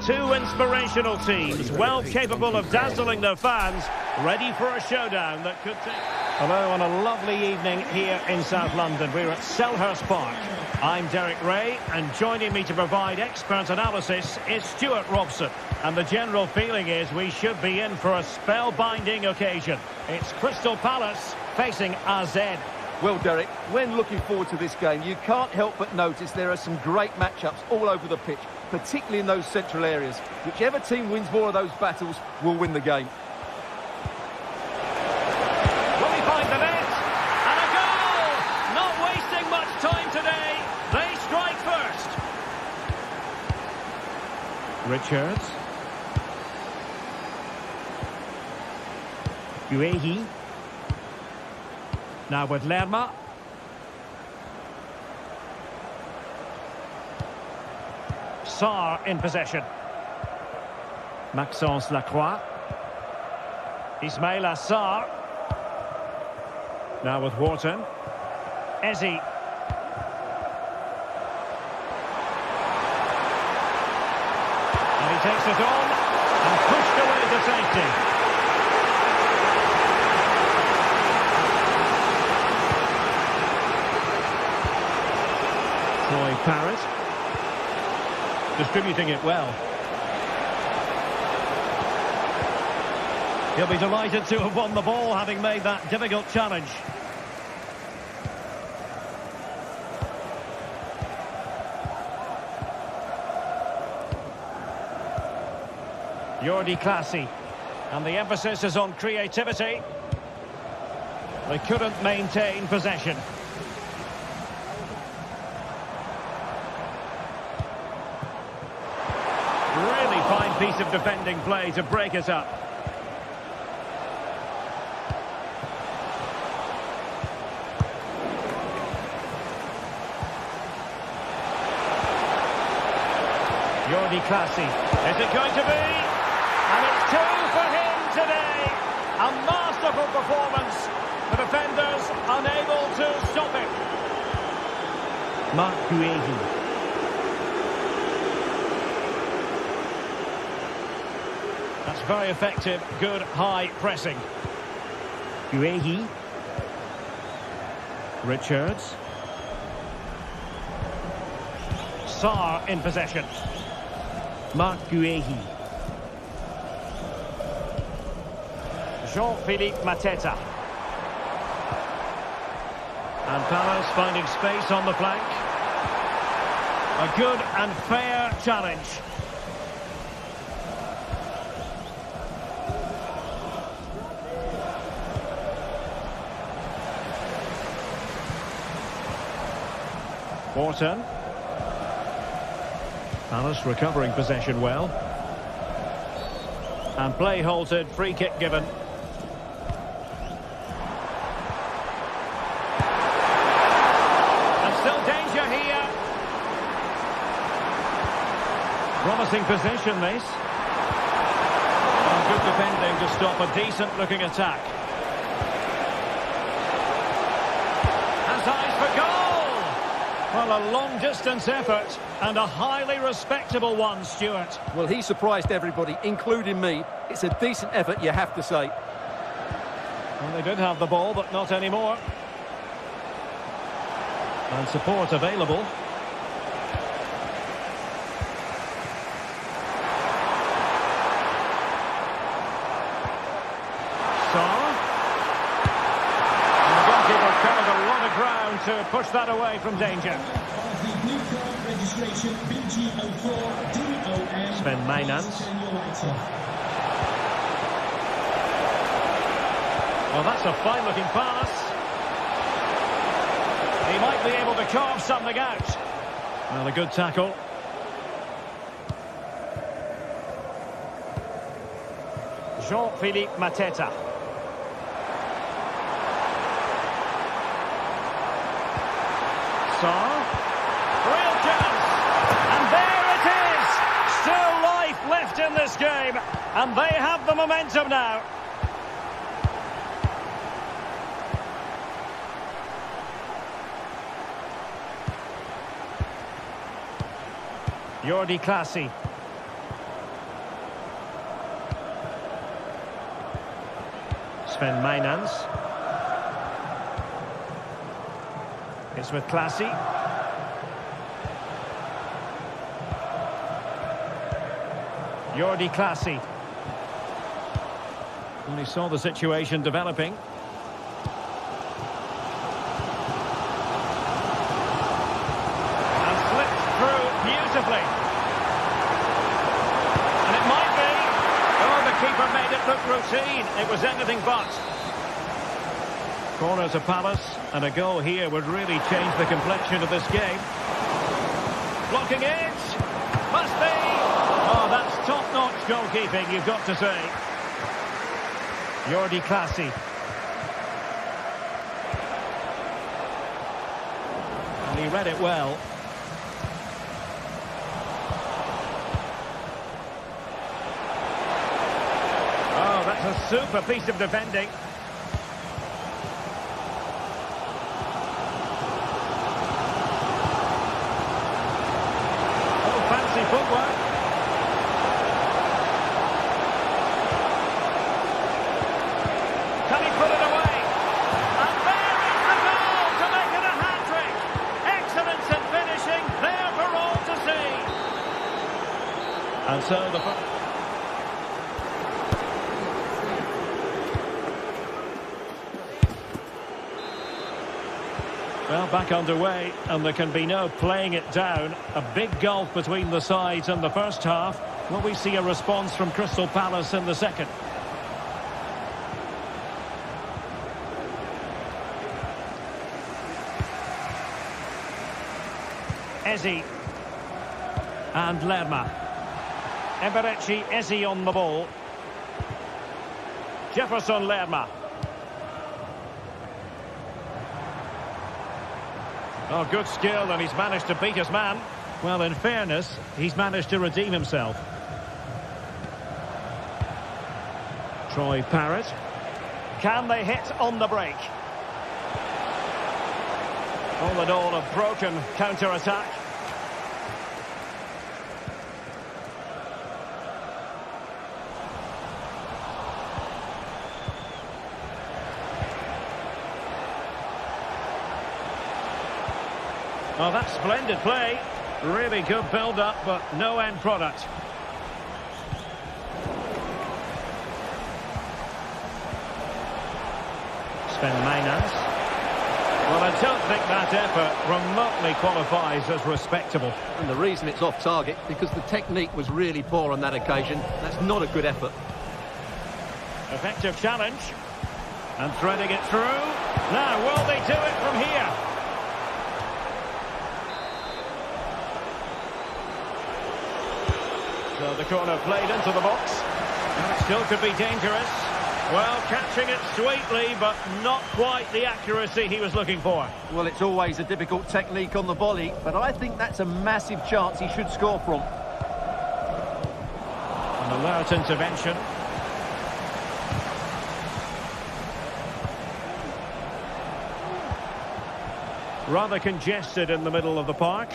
Two inspirational teams, well capable of dazzling their fans, ready for a showdown that could take... Hello on a lovely evening here in South London. We're at Selhurst Park. I'm Derek Ray, and joining me to provide expert analysis is Stuart Robson. And the general feeling is we should be in for a spellbinding occasion. It's Crystal Palace facing AZ. Well, Derek, when looking forward to this game, you can't help but notice there are some great matchups all over the pitch, particularly in those central areas. Whichever team wins more of those battles will win the game. Will he find the net? And a goal! Not wasting much time today. They strike first. Richards. Guehi. Now with Lerma. Sarr in possession. Maxence Lacroix. Ismail Assar. Now with Wharton. Eze. And he takes it on and pushed away to safety. Troy Parrott. Distributing it well. He'll be delighted to have won the ball, having made that difficult challenge. Jordi Clasie. And the emphasis is on creativity. They couldn't maintain possession. Really fine piece of defending play to break it up. Jordi Clasie. Is it going to be? And it's two for him today. A masterful performance. The defenders unable to stop it. Marc Guehi. That's very effective, good high pressing. Guehi. Richards. Sarr in possession. Marc Guehi. Jean-Philippe Mateta. And Palace finding space on the flank. A good and fair challenge. Wharton. Palace recovering possession well. And play halted, free kick given. And still danger here. Promising position, this. And good defending to stop a decent looking attack. Has eyes for goal. Well, a long-distance effort and a highly respectable one, Stuart. Well, he surprised everybody, including me. It's a decent effort, you have to say. Well, they did have the ball, but not anymore. And support available. Sarr. And the goalkeeper covered a lot of ground to push that away from danger. Sven Meijnans. Well, that's a fine-looking pass. He might be able to carve something out. Well, a good tackle. Jean-Philippe Mateta. Sarr. Real chance. And there it is. Still life left in this game. And they have the momentum now. Jordi Clasie. Sven Mainans. It's with Classy. Jordi Classy. And he saw the situation developing. And slipped through beautifully. And it might be. Oh, the keeper made it look routine. It was anything but. Corner to Palace, and a goal here would really change the complexion of this game. Blocking it. Must be. Oh, that's top-notch goalkeeping, you've got to say. Jordi Classy. And he read it well. Oh, that's a super piece of defending. Oh, fancy footwork. Can he put it away? And there is the goal to make it a hat-trick. Excellence in finishing, there for all to see. And so the... Well, back underway, and there can be no playing it down. A big gulf between the sides in the first half. Will we see a response from Crystal Palace in the second? Eze and Lerma. Eberechi, Eze on the ball. Jefferson Lerma. Oh, good skill, and he's managed to beat his man. Well, in fairness, he's managed to redeem himself. Troy Parrott. Can they hit on the break? All in all, a broken counter-attack. Oh, that's splendid play. Really good build-up, but no end product. Sven Mainans. Well, I don't think that effort remotely qualifies as respectable. And the reason it's off target, because the technique was really poor on that occasion. That's not a good effort. Effective challenge. And threading it through. Now, will they do it from here? So the corner played into the box. And it still could be dangerous. Well, catching it sweetly, but not quite the accuracy he was looking for. Well, it's always a difficult technique on the volley, but I think that's a massive chance he should score from. An alert intervention. Rather congested in the middle of the park.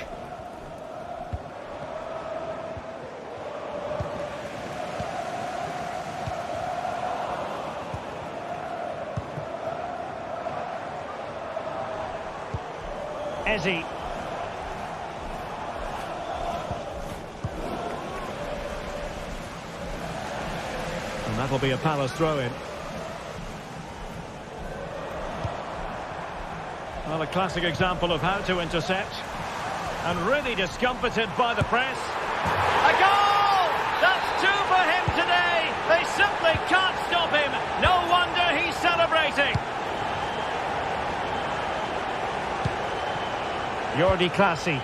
Eze. And that'll be a Palace throw-in. Well, a classic example of how to intercept. And really discomfited by the press. A goal! That's two for him today! They simply can't stop him! No wonder he's celebrating! Jordi Classy.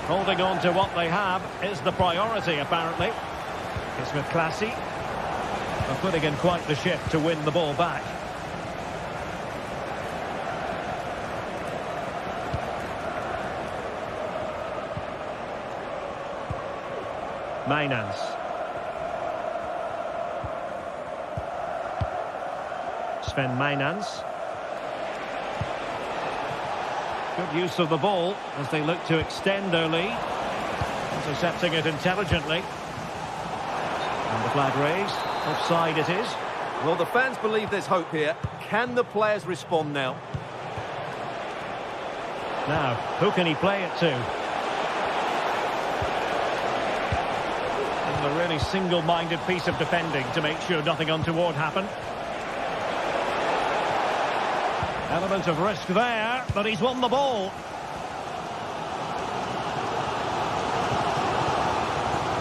Holding on to what they have is the priority, apparently. It's with Classy. And putting in quite the shift to win the ball back. Mainans. Sven Mainans. Good use of the ball as they look to extend their lead. Intercepting it intelligently. And the flag raised. Offside it is. Well, the fans believe there's hope here. Can the players respond now? Now, who can he play it to? And a really single-minded piece of defending to make sure nothing untoward happened. Element of risk there, but he's won the ball.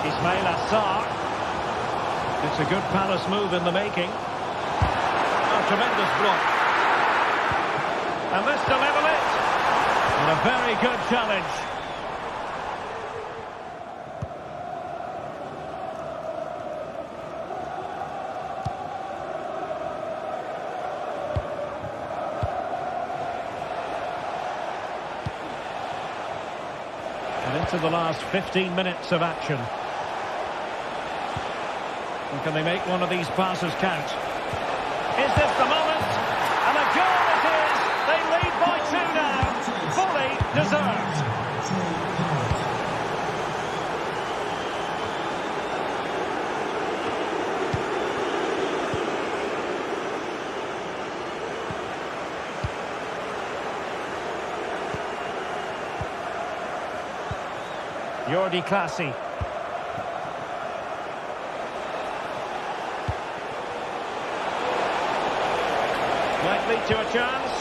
Ismail Assar. It's a good Palace move in the making. A tremendous block. And this to level it. And a very good challenge. And into the last 15 minutes of action. And can they make one of these passes count? Is this the moment? And a goal it is! They lead by 2 now. Fully deserved. Jordi Classy. Might lead to a chance.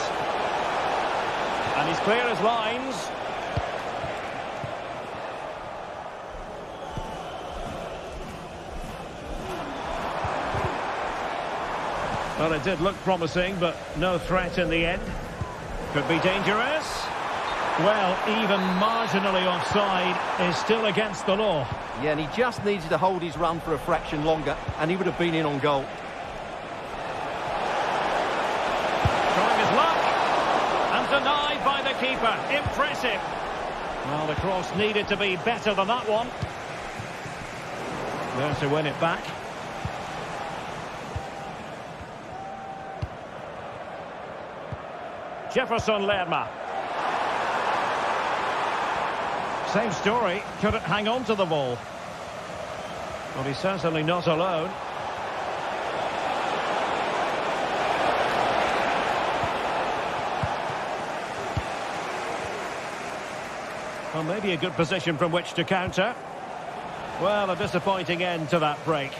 And he's clear as lines. Well, it did look promising, but no threat in the end. Could be dangerous. Well, even marginally offside is still against the law. Yeah, and he just needed to hold his run for a fraction longer, and he would have been in on goal. Trying his luck. And denied by the keeper. Impressive. Well, the cross needed to be better than that one. There to win it back. Jefferson Lerma. Same story. Couldn't hang on to the ball. Well, he's certainly not alone. Well, maybe a good position from which to counter. Well, a disappointing end to that break.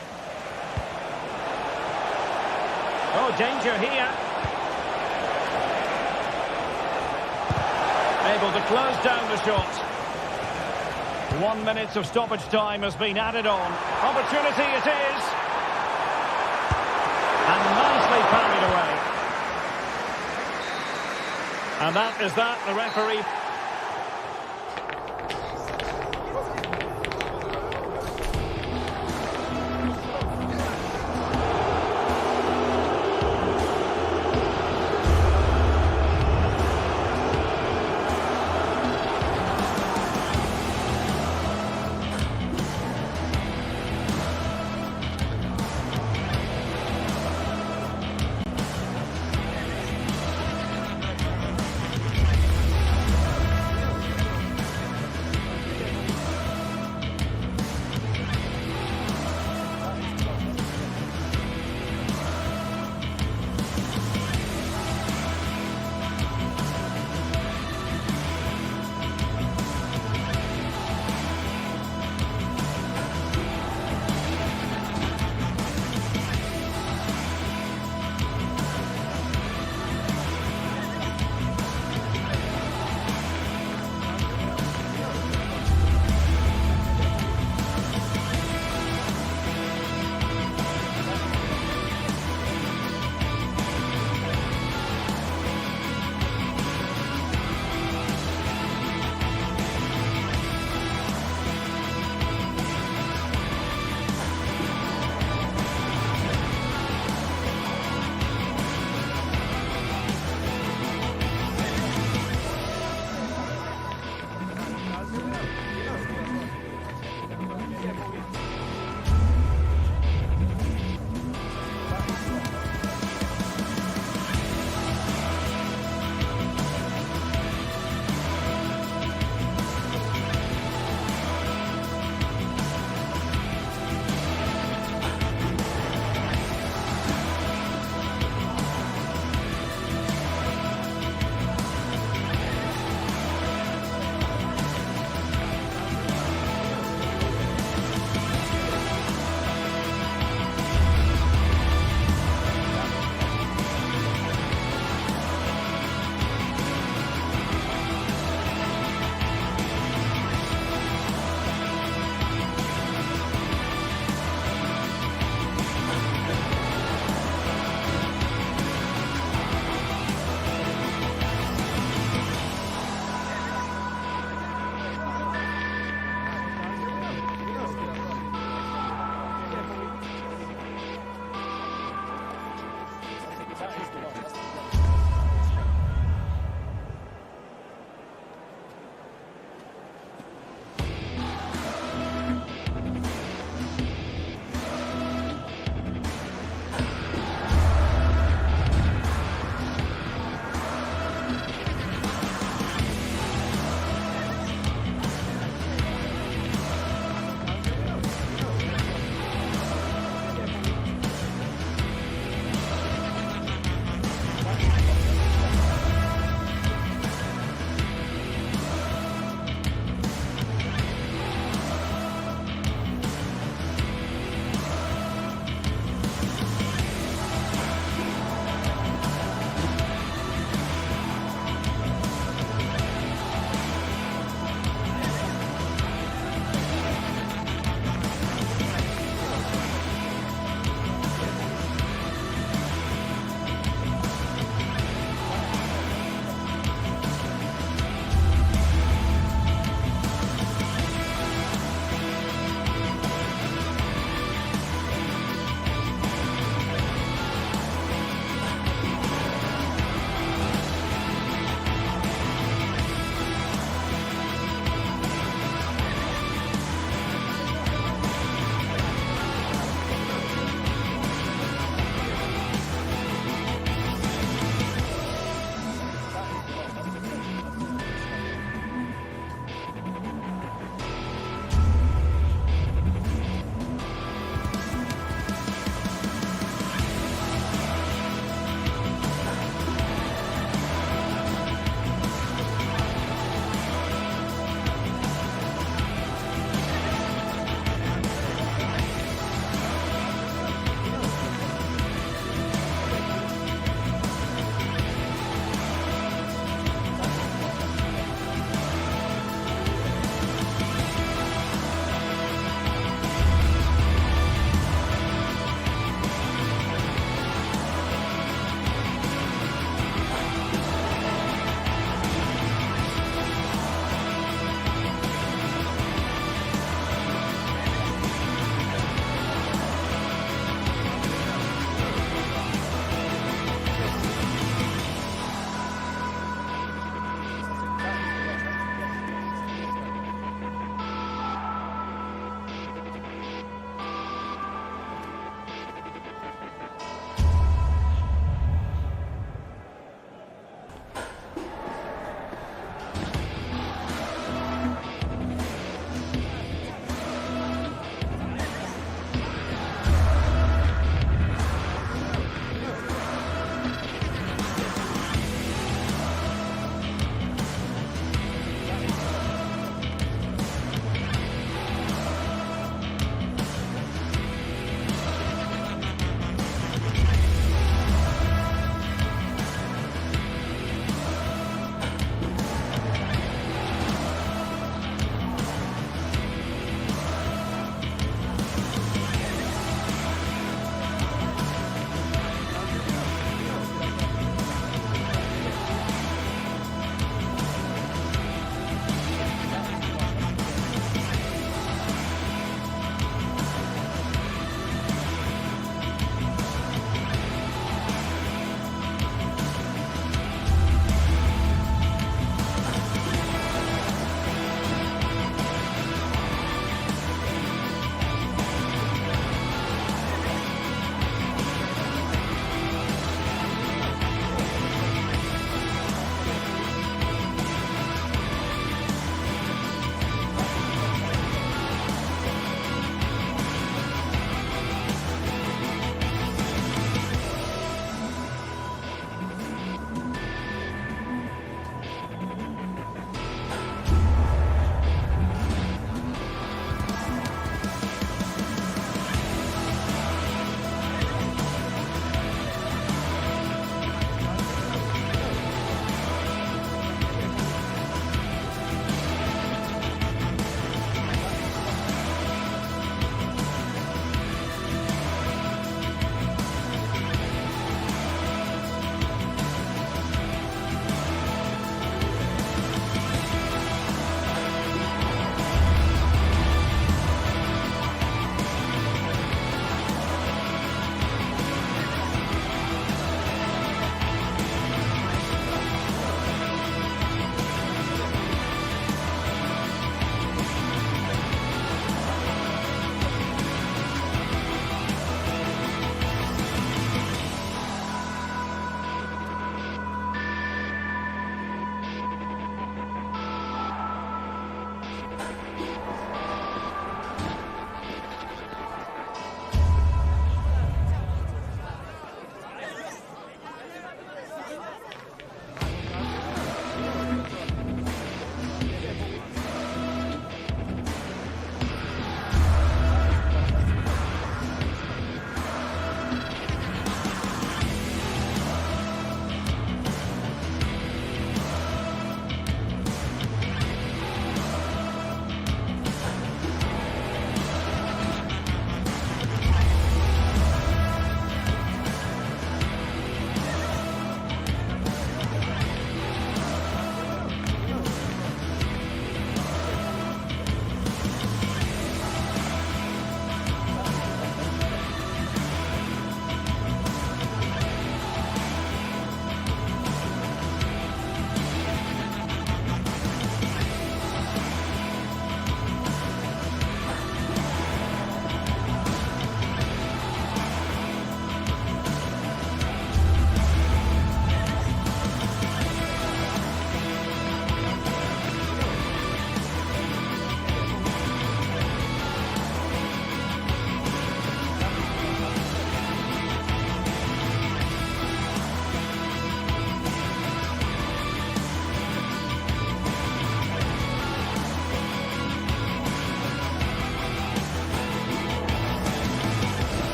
Oh, danger here. Able to close down the shot. 1 minute of stoppage time has been added on. Opportunity it is. And nicely parried away. And that is that. The referee...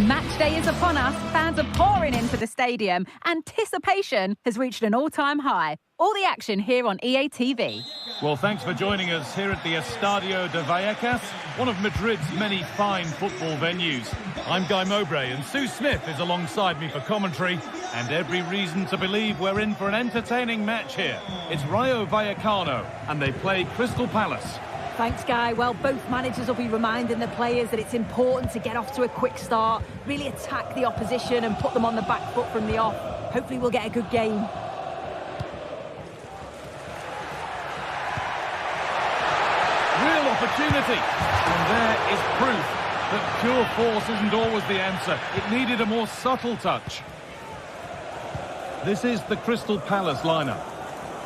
Match day is upon us. Fans are pouring into the stadium. Anticipation has reached an all-time high. All the action here on EA TV. Well, thanks for joining us here at the Estadio de Vallecas, one of Madrid's many fine football venues. I'm Guy Mowbray, and Sue Smith is alongside me for commentary, and every reason to believe we're in for an entertaining match here. It's Rayo Vallecano, and they play Crystal Palace. Thanks, Guy. Well, both managers will be reminding the players that it's important to get off to a quick start, really attack the opposition and put them on the back foot from the off. Hopefully we'll get a good game. Real opportunity. And there is proof that pure force isn't always the answer. It needed a more subtle touch. This is the Crystal Palace lineup.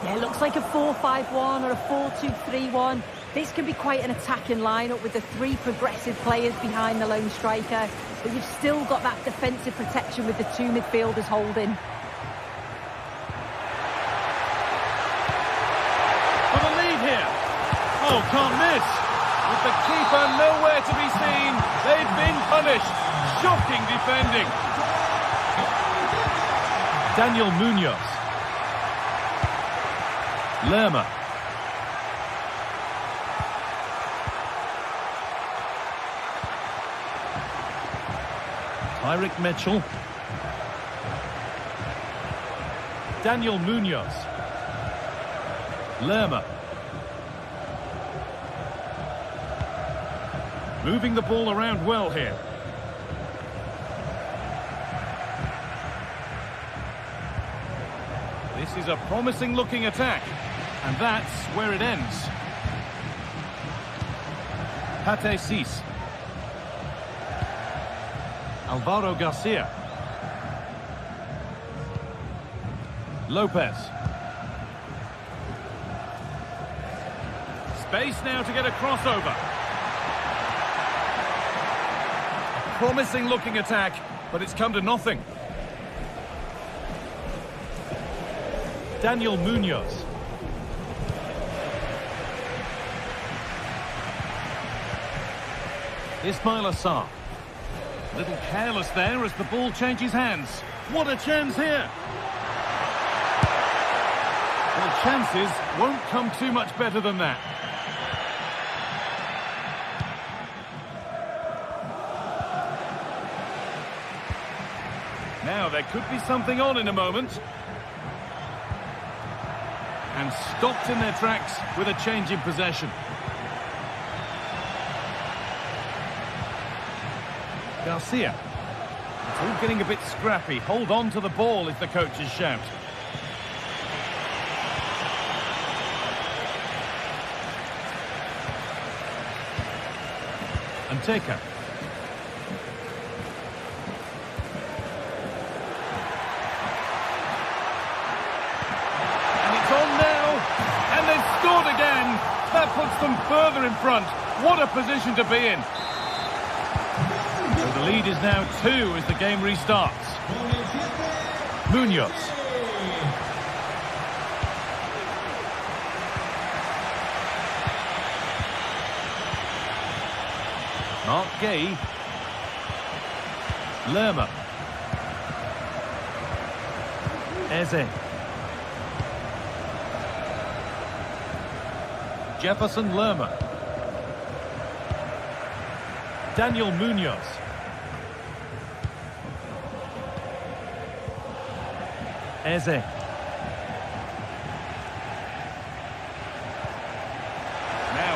Yeah, it looks like a 4-5-1 or a 4-2-3-1. This can be quite an attacking lineup with the three progressive players behind the lone striker, but you've still got that defensive protection with the two midfielders holding. For the lead here. Oh, can't miss. With the keeper nowhere to be seen, they've been punished. Shocking defending. Daniel Munoz. Lerma. Tyrick Mitchell. Daniel Munoz. Lerma. Moving the ball around well here. This is a promising looking attack. And that's where it ends. Pate Cis. Alvaro Garcia. Lopez. Space now to get a crossover. A promising looking attack, but it's come to nothing. Daniel Munoz. Ismail Assar. A little careless there as the ball changes hands. What a chance here! Well, chances won't come too much better than that. Now, there could be something on in a moment. And stopped in their tracks with a change in possession. Garcia. It's all getting a bit scrappy. Hold on to the ball if the coaches shout. Anteka. And it's on now. And they've scored again. That puts them further in front. What a position to be in. The lead is now 2 as the game restarts. Munoz. Mark Gay. Lerma. Eze. Jefferson Lerma. Daniel Munoz. Eze. Now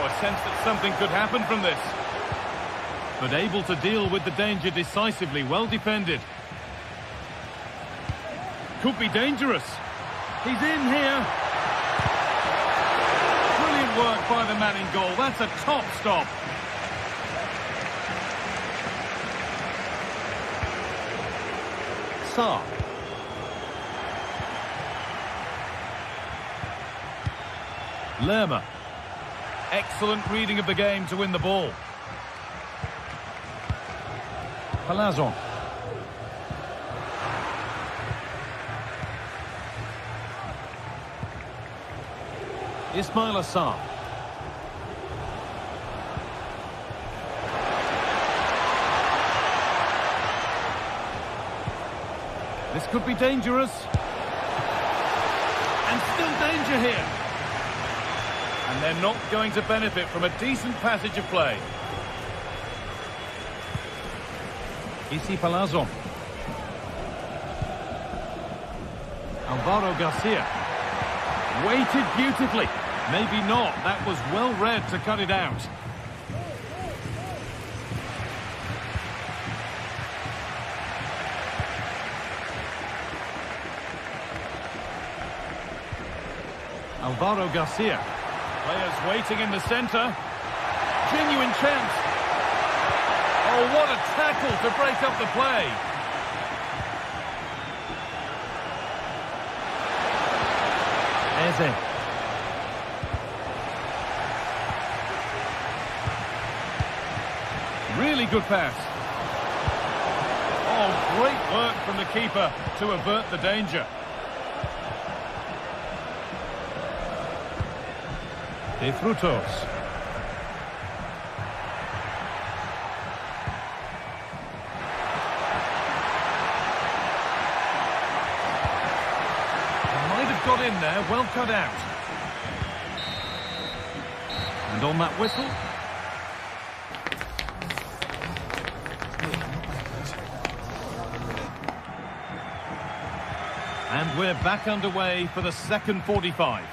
a sense that something could happen from this. But able to deal with the danger decisively, well defended. Could be dangerous. He's in here. Brilliant work by the man in goal. That's a top stop. Sarr. Lerma. Excellent reading of the game to win the ball. Palazon. Ismail Assar. This could be dangerous. And still danger here. And they're not going to benefit from a decent passage of play. Isi Palazzo. Alvaro Garcia. Waited beautifully. Maybe not. That was well read to cut it out. Alvaro Garcia. Players waiting in the centre. Genuine chance. Oh, what a tackle to break up the play. Eze. Really good pass. Oh, great work from the keeper to avert the danger. De Frutos. Might have got in there, well cut out. And on that whistle. And we're back underway for the second 45.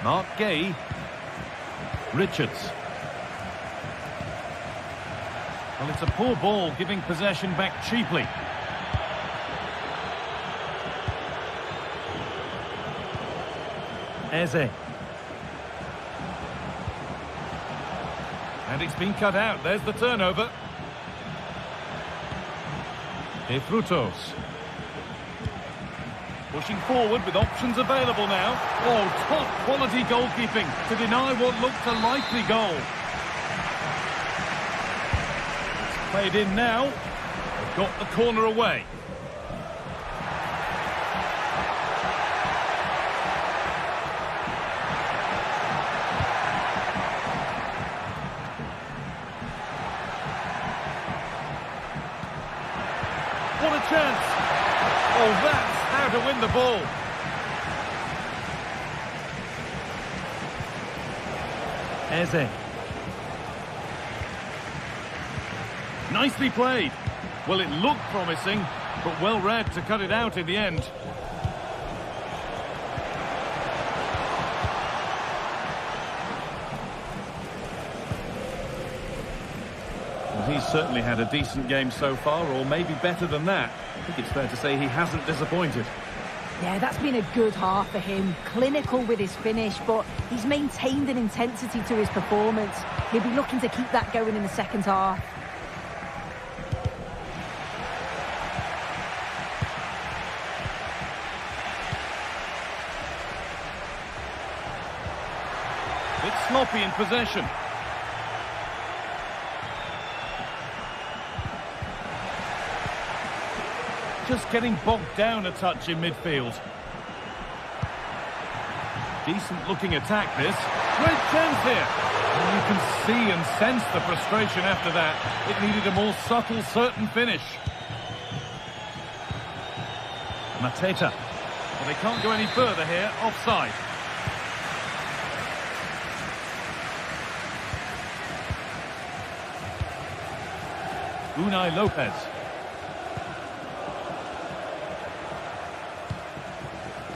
Mark Gay. Richards. Well, it's a poor ball, giving possession back cheaply. Eze. And it's been cut out. There's the turnover. De Frutos. Pushing forward with options available now. Oh, top quality goalkeeping to deny what looked a likely goal. It's played in now. They've got the corner away. What a chance! Oh, that's how to win the ball. Eze. Nicely played. Well, it looked promising, but well read to cut it out in the end. Well, he's certainly had a decent game so far, or maybe better than that. I think it's fair to say he hasn't disappointed. Yeah, that's been a good half for him. Clinical with his finish, but he's maintained an intensity to his performance. He'll be looking to keep that going in the second half. Bit sloppy in possession. Just getting bogged down a touch in midfield. Decent looking attack this. Great chance here. And you can see and sense the frustration after that. It needed a more subtle, certain finish. Mateta. Well, they can't go any further here. Offside. Unai Lopez.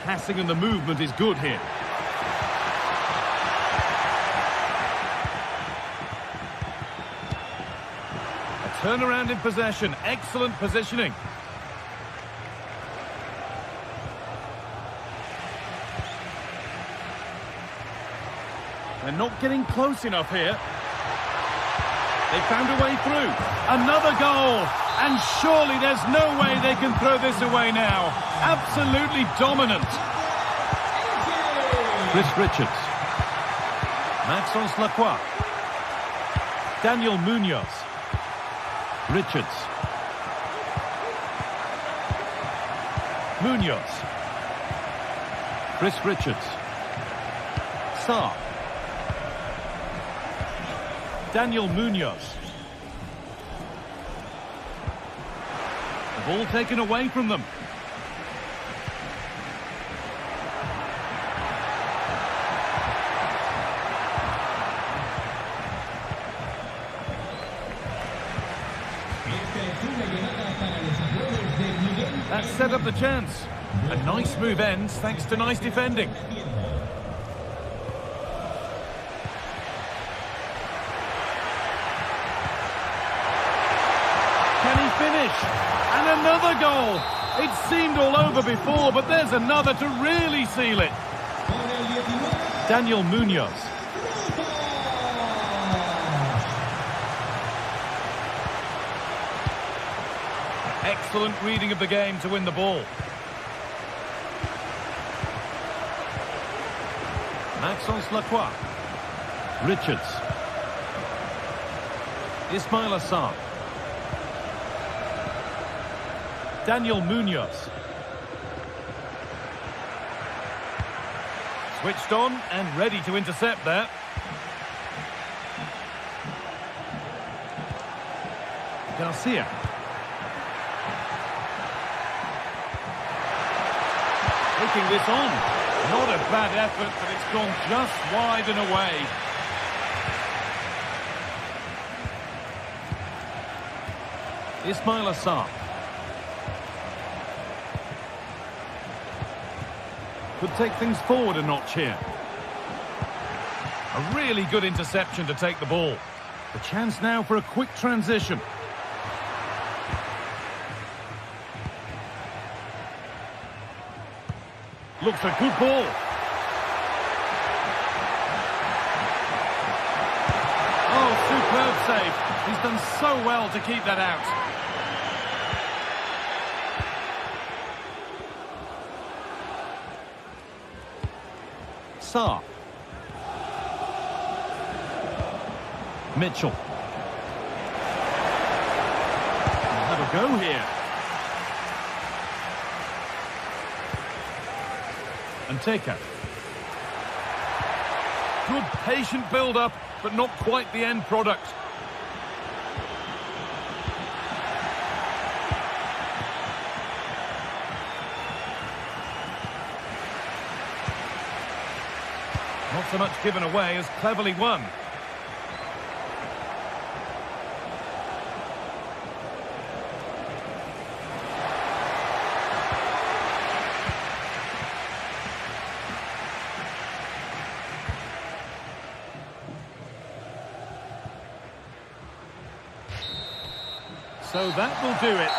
Passing and the movement is good here. A turnaround in possession. Excellent positioning. They're not getting close enough here. They found a way through. Another goal. And surely there's no way they can throw this away now. Absolutely dominant. Chris Richards. Maxence Lacroix. Daniel Munoz. Richards. Munoz. Chris Richards. Sarr. Daniel Munoz. The ball taken away from them. That set up the chance. A nice move ends thanks to nice defending. Can he finish? And another goal. It seemed all over before, but there's another to really seal it. Daniel Munoz. Excellent reading of the game to win the ball. Maxence Lacroix. Richards. Ismail Assar. Daniel Munoz. Switched on and ready to intercept there. Garcia. Taking this on. Not a bad effort, but it's gone just wide and away. Ismail Assar. Could take things forward a notch here. A really good interception to take the ball. The chance now for a quick transition. Looks a good ball. Oh, superb save. He's done so well to keep that out. Sarr. Mitchell. Have a go here. And take it. Good patient build-up, but not quite the end product. Not so much given away as cleverly won. So that will do it.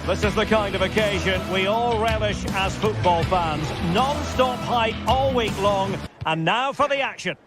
This is the kind of occasion we all relish as football fans. Non-stop hype all week long. And now for the action.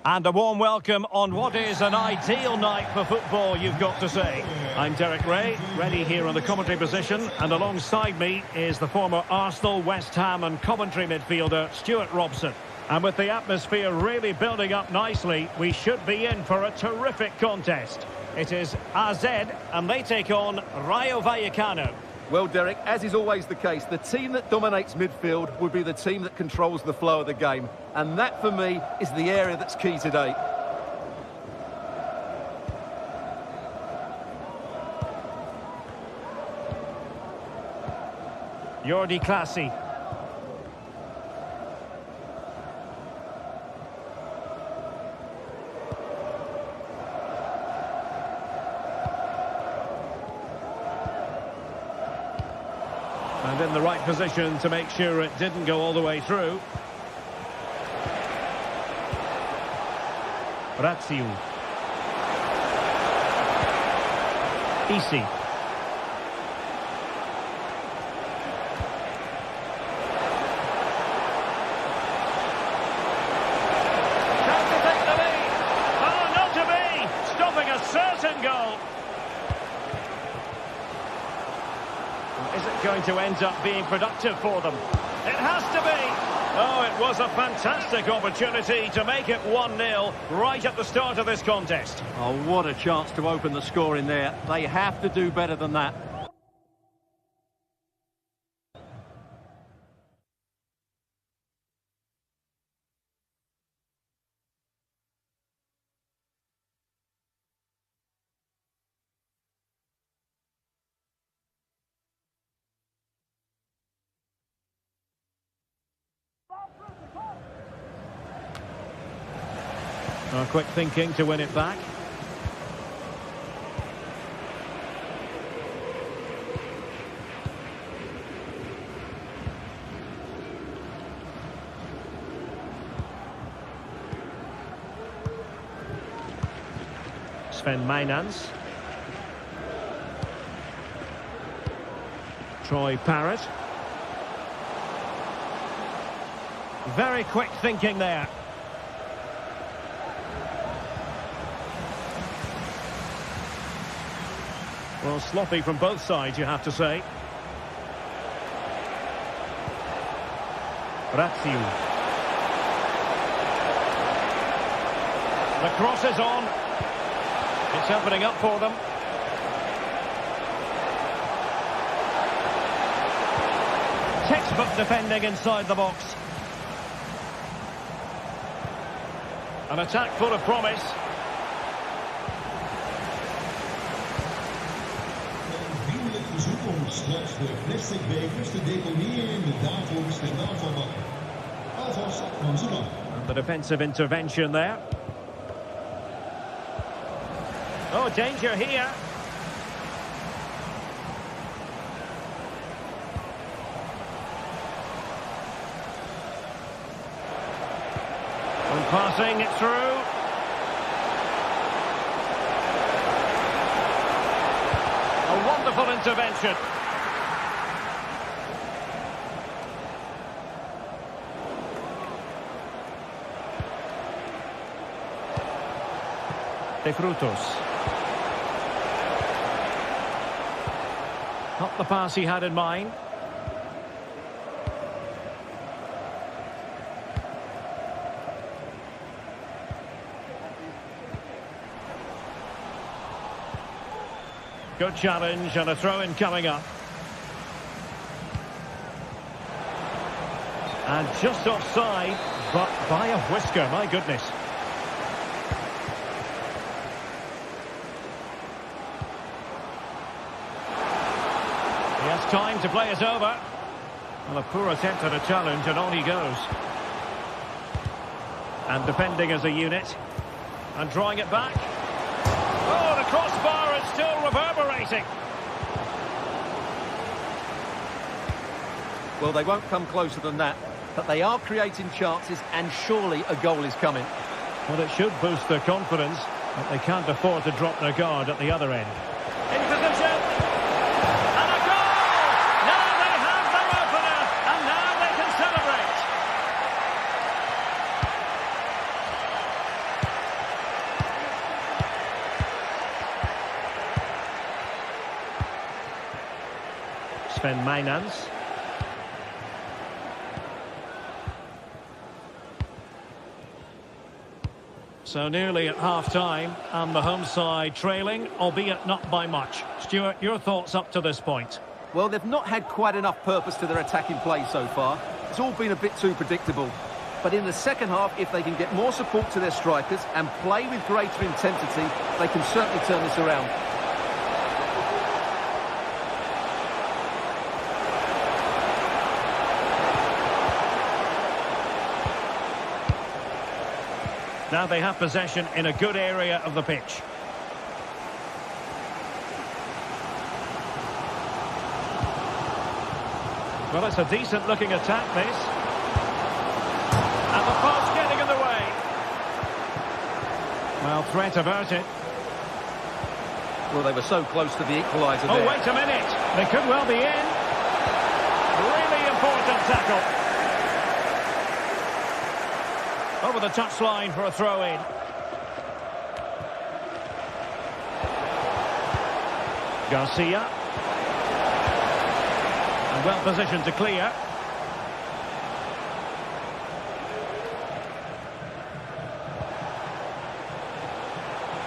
And a warm welcome on what is an ideal night for football, you've got to say. I'm Derek Ray, ready here on the commentary position. And alongside me is the former Arsenal, West Ham and Coventry midfielder, Stuart Robson. And with the atmosphere really building up nicely, we should be in for a terrific contest. It is AZ, and they take on Rayo Vallecano. Well, Derek, as is always the case, the team that dominates midfield would be the team that controls the flow of the game. And that, for me, is the area that's key today. Jordi Clasie. And in the right position to make sure it didn't go all the way through. Razzio. Isi. Chance to take the lead. Oh, not to be. Stopping a certain goal. Is it going to end up being productive for them? It has to be. Oh, it was a fantastic opportunity to make it 1-0 right at the start of this contest. Oh, what a chance to open the score in there. They have to do better than that. Quick thinking to win it back. Sven Mijnans. Troy Parrott. Very quick thinking there. Well, sloppy from both sides, you have to say. Razzio. The cross is on. It's opening up for them. Textbook defending inside the box. An attack full of promise. Straks de plastic bekers te deponeren in de daarvoor bestemde afvalbak. Alvast van ze dan. The defensive intervention there. Oh, danger here. And passing it through. A wonderful intervention. De Frutos. Not the pass he had in mind. Good challenge and a throw-in coming up. And just offside, but by a whisker, my goodness. He has time to play it over. Well, a poor attempt at a challenge, and on he goes. And defending as a unit. And drawing it back. Oh, the crossbar is still reverberating. Well, they won't come closer than that, but they are creating chances, and surely a goal is coming. Well, it should boost their confidence, but they can't afford to drop their guard at the other end. In position. Sven Mainans. So nearly at half-time, and the home side trailing, albeit not by much. Stuart, your thoughts up to this point? Well, they've not had quite enough purpose to their attacking play so far. It's all been a bit too predictable. But in the second half, if they can get more support to their strikers and play with greater intensity, they can certainly turn this around. Now they have possession in a good area of the pitch. Well, it's a decent-looking attack, this. And the pass getting in the way. Well, threat averted. Well, they were so close to the equaliser there. Oh, wait a minute. They could well be in. Really important tackle. Over the touchline for a throw-in. Garcia. And well positioned to clear.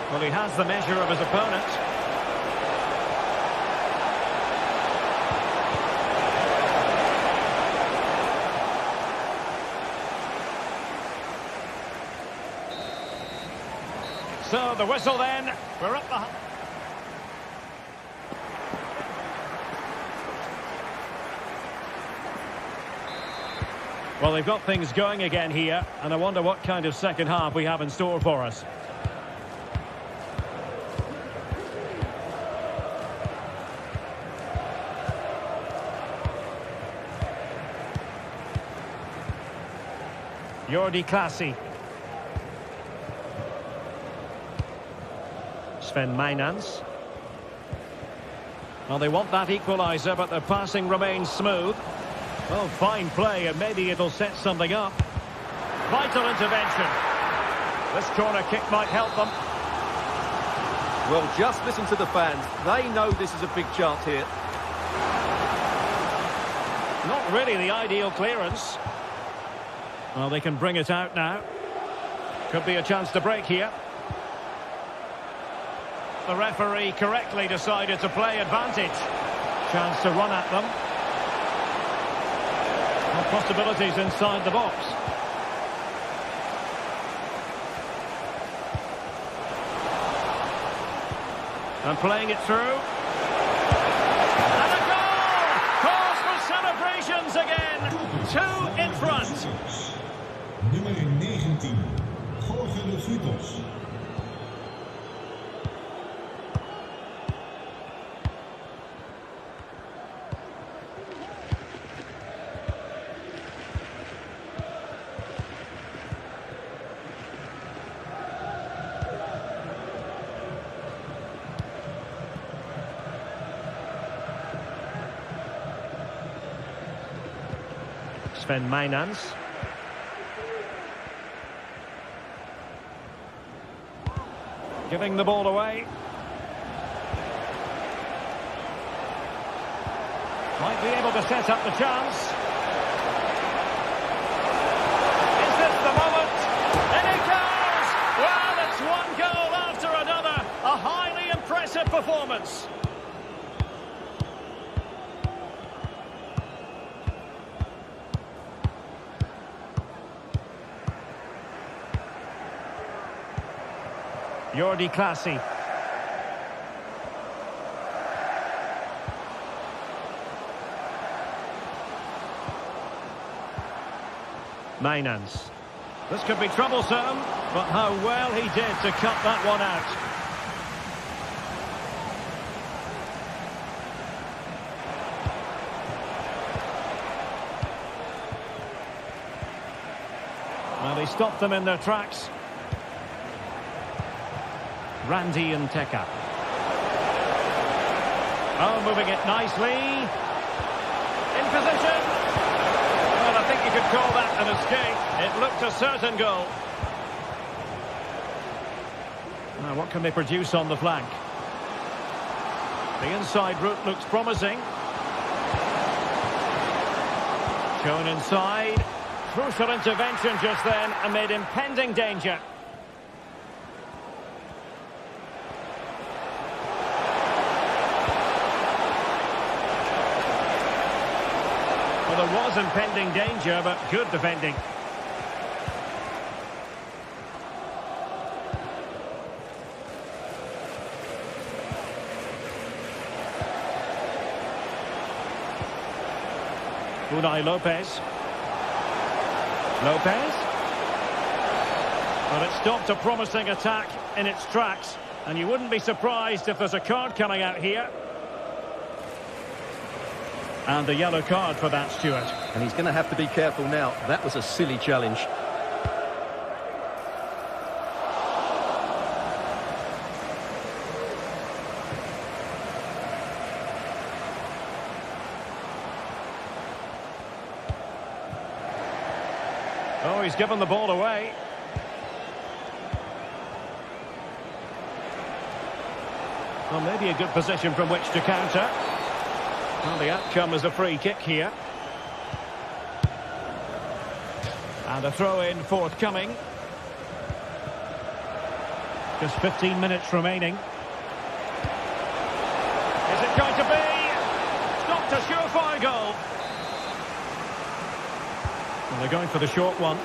Well, he has the measure of his opponent. So the whistle then. We're up the... Well, they've got things going again here, and I wonder what kind of second half we have in store for us. Jordi Klaasie. Sven Mainans. Well, they want that equaliser, but their passing remains smooth. Well, fine play, and maybe it'll set something up. Vital intervention. This corner kick might help them. Well, just listen to the fans. They know this is a big chance here. Not really the ideal clearance. Well, they can bring it out now. Could be a chance to break here. The referee correctly decided to play advantage. Chance to run at them. No possibilities inside the box. And playing it through. And a goal! Calls for celebrations again. 2 in front. Nummer 19, Jorge de Frutos. Sven Mainans. Giving the ball away. Might be able to set up the chance. Is this the moment? And it goes! Well, it's one goal after another. A highly impressive performance. Jordi Klaasie. Mainans. This could be troublesome, but how well he did to cut that one out. Well, he stopped them in their tracks. Randy and Teka. Oh, moving it nicely. In position. Well, I think you could call that an escape. It looked a certain goal. Now, what can they produce on the flank? The inside route looks promising. Shown inside. Crucial intervention just then amid impending danger. Well, there was impending danger, but good defending. Unai Lopez. Lopez. But it stopped a promising attack in its tracks. And you wouldn't be surprised if there's a card coming out here. And a yellow card for that, Stuart. And he's going to have to be careful now. That was a silly challenge. Oh, he's given the ball away. Well, maybe a good position from which to counter. Well, the outcome is a free kick here. And a throw-in forthcoming. Just 15 minutes remaining. Is it going to be? It's not a surefire goal. Well, they're going for the short one.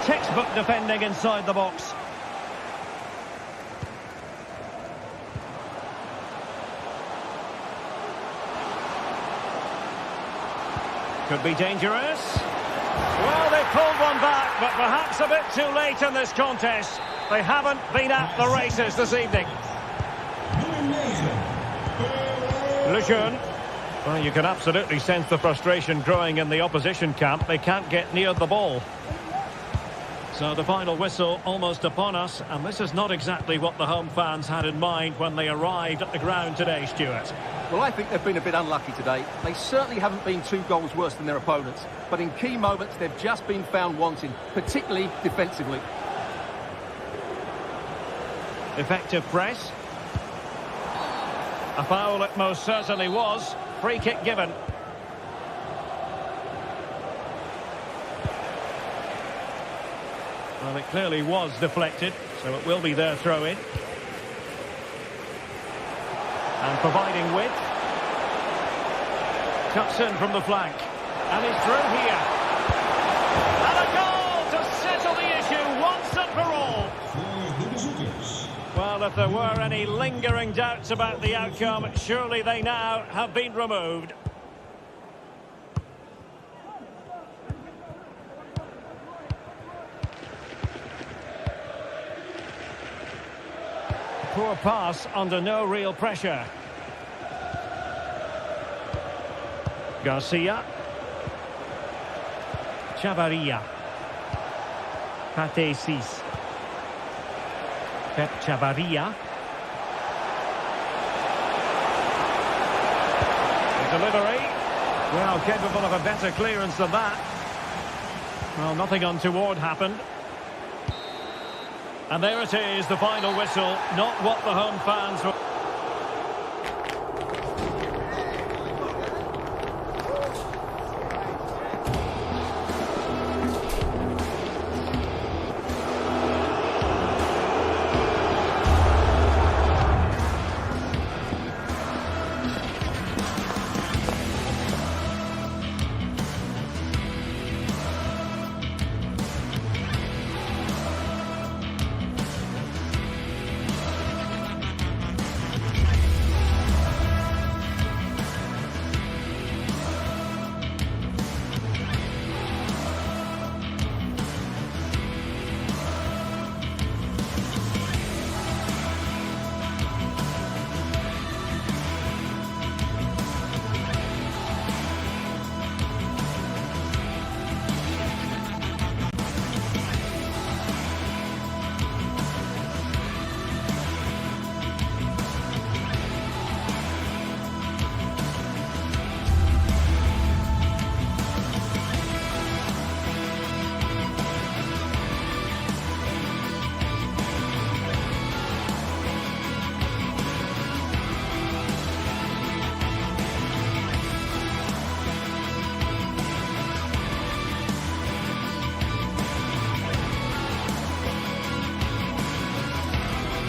Textbook defending inside the box. Could be dangerous. Well, they pulled one back, but perhaps a bit too late in this contest. They haven't been at the races this evening. Lejeune. Well, you can absolutely sense the frustration growing in the opposition camp. They can't get near the ball. So the final whistle almost upon us, and this is not exactly what the home fans had in mind when they arrived at the ground today, Stuart. Well, I think they've been a bit unlucky today. They certainly haven't been 2 goals worse than their opponents, but in key moments they've just been found wanting, particularly defensively. Effective press. A foul it most certainly was. Free kick given. Well, it clearly was deflected, so it will be their throw-in. And providing width. Cuts in from the flank. And he's through here. And a goal to settle the issue once and for all. Well, if there were any lingering doubts about the outcome, surely they now have been removed. Poor pass under no real pressure. Garcia. Chavarria. Patesis. Pep Chavarria. The delivery. Well, capable of a better clearance than that. Well, nothing untoward happened. And there it is, the final whistle. Not what the home fans were.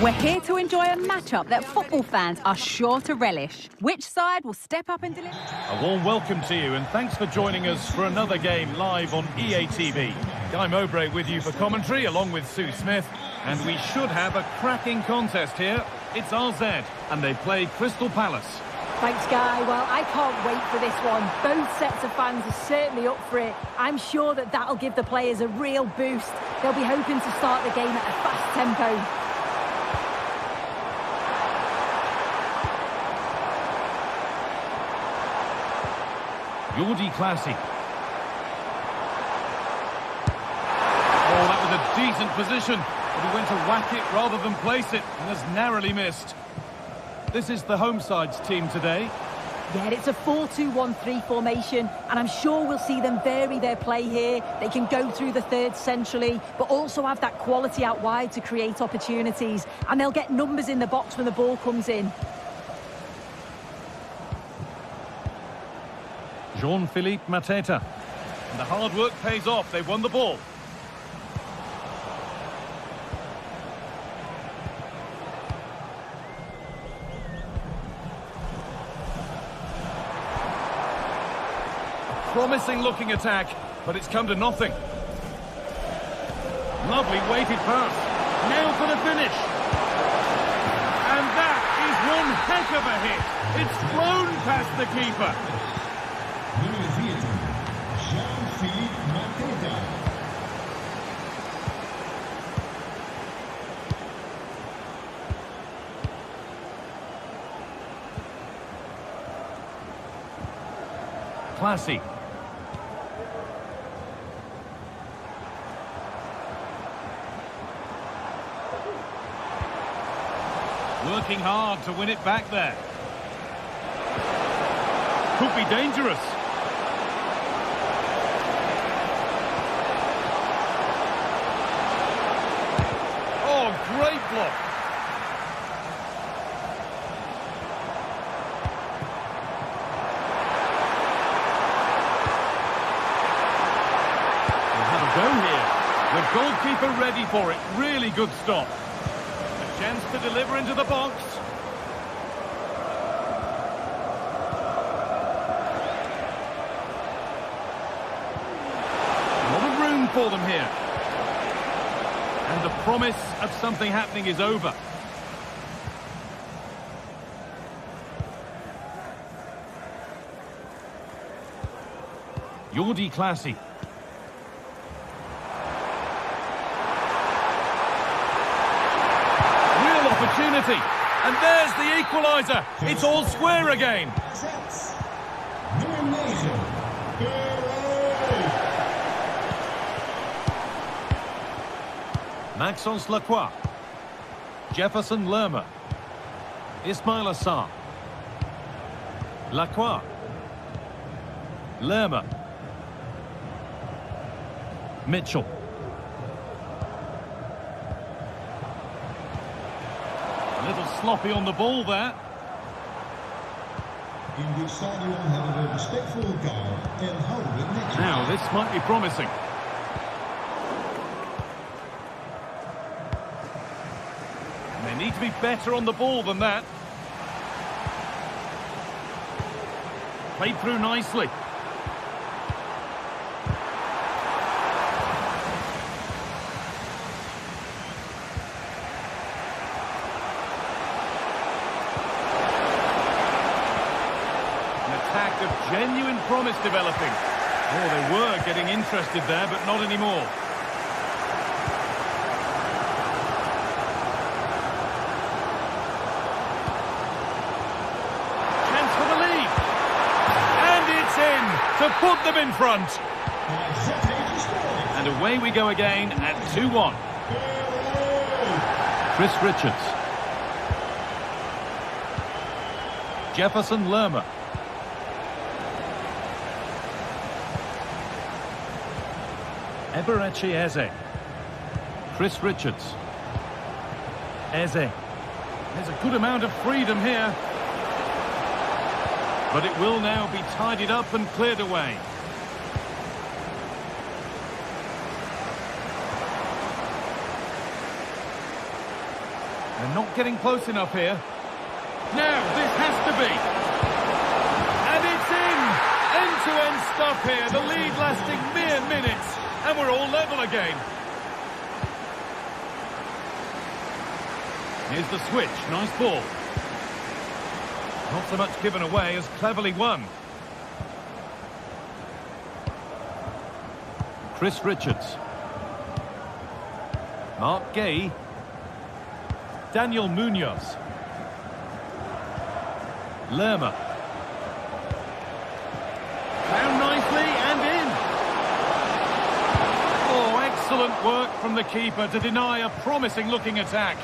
We're here to enjoy a matchup that football fans are sure to relish. Which side will step up and deliver? A warm welcome to you and thanks for joining us for another game live on EA TV. Guy Mowbray with you for commentary along with Sue Smith, and we should have a cracking contest here. It's RZ and they play Crystal Palace. Thanks, Guy. Well, I can't wait for this one. Both sets of fans are certainly up for it. I'm sure that that'll give the players a real boost. They'll be hoping to start the game at a fast tempo. Jordi Classy. Oh, that was a decent position, but he went to whack it rather than place it and has narrowly missed. This is the home side's team today. Yeah, it's a 4-2-1-3 formation, and I'm sure we'll see them vary their play here. They can go through the third centrally, but also have that quality out wide to create opportunities, and they'll get numbers in the box when the ball comes in. Jean-Philippe Mateta. And the hard work pays off. They've won the ball. A promising looking attack, but it's come to nothing. Lovely weighted pass. Now for the finish. And that is one heck of a hit. It's flown past the keeper. Nummer 14, Jean-Philippe Mateta. Classy. Working hard to win it back there. Could be dangerous. Great block. We'll have a go here. The goalkeeper ready for it. Really good stop. A chance to deliver into the box. A lot of room for them here. And the promise of something happening is over. Jordi Classy. Real opportunity. And there's the equaliser. It's all square again. Maxence Lacroix. Jefferson Lerma. Ismail Assar. Lacroix. Lerma. Mitchell. A little sloppy on the ball there. In dit stadion hebben we respect voor elkaar en houden we netjes. Now this might be promising. They need to be better on the ball than that. Played through nicely. An attack of genuine promise developing. Oh, they were getting interested there, but not anymore. To put them in front. And away we go again at 2-1. Chris Richards. Jefferson Lerma. Eberechi Eze. Chris Richards. Eze. There's a good amount of freedom here. But it will now be tidied up and cleared away. They're not getting close enough here. Now, this has to be. And it's in! End-to-end stuff here. The lead lasting mere minutes. And we're all level again. Here's the switch. Nice ball. Not so much given away as cleverly won. Chris Richards. Mark Gay. Daniel Munoz. Lerma. Down nicely and in. Oh, excellent work from the keeper to deny a promising-looking attack.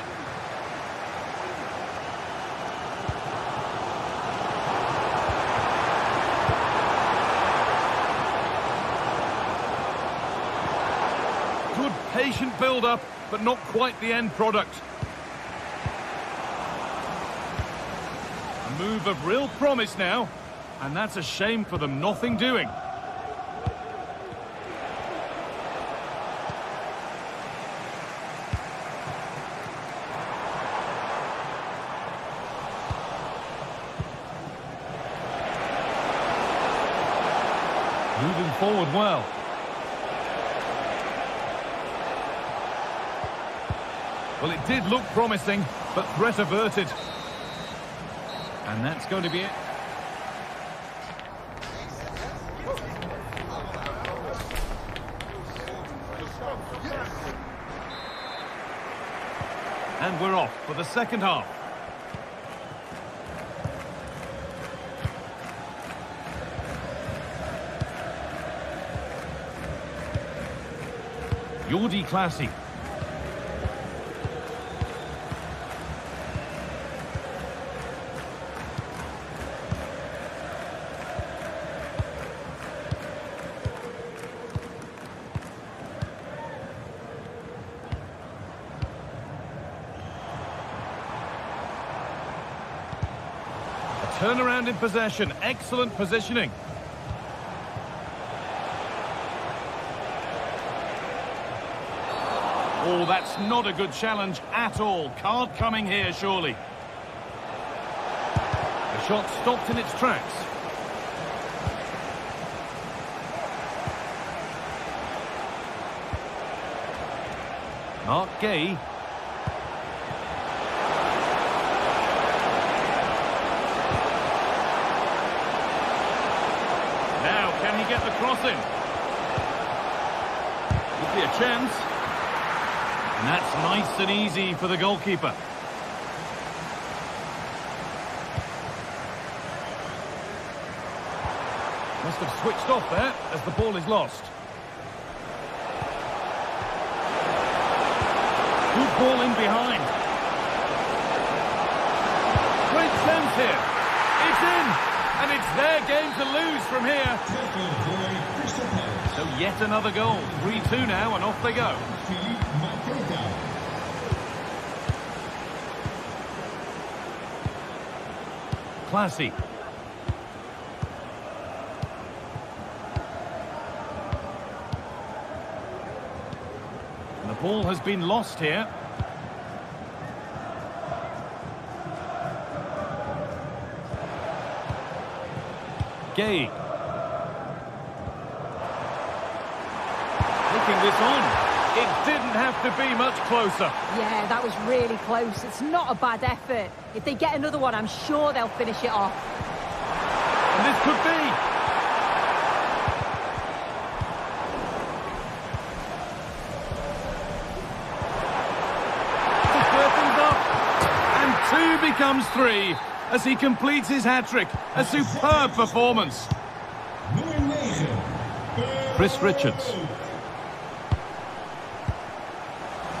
Good patient build-up, but not quite the end product. A move of real promise now, and that's a shame for them, nothing doing. Moving forward well. Well, it did look promising, but threat averted. And that's going to be it. And we're off for the second half. Jordi Classy. Turnaround in possession, excellent positioning. Oh, that's not a good challenge at all. Card coming here, surely. The shot stopped in its tracks. Mark Gay. Can he get the cross in? Could be a chance. And that's nice and easy for the goalkeeper. Must have switched off there as the ball is lost. Good ball in behind. Great chance here. It's in. And it's their game to lose from here. So yet another goal. 3-2 now, and off they go. Classy. And the ball has been lost here. Gay. Looking this on. It didn't have to be much closer. Yeah, that was really close. It's not a bad effort. If they get another one, I'm sure they'll finish it off. And this could be. To stir things up. And 2 becomes 3. As he completes his hat-trick. A superb performance. Chris Richards.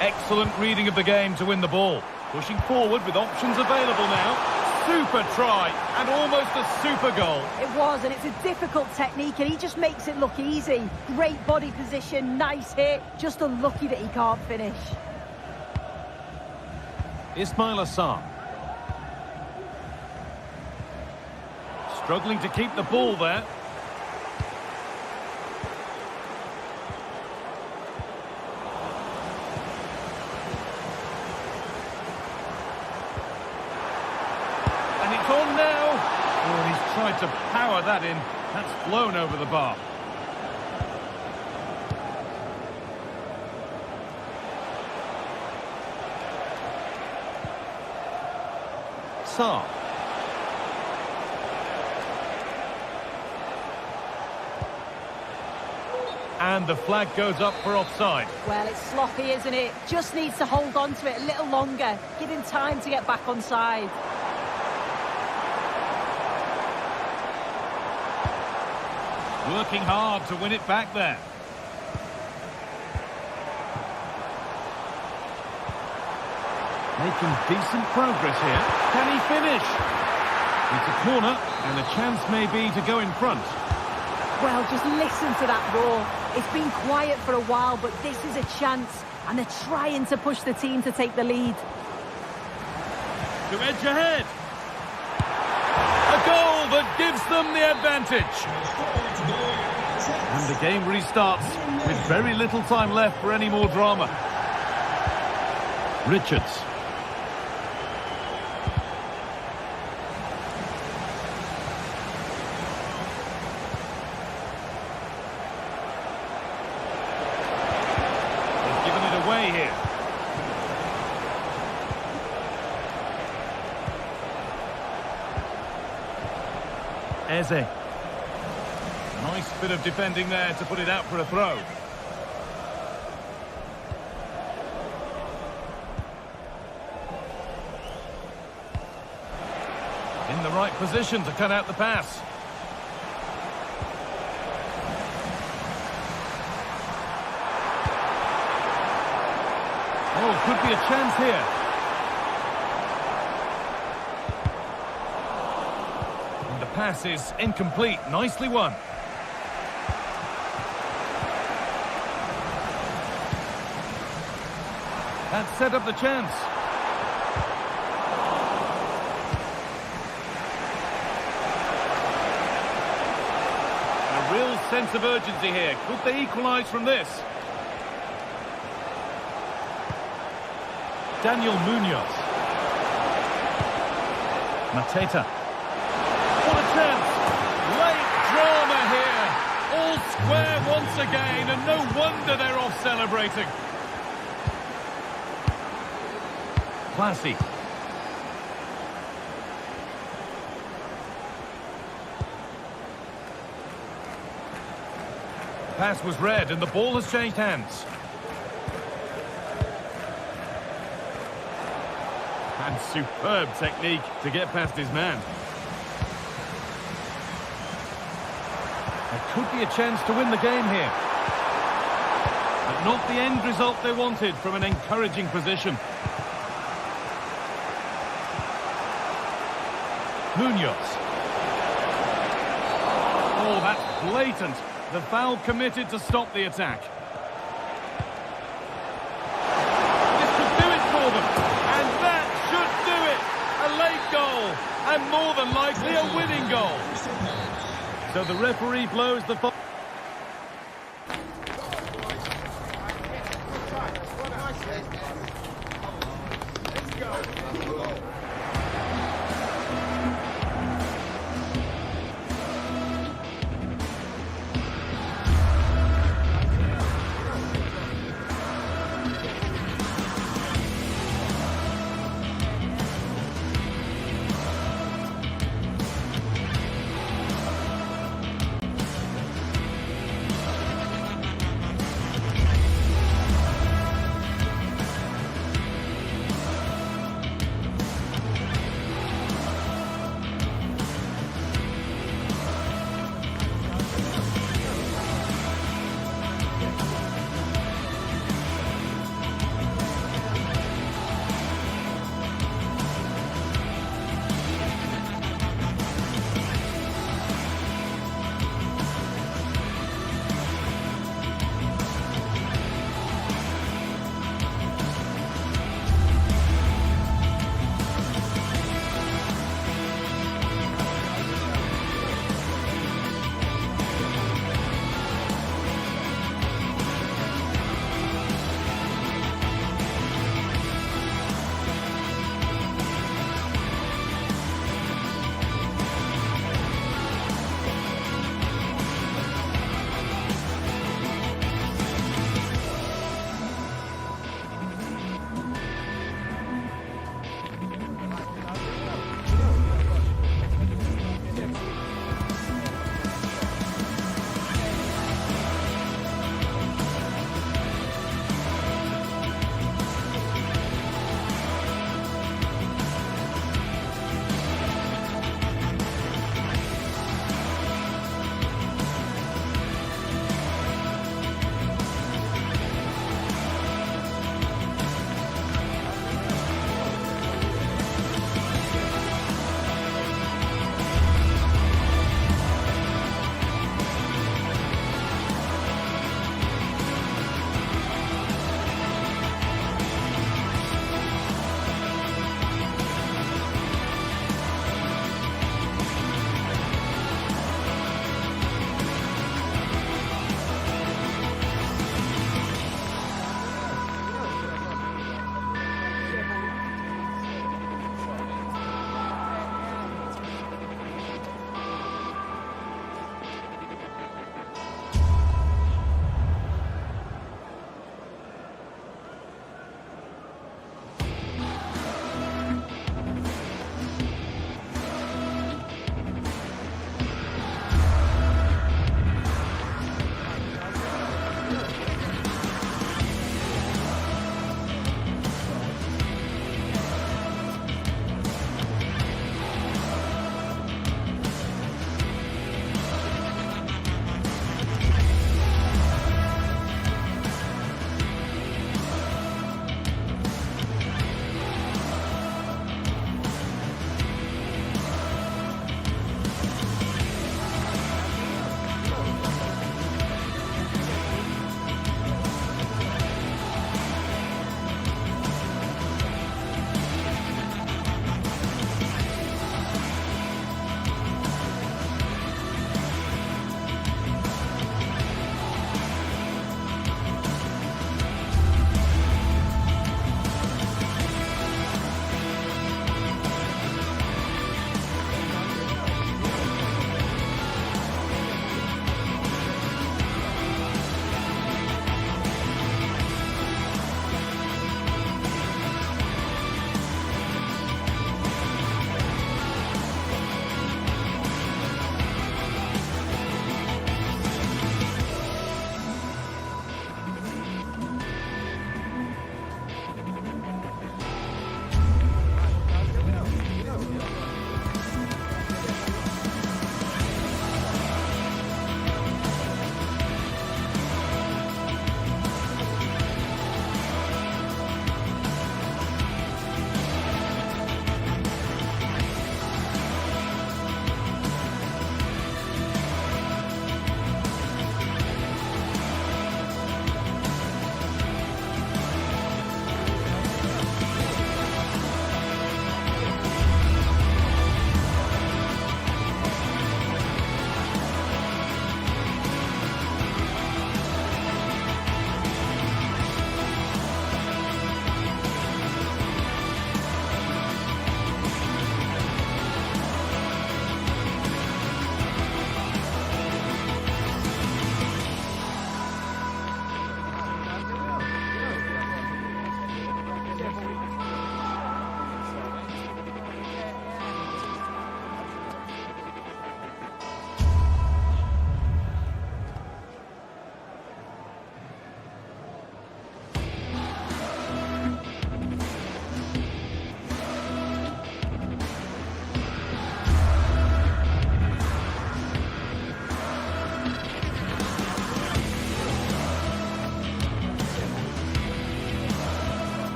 Excellent reading of the game to win the ball. Pushing forward with options available now. Super try and almost a super goal. It was, and it's a difficult technique, and he just makes it look easy. Great body position, nice hit. Just unlucky that he can't finish. Ismail Assar. Struggling to keep the ball there. now. Oh, he's tried to power that in. That's blown over the bar. Saar. And the flag goes up for offside. Well, it's sloppy, isn't it? Just needs to hold on to it a little longer. Give him time to get back on side. Working hard to win it back there. Making decent progress here. Can he finish? It's a corner, and a chance may be to go in front. Well, just listen to that roar. It's been quiet for a while, but this is a chance, and they're trying to push the team to take the lead. To edge ahead. A goal that gives them the advantage. And the game restarts with very little time left for any more drama. Richards. Away here. Eze. Nice bit of defending there to put it out for a throw. In the right position to cut out the pass. Oh, could be a chance here. And the pass is incomplete. Nicely won. That set up the chance. A real sense of urgency here. Could they equalise from this? Daniel Munoz. Mateta. What a chance! Late drama here. All square once again, and no wonder they're off celebrating. Classy. Pass was read, and the ball has changed hands. And superb technique to get past his man. There could be a chance to win the game here. But not the end result they wanted from an encouraging position. Munoz. Oh, that's blatant. The foul committed to stop the attack. This could do it for them. And that should do it. A late goal. And more than likely a winning goal. So the referee blows the...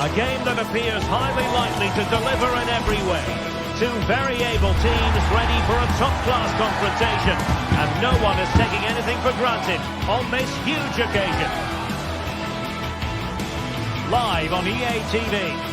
A game that appears highly likely to deliver in every way. Two very able teams ready for a top-class confrontation. And no one is taking anything for granted on this huge occasion. Live on EA TV.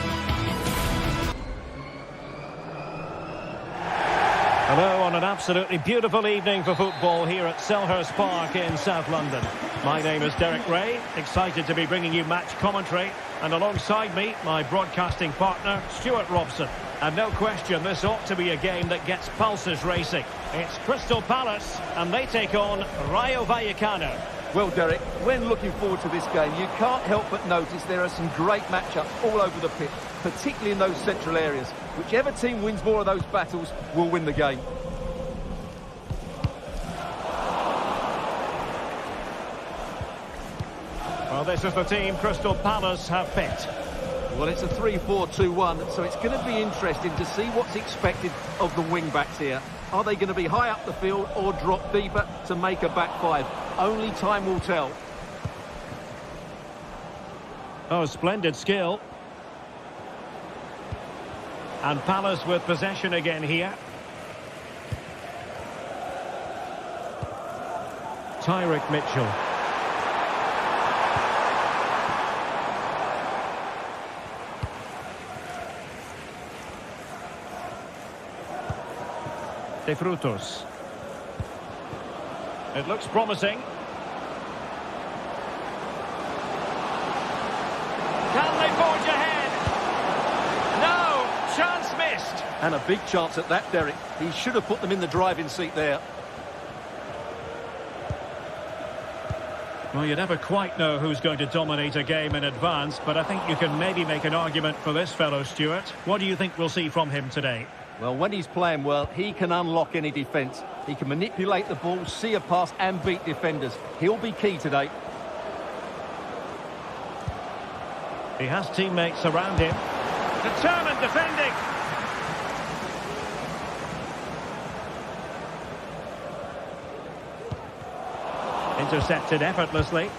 Hello on an absolutely beautiful evening for football here at Selhurst Park in South London. My name is Derek Ray, excited to be bringing you match commentary. And alongside me, my broadcasting partner, Stuart Robson. And no question, this ought to be a game that gets pulses racing. It's Crystal Palace, and they take on Rayo Vallecano. Well, Derek, when looking forward to this game, you can't help but notice there are some great matchups all over the pitch, particularly in those central areas. Whichever team wins more of those battles will win the game. Well, this is the team Crystal Palace have picked. Well, it's a 3-4-2-1, so it's going to be interesting to see what's expected of the wing-backs here. Are they going to be high up the field or drop deeper to make a back five? Only time will tell. Oh, splendid skill. And Palace with possession again here. Tyrick Mitchell. De Frutos. It looks promising. Can they forge ahead? No, chance missed. And a big chance at that, Derek. He should have put them in the driving seat there. Well, you never quite know who's going to dominate a game in advance, but I think you can maybe make an argument for this fellow, Stuart. What do you think we'll see from him today? Well, when he's playing well, he can unlock any defence. He can manipulate the ball, see a pass and beat defenders. He'll be key today. He has teammates around him. Determined defending. Intercepted effortlessly.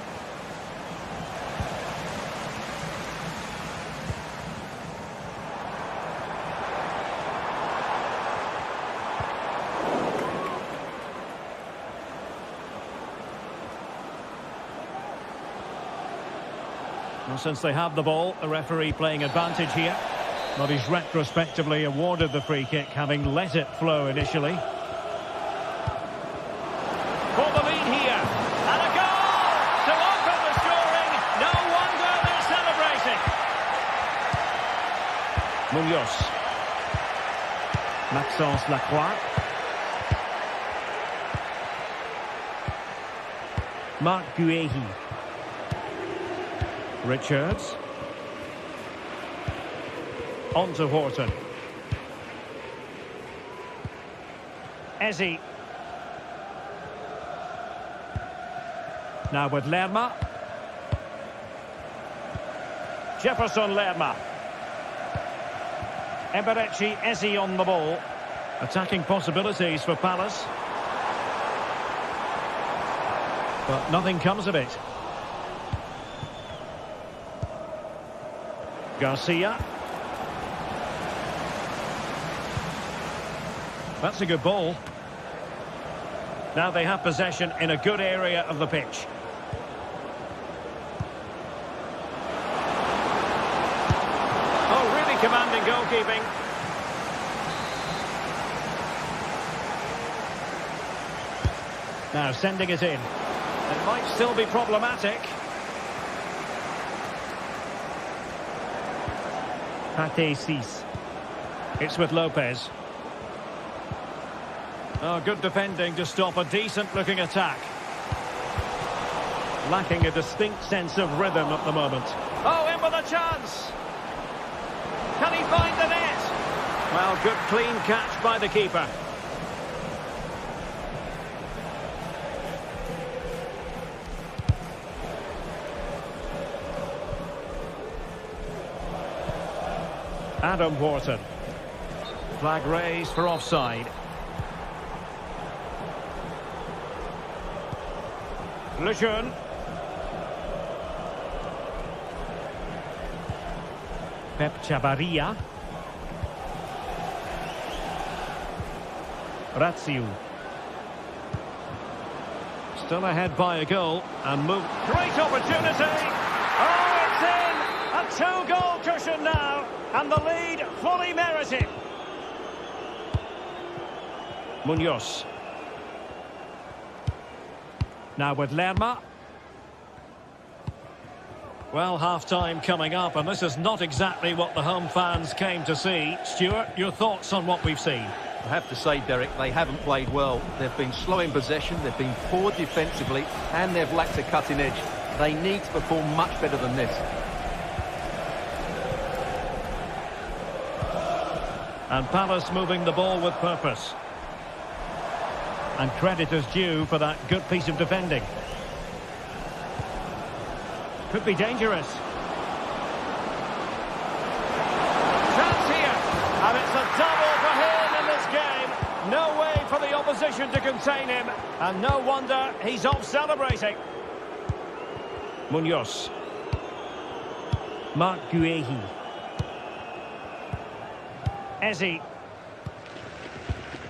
Well, since they have the ball, the referee playing advantage here. But he's retrospectively awarded the free kick, having let it flow initially. For the lead here. And a goal to open the scoring. No wonder they're celebrating. Munoz. Maxence Lacroix. Marc Guéhi. Richards. On to Horton. Eze. Now with Lerma. Jefferson Lerma. Eberechi Eze on the ball. Attacking possibilities for Palace. But nothing comes of it. Garcia. That's a good ball. Now they have possession in a good area of the pitch. Oh, really commanding goalkeeping. Now sending it in. It might still be problematic. Pate Cis. It's with Lopez. Oh, good defending to stop a decent-looking attack. Lacking a distinct sense of rhythm at the moment. Oh, in with a chance! Can he find the net? Well, good clean catch by the keeper. Adam Wharton. Flag raised for offside. Lejeune. Pep Chavarria. Raziu. Still ahead by a goal and move. Great opportunity. Oh, it's in. A two-goal cushion now. And the lead fully merited. Munoz. Now with Lerma. Well, half-time coming up, and this is not exactly what the home fans came to see. Stuart, your thoughts on what we've seen? I have to say, Derek, they haven't played well. They've been slow in possession, they've been poor defensively, and they've lacked a cutting edge. They need to perform much better than this. And Palace moving the ball with purpose. And credit is due for that good piece of defending. Could be dangerous. Chance here. And it's a double for him in this game. No way for the opposition to contain him. And no wonder he's off celebrating. Munoz. Mark Guehi. Eze.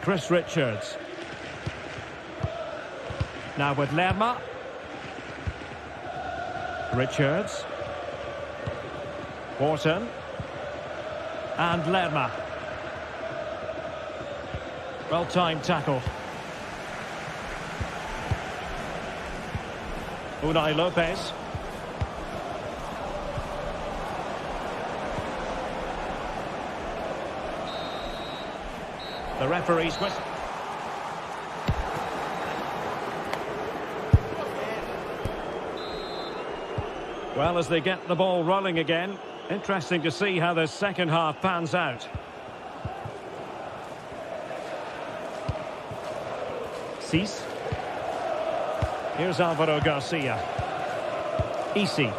Chris Richards. Now with Lerma. Richards. Wharton. And Lerma. Well-timed tackle. Unai Lopez. The referee's whistle. Well, as they get the ball rolling again, interesting to see how the second half pans out. Cease. Here's Alvaro Garcia. Isi.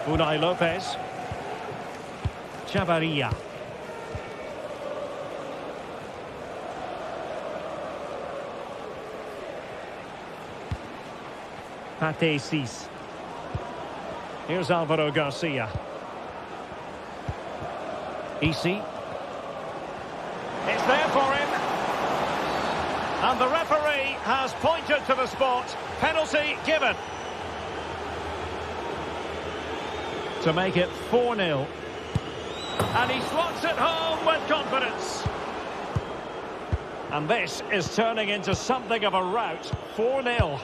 Unai Lopez. Chavarria. Pate Cease. Here's Alvaro Garcia. Isi. It's there for him. And the referee has pointed to the spot. Penalty given. To make it 4-0. And he slots it home with confidence. And this is turning into something of a rout. 4-0.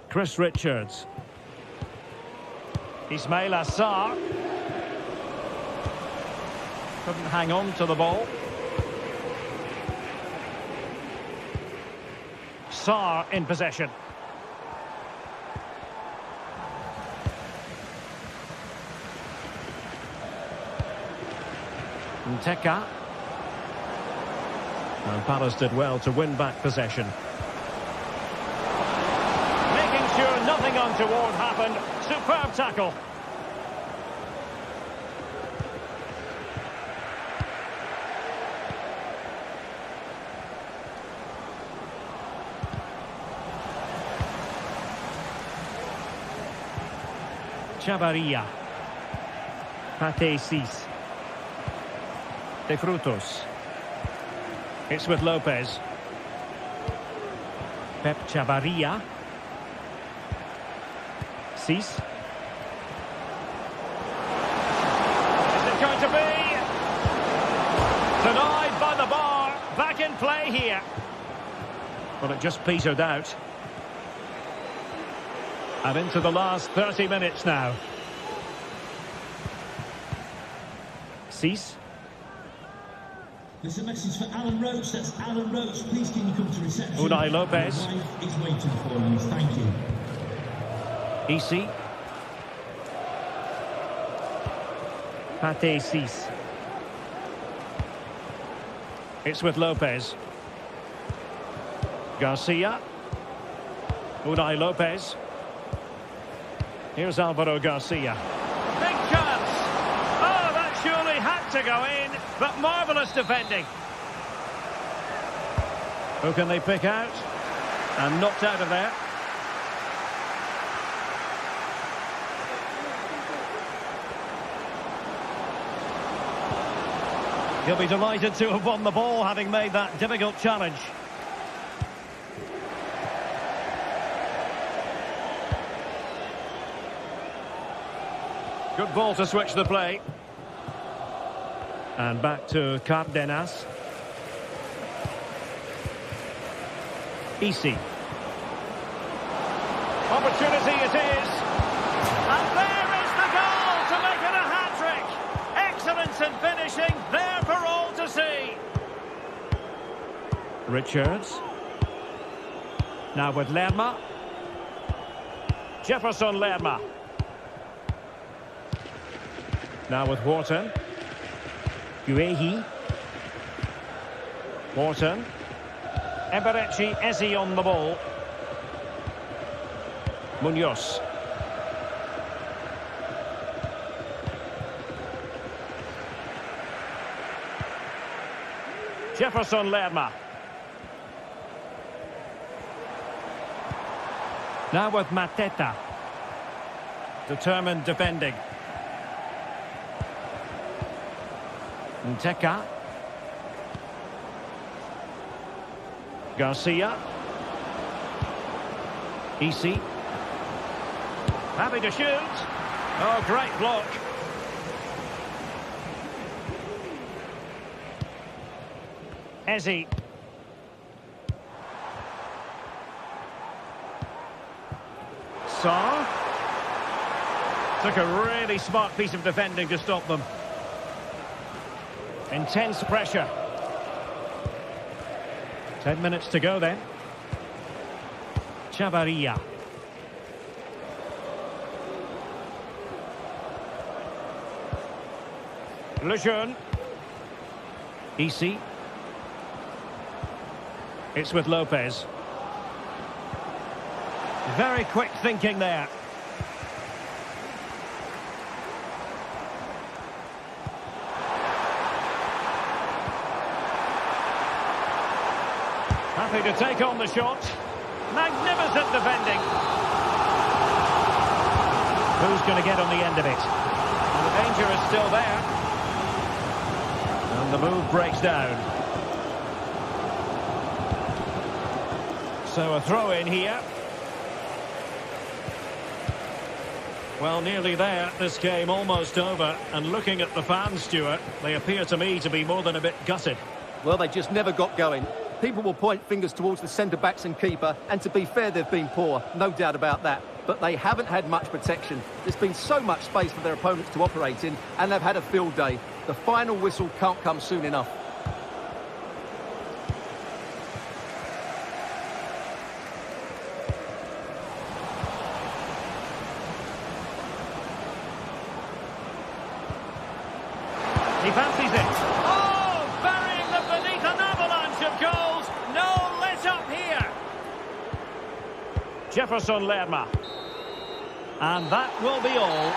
Chris Richards. Ismail Assar. Couldn't hang on to the ball. Sarr in possession. Nteka. And Palace did well to win back possession. Sure, nothing untoward happened. Superb tackle. Chavarria. Pate Cease. De Frutos. It's with Lopez. Pep Chavarria. Cease. Is it going to be? Denied by the bar. Back in play here. Well, it just petered out. And into the last 30 minutes now. Cease. There's a message for Alan Roach. That's Alan Roach. Please can you come to reception? Unai Lopez. My wife is waiting for you. Thank you. Isi. Pate Cease. It's with Lopez. Garcia. Unai Lopez. Here's Alvaro Garcia. Big chance! Oh, that surely had to go in, but marvellous defending. Who can they pick out? And knocked out of there. He'll be delighted to have won the ball, having made that difficult challenge. Good ball to switch the play. And back to Cardenas. Easy. Opportunity it is. And there is the goal to make it a hat-trick. Excellence in finishing, there for all to see. Richards. Now with Lerma. Jefferson Lerma. Now with Wharton. Guehi. Wharton. Eberechi Eze on the ball. Munoz. Jefferson Lerma. Now with Mateta. Determined defending. Nteka. Garcia. Easy. Happy to shoot. Oh, great block. Eze. Sarr. Took a really smart piece of defending to stop them. Intense pressure. 10 minutes to go then. Chavarria. Lejeune. Easy. It's with Lopez. Very quick thinking there. Happy to take on the shot. Magnificent defending. Who's going to get on the end of it? And the danger is still there. And the move breaks down. So a throw in here. Well, nearly there. This game almost over. And looking at the fans, Stuart, they appear to me to be more than a bit gutted. Well, they just never got going. People will point fingers towards the centre-backs and keeper, and to be fair, they've been poor, no doubt about that. But they haven't had much protection. There's been so much space for their opponents to operate in, and they've had a field day. The final whistle can't come soon enough. He fancies it. Oh, burying them beneath an avalanche of goals. No let up here. Jefferson Lerma. And that will be all.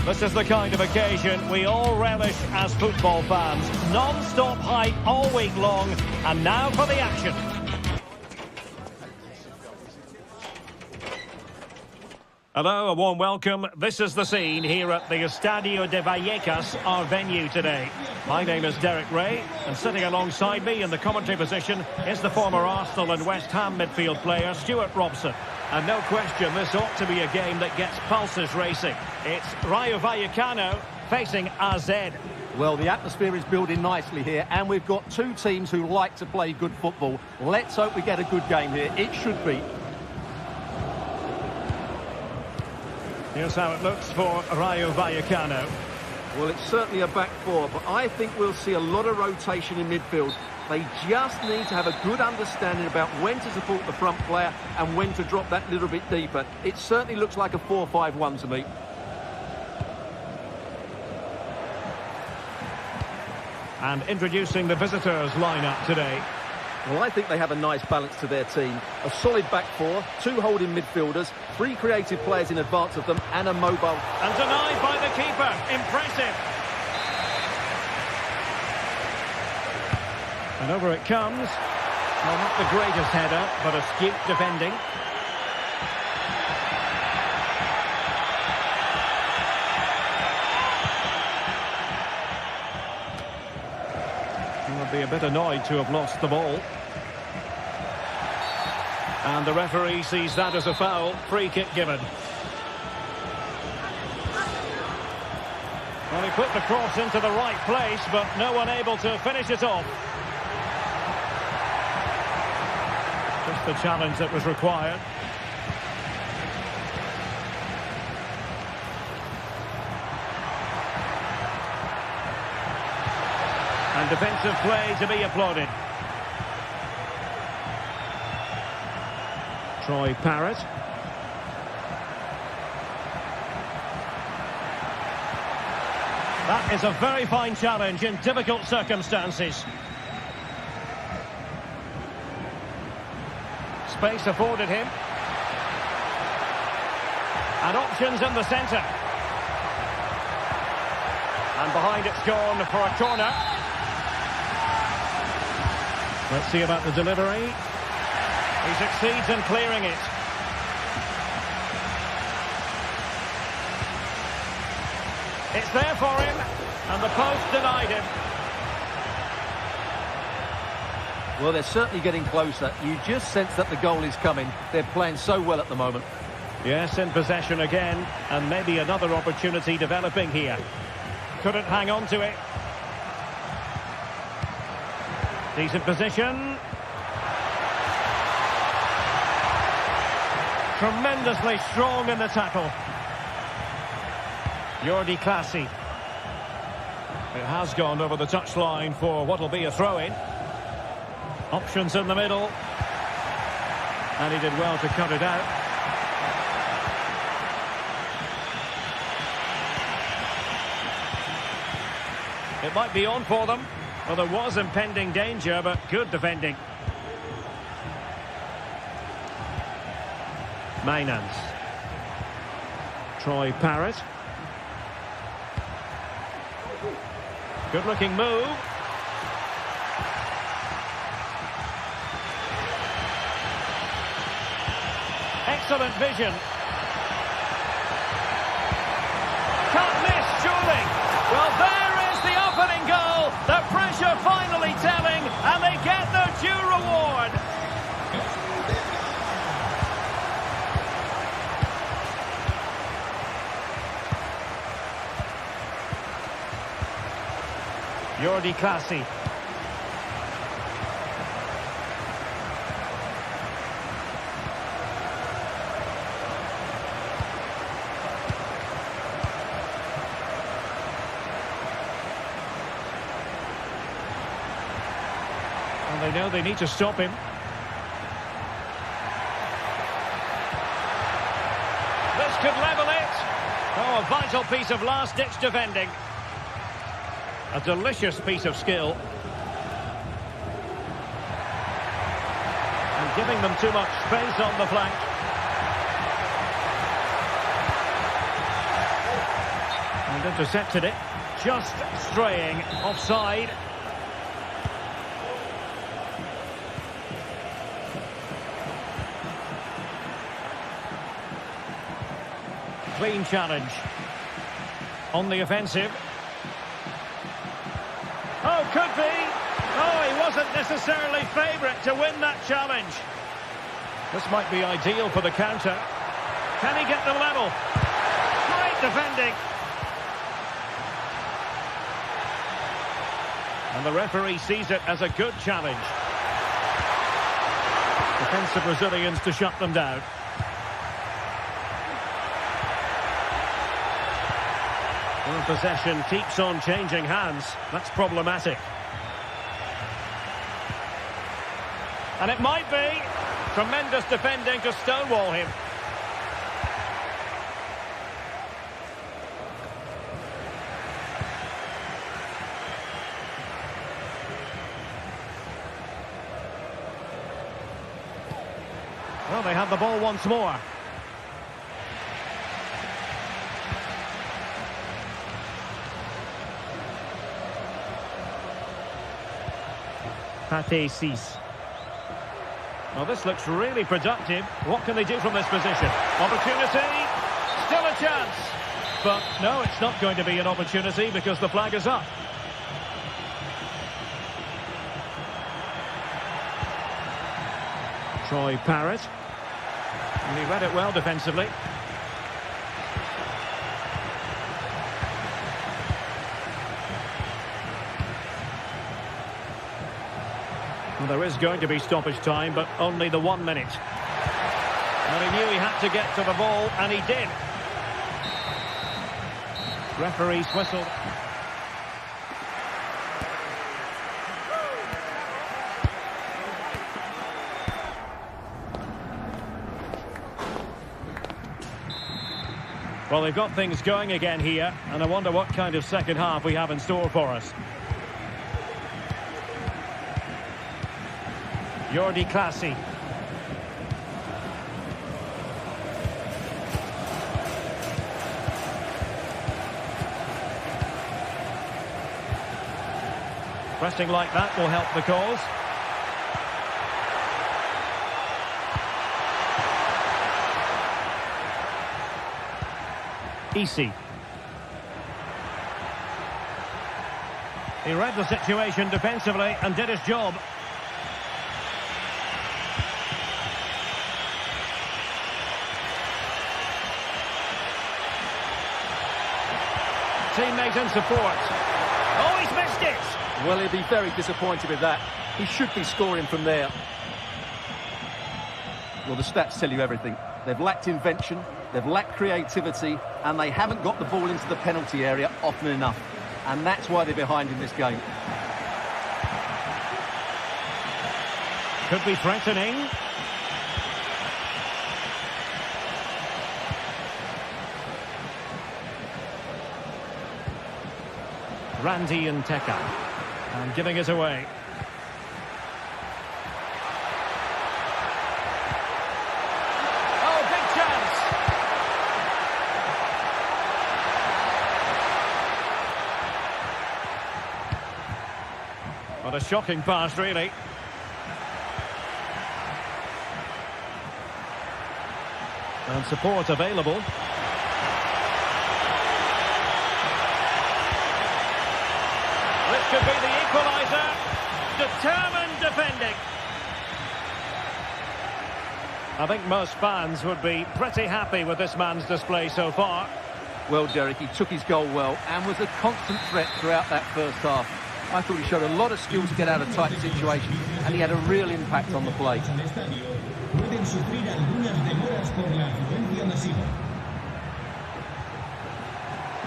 This is the kind of occasion we all relish as football fans. Non-stop hype all week long, and now for the action. Hello, a warm welcome. This is the scene here at the Estadio de Vallecas, our venue today. My name is Derek Ray, and sitting alongside me in the commentary position is the former Arsenal and West Ham midfield player, Stuart Robson. And no question, this ought to be a game that gets pulses racing. It's Rayo Vallecano facing AZ. Well, the atmosphere is building nicely here, and we've got two teams who like to play good football. Let's hope we get a good game here. It should be. Here's how it looks for Rayo Vallecano. Well, it's certainly a back four, but I think we'll see a lot of rotation in midfield. They just need to have a good understanding about when to support the front player and when to drop that little bit deeper. It certainly looks like a 4-5-1 to me. And introducing the visitors lineup today. Well, I think they have a nice balance to their team. A solid back four, two holding midfielders, three creative players in advance of them, and a mobile. And denied by the keeper. Impressive. And over it comes. Well, not the greatest header, but astute defending. He would be a bit annoyed to have lost the ball. And the referee sees that as a foul. Free kick given. Well, he put the cross into the right place, but no one able to finish it off. Just the challenge that was required. And defensive play to be applauded. Troy Parrott. That is a very fine challenge in difficult circumstances. Space afforded him. And options in the centre. And behind it's gone for a corner. Let's see about the delivery. He succeeds in clearing it. It's there for him, and the post denied him. Well, they're certainly getting closer. You just sense that the goal is coming. They're playing so well at the moment. Yes, in possession again, and maybe another opportunity developing here. Couldn't hang on to it. Decent position. Tremendously strong in the tackle. Jordi Clasie. It has gone over the touchline for what will be a throw-in. Options in the middle. And he did well to cut it out. It might be on for them. Well, there was impending danger, but good defending. Maynans. Troy Parrott. Good-looking move. Excellent vision. Can't miss, surely. Well, there is the opening goal. The pressure finally telling, and they get their due reward. Jordi Clasie. And they know they need to stop him. This could level it. Oh, a vital piece of last-ditch defending. A delicious piece of skill. And giving them too much space on the flank. Intercepted it. Just straying offside. Clean challenge. On the offensive. Oh, could be. Oh, he wasn't necessarily favourite to win that challenge. This might be ideal for the counter. Can he get the level? Great defending. And the referee sees it as a good challenge. Defensive Brazilians to shut them down. Well, possession keeps on changing hands. That's problematic. And it might be. Tremendous defending to stonewall him. Well, they have the ball once more. Pate Cis. Well, this looks really productive. What can they do from this position? Opportunity. Still a chance. But no, it's not going to be an opportunity because the flag is up. Troy Parrott. And he read it well defensively. Well, there is going to be stoppage time, but only the 1 minute. And he knew he had to get to the ball, and he did. Referee's whistle. Well, they've got things going again here, and I wonder what kind of second half we have in store for us. Jordi Clasie. Pressing like that will help the cause. Easy. He read the situation defensively and did his job. Teammate and support. Oh, he's missed it! Well, he'll be very disappointed with that. He should be scoring from there. Well, the stats tell you everything. They've lacked invention, they've lacked creativity, and they haven't got the ball into the penalty area often enough. And that's why they're behind in this game. Could be threatening. Randy and Teka. And giving it away. Oh, big chance! What a shocking pass, really. And support available. This could be the equaliser. Determined defending. I think most fans would be pretty happy with this man's display so far. Well, Derek, he took his goal well and was a constant threat throughout that first half. I thought he showed a lot of skill to get out of tight situations, and he had a real impact on the play.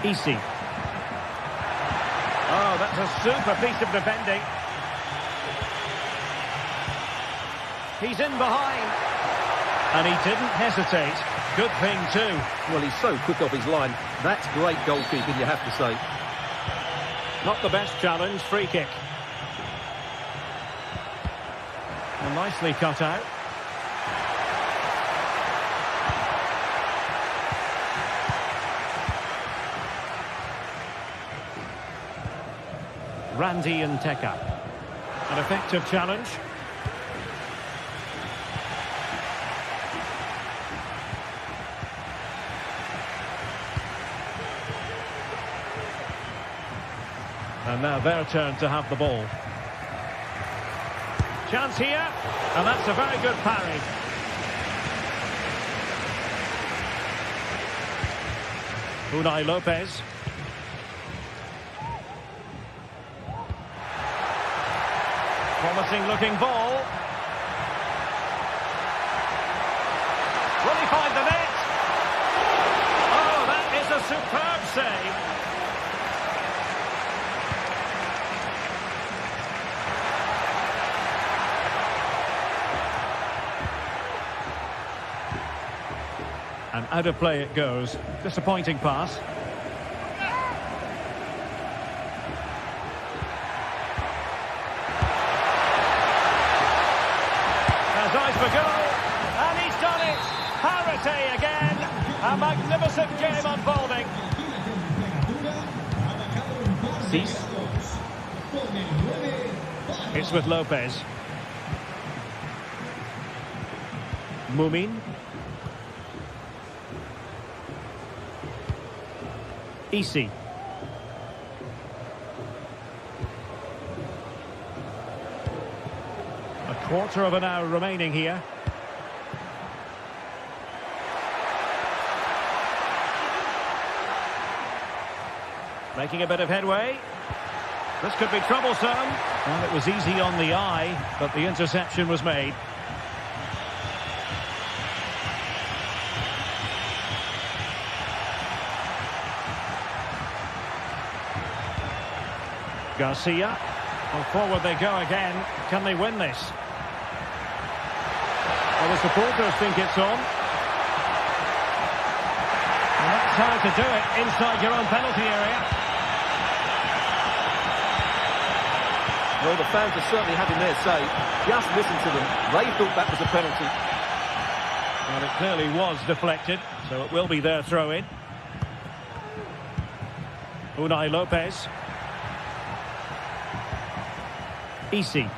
Easy. Oh, that's a super piece of defending. He's in behind. And he didn't hesitate. Good thing too. Well, he's so quick off his line. That's great goalkeeping, you have to say. Not the best challenge, free kick. And nicely cut out. Randy and Teka. An effective challenge. And now their turn to have the ball. Chance here, and that's a very good parry. Unai Lopez. Promising looking ball. Will he find the net? Oh, that is a superb save. And out of play it goes. Disappointing pass. Has eyes for goal. And he's done it. Parity again. A magnificent game unfolding. Cease. It's with Lopez. Mumin. Easy. A quarter of an hour remaining here. Making a bit of headway. This could be troublesome. Well, it was easy on the eye, but the interception was made. Garcia. Well, forward they go again. Can they win this? Well, the supporters think it's on. And that's how to do it inside your own penalty area. Well, the fans are certainly having their say. Just listen to them. They thought that was a penalty. Well, it clearly was deflected, so it will be their throw-in. Unai Lopez. Easy.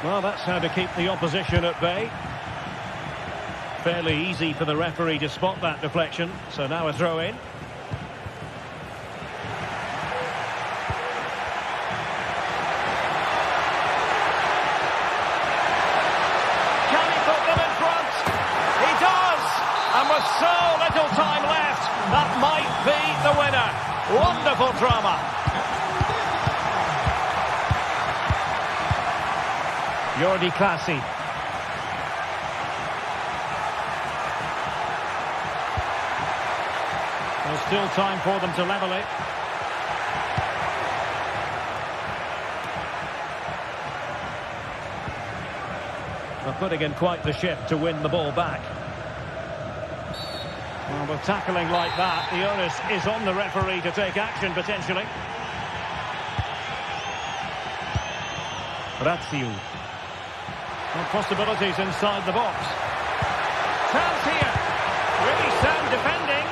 Well, that's how to keep the opposition at bay. Fairly easy for the referee to spot that deflection. So now a throw-in. Can he put them in front? He does! And with so little time left, that might be the winner. Wonderful drama. Jordi Clasie. There's still time for them to level it. They're putting in quite the shift to win the ball back. Well, with tackling like that, the onus is on the referee to take action potentially. Razziu. Well, possibilities inside the box. Chance here. Really sound defending.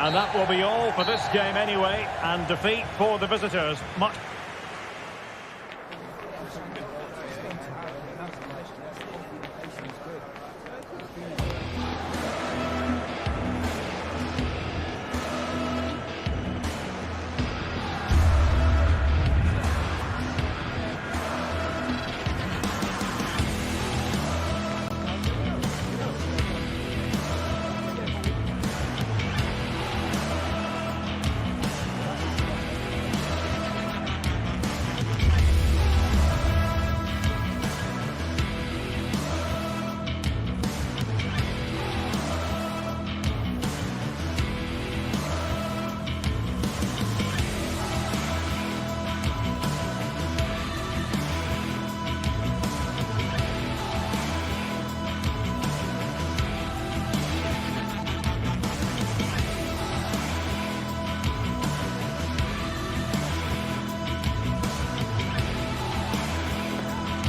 And that will be all for this game anyway. And defeat for the visitors. Much.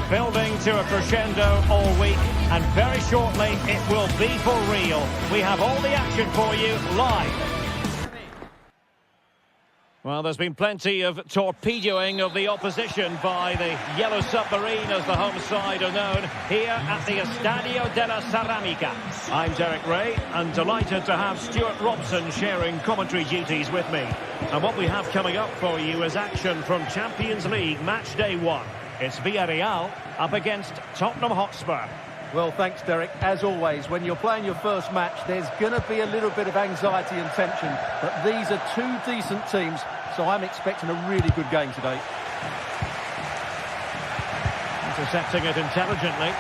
building to a crescendo all week, and very shortly it will be for real. We have all the action for you live. Well, there's been plenty of torpedoing of the opposition by the Yellow Submarine, as the home side are known, here at the Estadio della Ceramica. I'm Derek Ray, and delighted to have Stuart Robson sharing commentary duties with me. And what we have coming up for you is action from Champions League Match Day 1. It's Villarreal up against Tottenham Hotspur. Well, thanks, Derek. As always, when you're playing your first match, there's going to be a little bit of anxiety and tension. But these are two decent teams, so I'm expecting a really good game today. Intercepting it intelligently.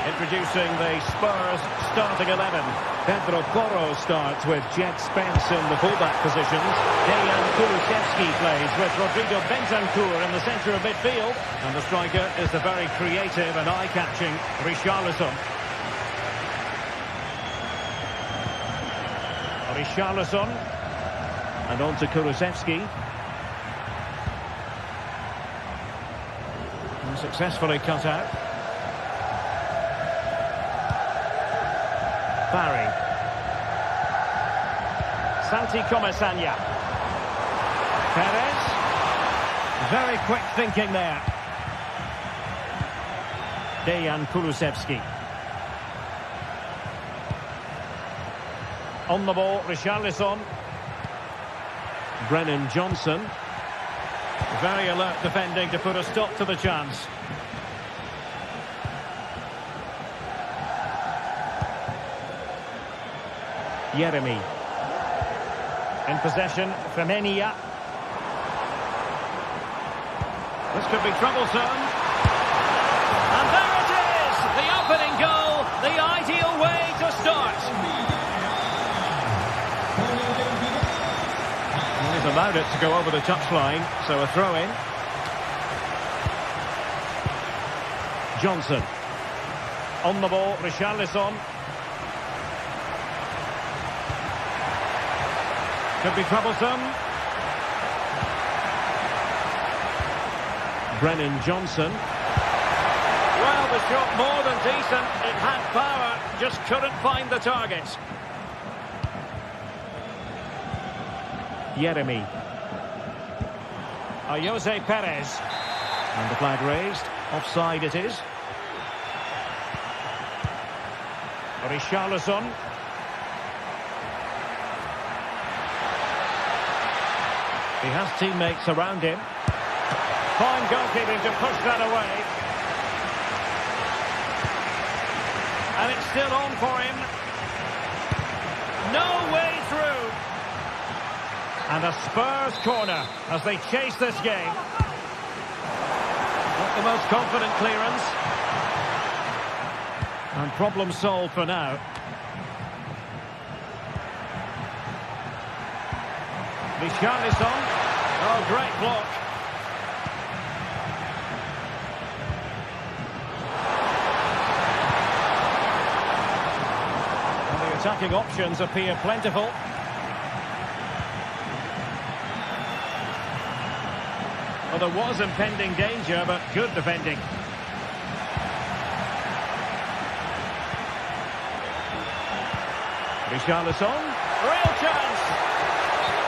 Introducing the Spurs starting 11. Pedro Porro starts with Jet Spence in the fullback positions. Dejan Kulusevski plays with Rodrigo Bentancur in the centre of midfield. And the striker is the very creative and eye-catching Richarlison. Richarlison. And on to Kulusevski. And successfully cut out. Barry. Santi Comesaña. Perez. Very quick thinking there. Dejan Kulusevski. On the ball, Richarlison. Brennan Johnson. Very alert defending to put a stop to the chance. Yeremy. In possession, Femenia. This could be troublesome. And there it is! The opening goal, the ideal way to start. He's allowed it to go over the touchline, so a throw-in. Johnson. On the ball, Richarlison. Could be troublesome. Brennan Johnson. Well, the shot more than decent. It had power, just couldn't find the target. Yeremy. Jose Perez. And the flag raised. Offside it is. Richarlison. He has teammates around him. Fine goalkeeping to push that away. And it's still on for him. No way through. And a Spurs corner as they chase this game. Not the most confident clearance. And problem solved for now. Richarlison. Oh, great block. And the attacking options appear plentiful. Well, there was impending danger, but good defending. Richarlison. Real chance.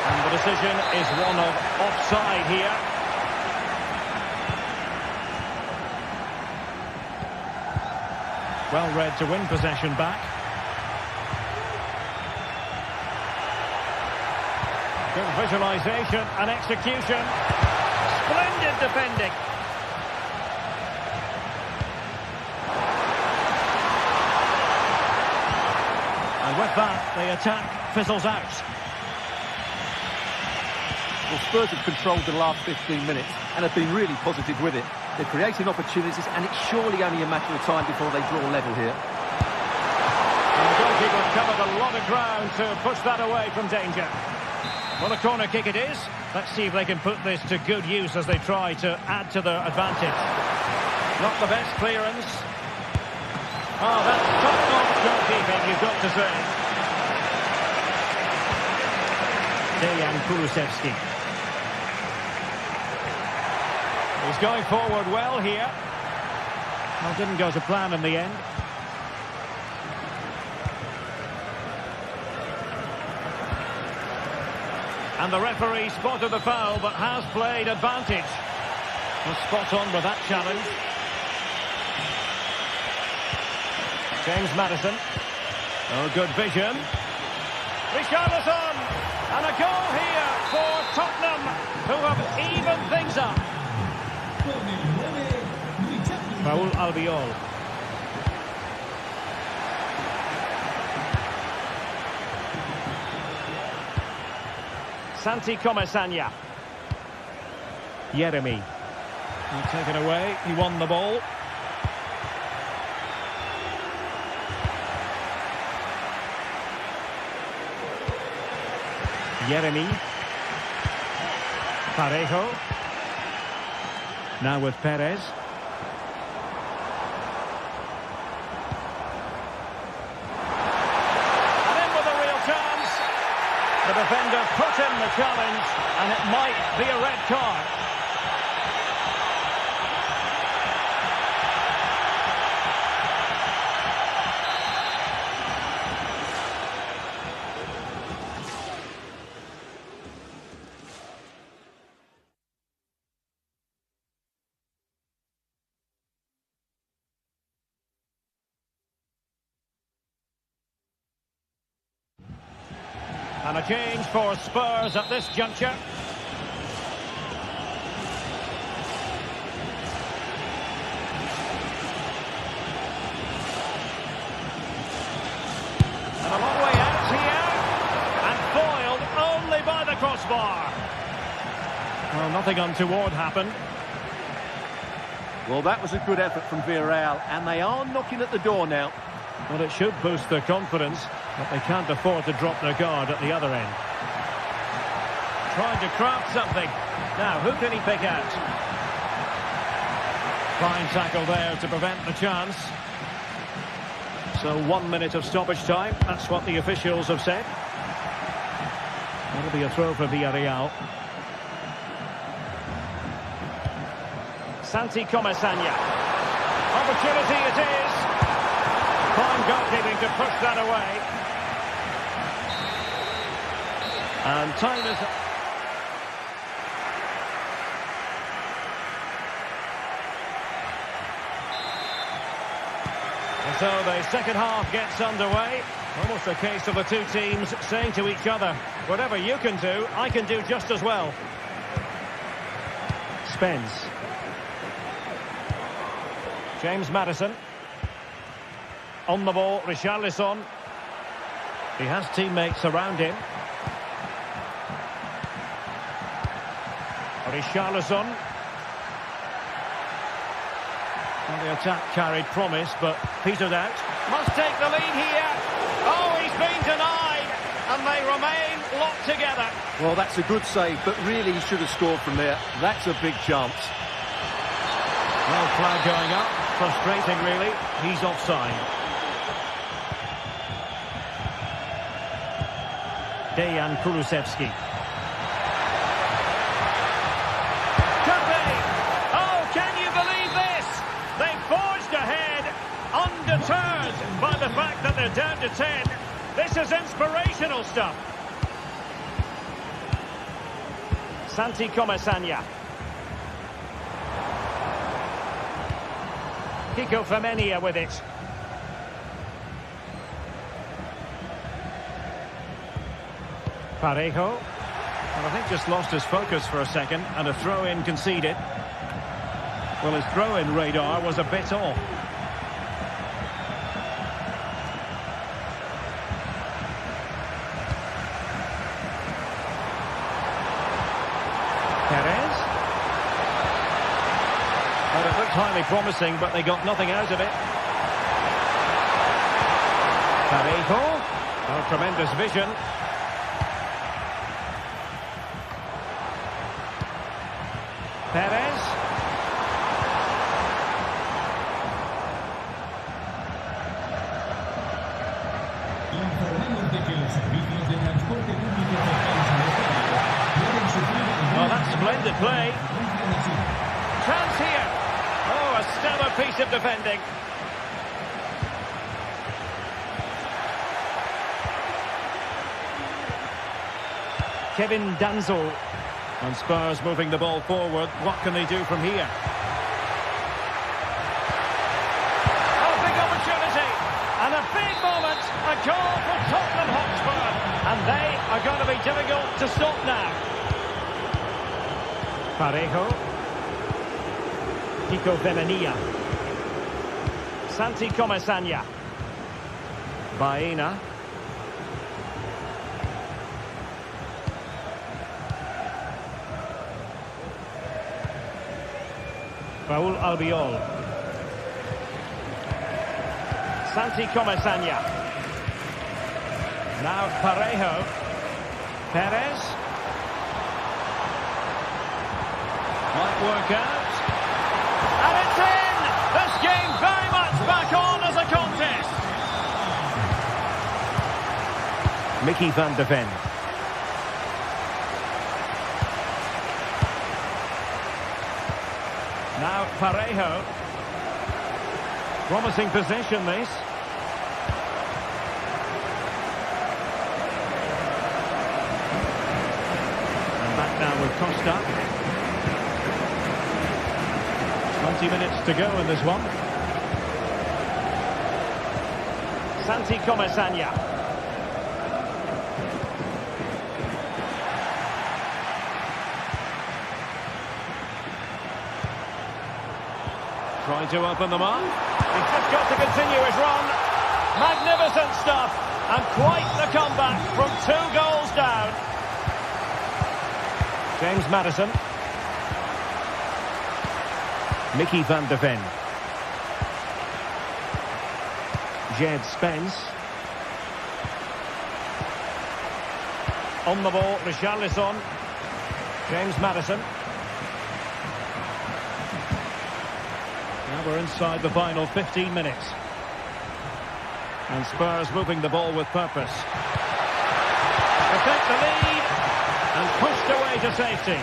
And the decision is one of offside here. Well read to win possession back. Good visualisation and execution. Splendid defending. And with that, the attack fizzles out. Well, Spurs have controlled the last 15 minutes and have been really positive with it. They're creating opportunities, and it's surely only a matter of time before they draw level here. And the goalkeeper covered a lot of ground to push that away from danger. Well, a corner kick it is. Let's see if they can put this to good use as they try to add to their advantage. Not the best clearance. Oh, that's top-notch goalkeeping, you've got to say. Dejan Kulusevski. He's going forward well here. Well, didn't go to plan in the end. And the referee spotted the foul, but has played advantage. Was spot on with that challenge. James Maddison. Oh, good vision. Richarlison. And a goal here for Tottenham, who have evened things up. Raul Albiol. Santi Comesanya. Yeremy. Taken away. He won the ball. Yeremy. Parejo. Now with Perez. And in with a real chance. The defender put in the challenge, and it might be a red card. And a change for Spurs at this juncture. And a long way out here. And foiled only by the crossbar. Well, nothing untoward happened. Well, that was a good effort from Villarreal, and they are knocking at the door now. Well, it should boost their confidence, but they can't afford to drop their guard at the other end. Trying to craft something. Now, who can he pick out? Fine tackle there to prevent the chance. So 1 minute of stoppage time. That's what the officials have said. That'll be a throw for Villarreal. Santi Comesanya. Opportunity it is. Fine goalkeeping to push that away. And time is... And so the second half gets underway. Almost a case of the two teams saying to each other, whatever you can do, I can do just as well. Spence. James Maddison. On the ball, Richarlison. He has teammates around him. Richarlison. Well, the attack carried promise, but petered out. Must take the lead here. Oh, he's been denied, and they remain locked together. Well, that's a good save, but really he should have scored from there. That's a big chance. Well, flag going up. Frustrating, really. He's offside. Dejan Kulusevski. Could be! Oh, can you believe this? They forged ahead, undeterred by the fact that they're down to 10. This is inspirational stuff. Santi Comesanya. Kiko Femenia with it. Parejo. Well, I think just lost his focus for a second, and a throw-in conceded. Well, his throw-in radar was a bit off. Perez. Well, it looked highly promising, but they got nothing out of it. Parejo. Oh, tremendous vision. Perez. Informamos de que los servicios de transporte público cercanos a esta área pueden sufrir... Oh, that's splendid play. Chance stellar piece of defending. Kevin Danzel. And Spurs moving the ball forward. What can they do from here? Oh, big opportunity. And a big moment. A goal for Tottenham Hotspur. And they are going to be difficult to stop now. Parejo. Kiko Venania. Santi Comesanya. Baena. Raul Albiol. Santi Comesanya. Now Parejo. Perez. Might work out. And it's in! This game very much back on as a contest. Mickey van de Ven. Now Parejo. Promising possession, this. And back now with Costa. 20 minutes to go in this one. Santi Comesanya. Trying to open them up. He's just got to continue his run. Magnificent stuff. And quite the comeback from 2 goals down. James Maddison. Mickey van de Ven. Jed Spence. On the ball, Richarlison. James Maddison. Now we're inside the final 15 minutes. And Spurs moving the ball with purpose. Protect the lead and pushed away to safety.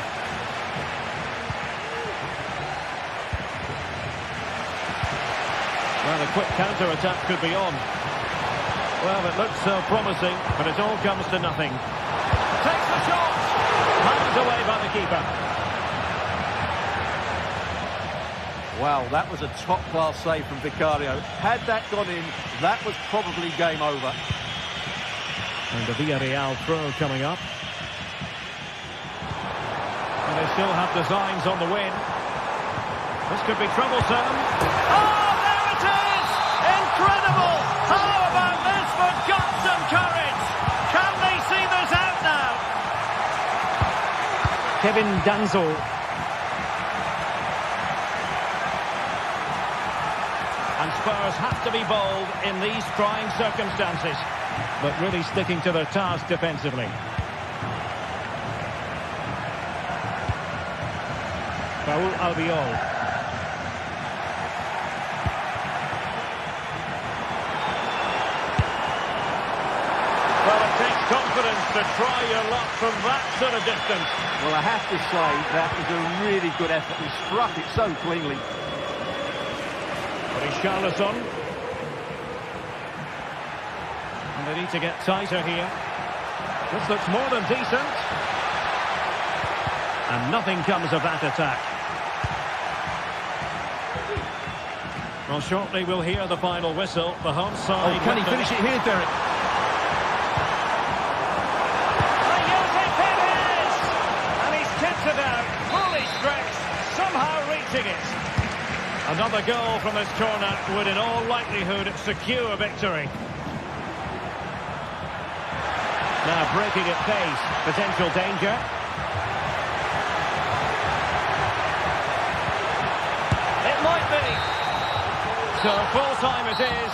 Well, a quick counter-attack could be on. Well, it looks so promising, but it all comes to nothing. Takes the shot! Hands away by the keeper. Wow, that was a top-class save from Vicario. Had that gone in, that was probably game over. And the Villarreal throw coming up. And they still have designs on the win. This could be troublesome. Oh, there it is! Incredible! How about this for guts and courage? Can they see this out now? Kevin Danzel. And Spurs have to be bold in these trying circumstances, but really sticking to their task defensively. Raul Albiol. Well, it takes confidence to try your luck from that sort of distance. Well, I have to say, that was a really good effort. He struck it so cleanly. Richarlison. And they need to get tighter here. This looks more than decent. And nothing comes of that attack. Well, shortly we'll hear the final whistle. The home side... Oh, can he finish it here, Derek? And he's kept it out, fully stretched, somehow reaching it. Another goal from this corner would in all likelihood secure victory. Now breaking at pace, potential danger. It might be. So full time it is.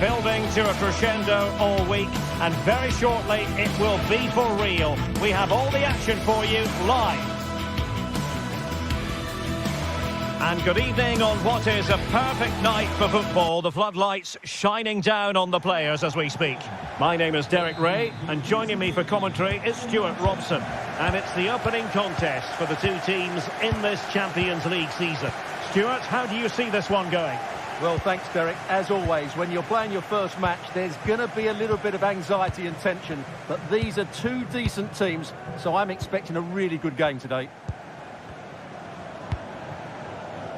building to a crescendo all week, and very shortly it will be for real. We have all the action for you live. And good evening on what is a perfect night for football. The floodlights shining down on the players as we speak. My name is Derek Ray, and joining me for commentary is Stuart Robson. And it's the opening contest for the two teams in this Champions League season. Stuart, how do you see this one going? Well, thanks, Derek. As always, when you're playing your first match, there's going to be a little bit of anxiety and tension. But these are two decent teams, so I'm expecting a really good game today.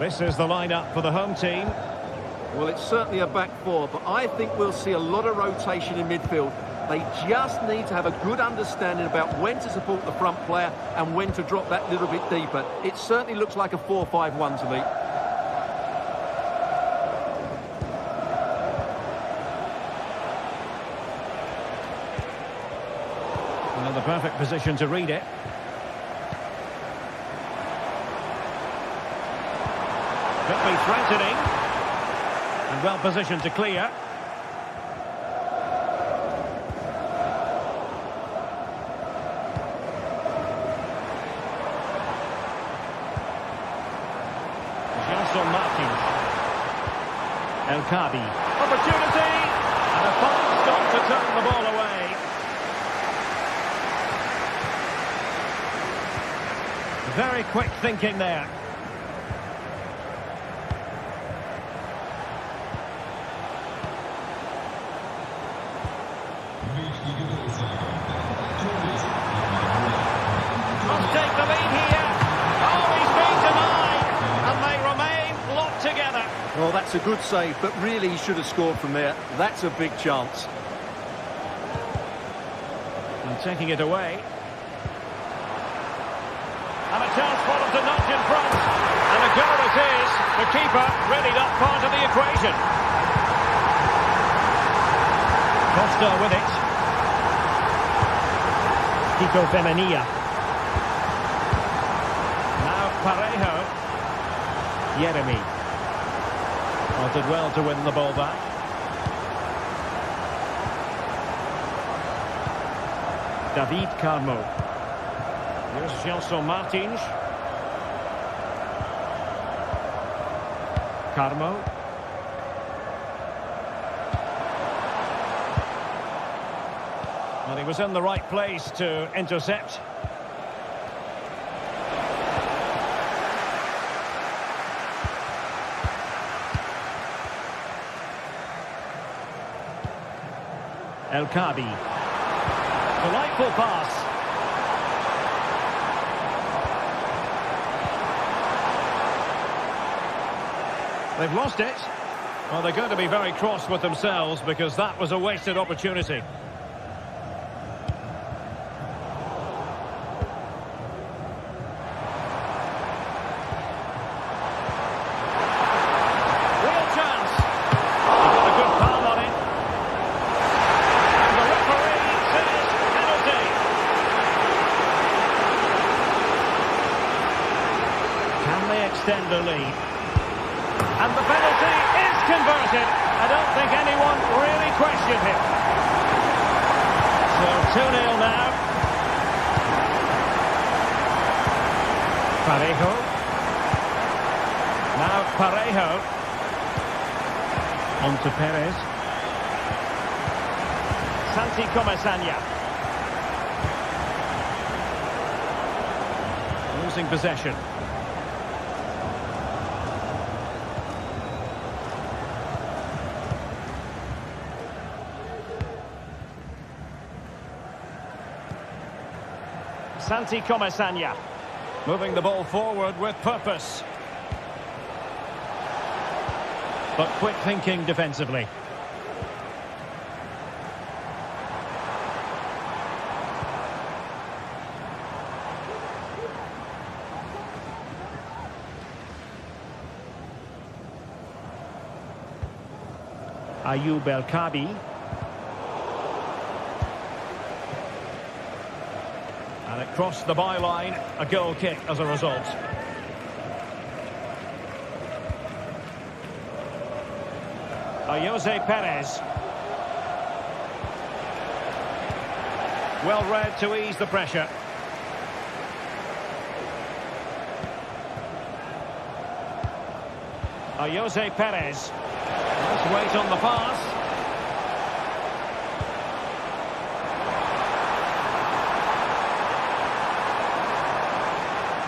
This is the lineup for the home team. Well, it's certainly a back four, but I think we'll see a lot of rotation in midfield. They just need to have a good understanding about when to support the front player and when to drop that little bit deeper. It certainly looks like a 4-5-1 to me. And the perfect position to read it. Could be threatening. And well positioned to clear. El-Kabi. Opportunity! And a fine stop to turn the ball away. Very quick thinking there. Must take the lead here. Oh, he's been denied. And they remain locked together. Well, that's a good save, but really he should have scored from there. That's a big chance. And taking it away. And a chance for them to nudge in front. And a goal it is. The keeper really not part of the equation. Costa with it. Kiko Femenia. Now Parejo. Yeremi. Did well to win the ball back. David Carmo. Here's Gelson Martins. Carmo. Well, he was in the right place to intercept. El-Kabi. Delightful pass. They've lost it. Well, they're going to be very cross with themselves because that was a wasted opportunity. Extend the lead. And the penalty is converted. I don't think anyone really questioned him. So 2-0 now. Parejo. Now Parejo. On to Perez. Santi Comasagna. Losing possession. Santi Comasagna moving the ball forward with purpose. But quick thinking defensively. Ayoub El-Kabi. And it crossed the byline, a goal kick as a result. Jose Perez. Well read to ease the pressure. Jose Perez. Let's wait on the pass.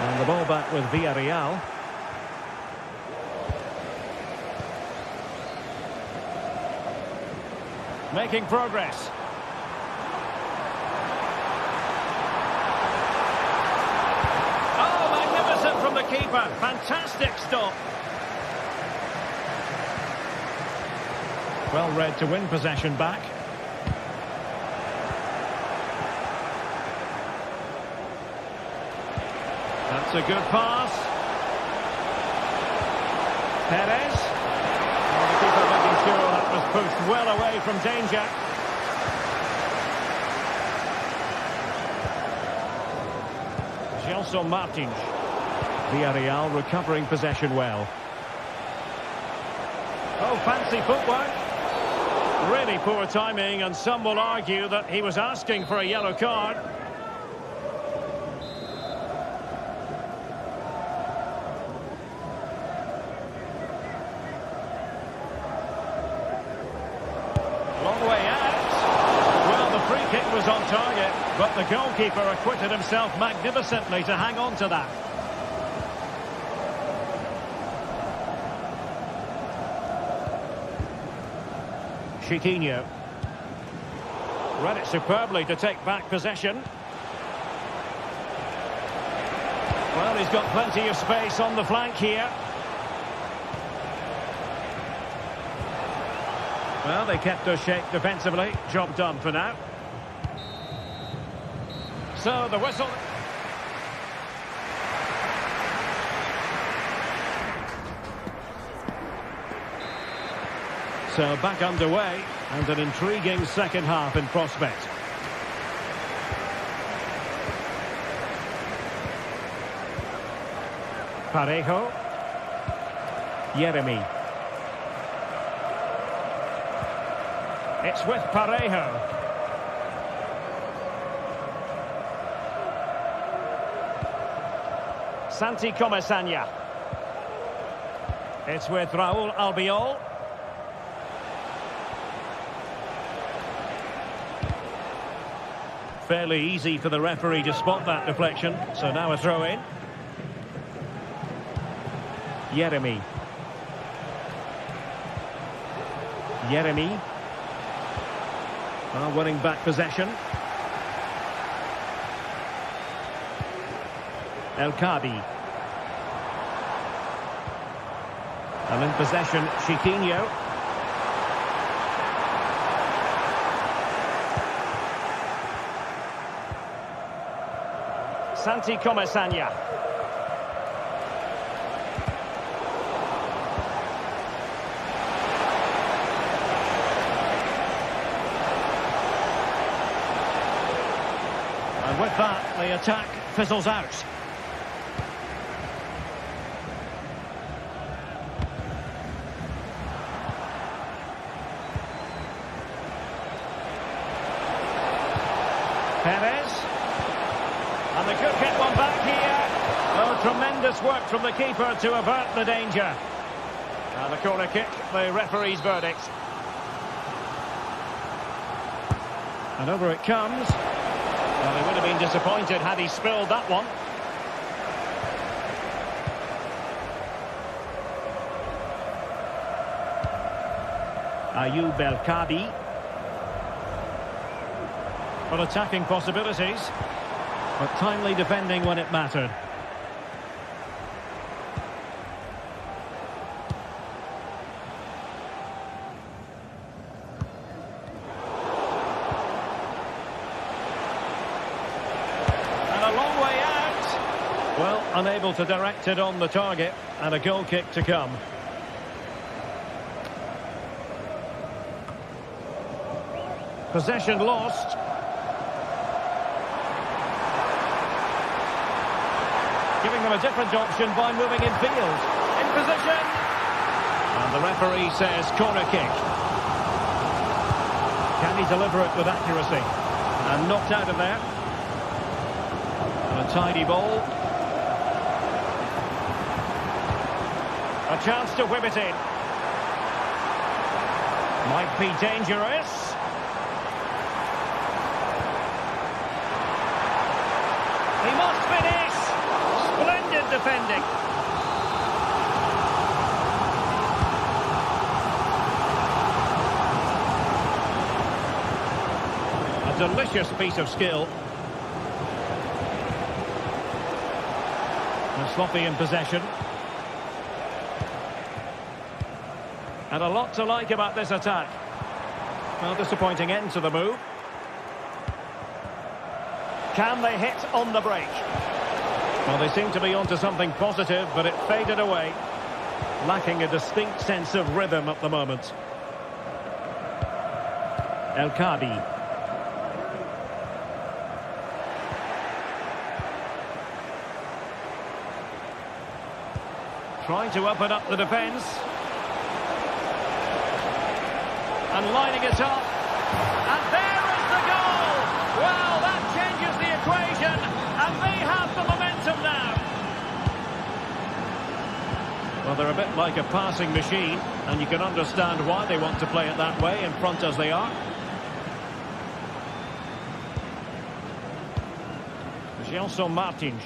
And the ball back with Villarreal. Making progress. Oh, magnificent from the keeper. Fantastic stop. Well read to win possession back. That's a good pass. Perez. Oh, the keeper making sure that was pushed well away from danger. Gelson Martins. Villarreal recovering possession well. Oh, fancy footwork. Really poor timing, and some will argue that he was asking for a yellow card. Long way out. Well, the free kick was on target, but the goalkeeper acquitted himself magnificently to hang on to that. Chiquinho. Read it superbly to take back possession. Well, he's got plenty of space on the flank here. Well, they kept us shape defensively. Job done for now. So, the whistle. So back underway, and an intriguing second half in prospect. Parejo. Yeremy. It's with Parejo. Santi Comesaña. It's with Raúl Albiol. Fairly easy for the referee to spot that deflection, so now a throw-in. Yeremy. Yeremy. Well, winning back possession. El Kadi. And in possession, Chiquinho. Santi Comesaña. And with that, the attack fizzles out. Perez. And they could get one back here. Oh, tremendous work from the keeper to avert the danger. And the corner kick, the referee's verdict. And over it comes. Well, he would have been disappointed had he spilled that one. Ayoub El Kadi. For attacking possibilities, but timely defending when it mattered. And a long way out. Well, unable to direct it on the target, and a goal kick to come. Possession lost. Giving them a different option by moving in field. In position. And the referee says corner kick. Can he deliver it with accuracy? And knocked out of there. And a tidy ball. A chance to whip it in. Might be dangerous. He must finish. Splendid defending. A delicious piece of skill. And sloppy in possession. And a lot to like about this attack. Well, disappointing end to the move. Can they hit on the break? Well, they seem to be onto something positive, but it faded away. Lacking a distinct sense of rhythm at the moment. El Kadi. Trying to open up the defence. And lining it up. And there is the goal! Well, that changes the equation. And they have the momentum now. Well, they're a bit like a passing machine. And you can understand why they want to play it that way, in front as they are. Gelson Martins.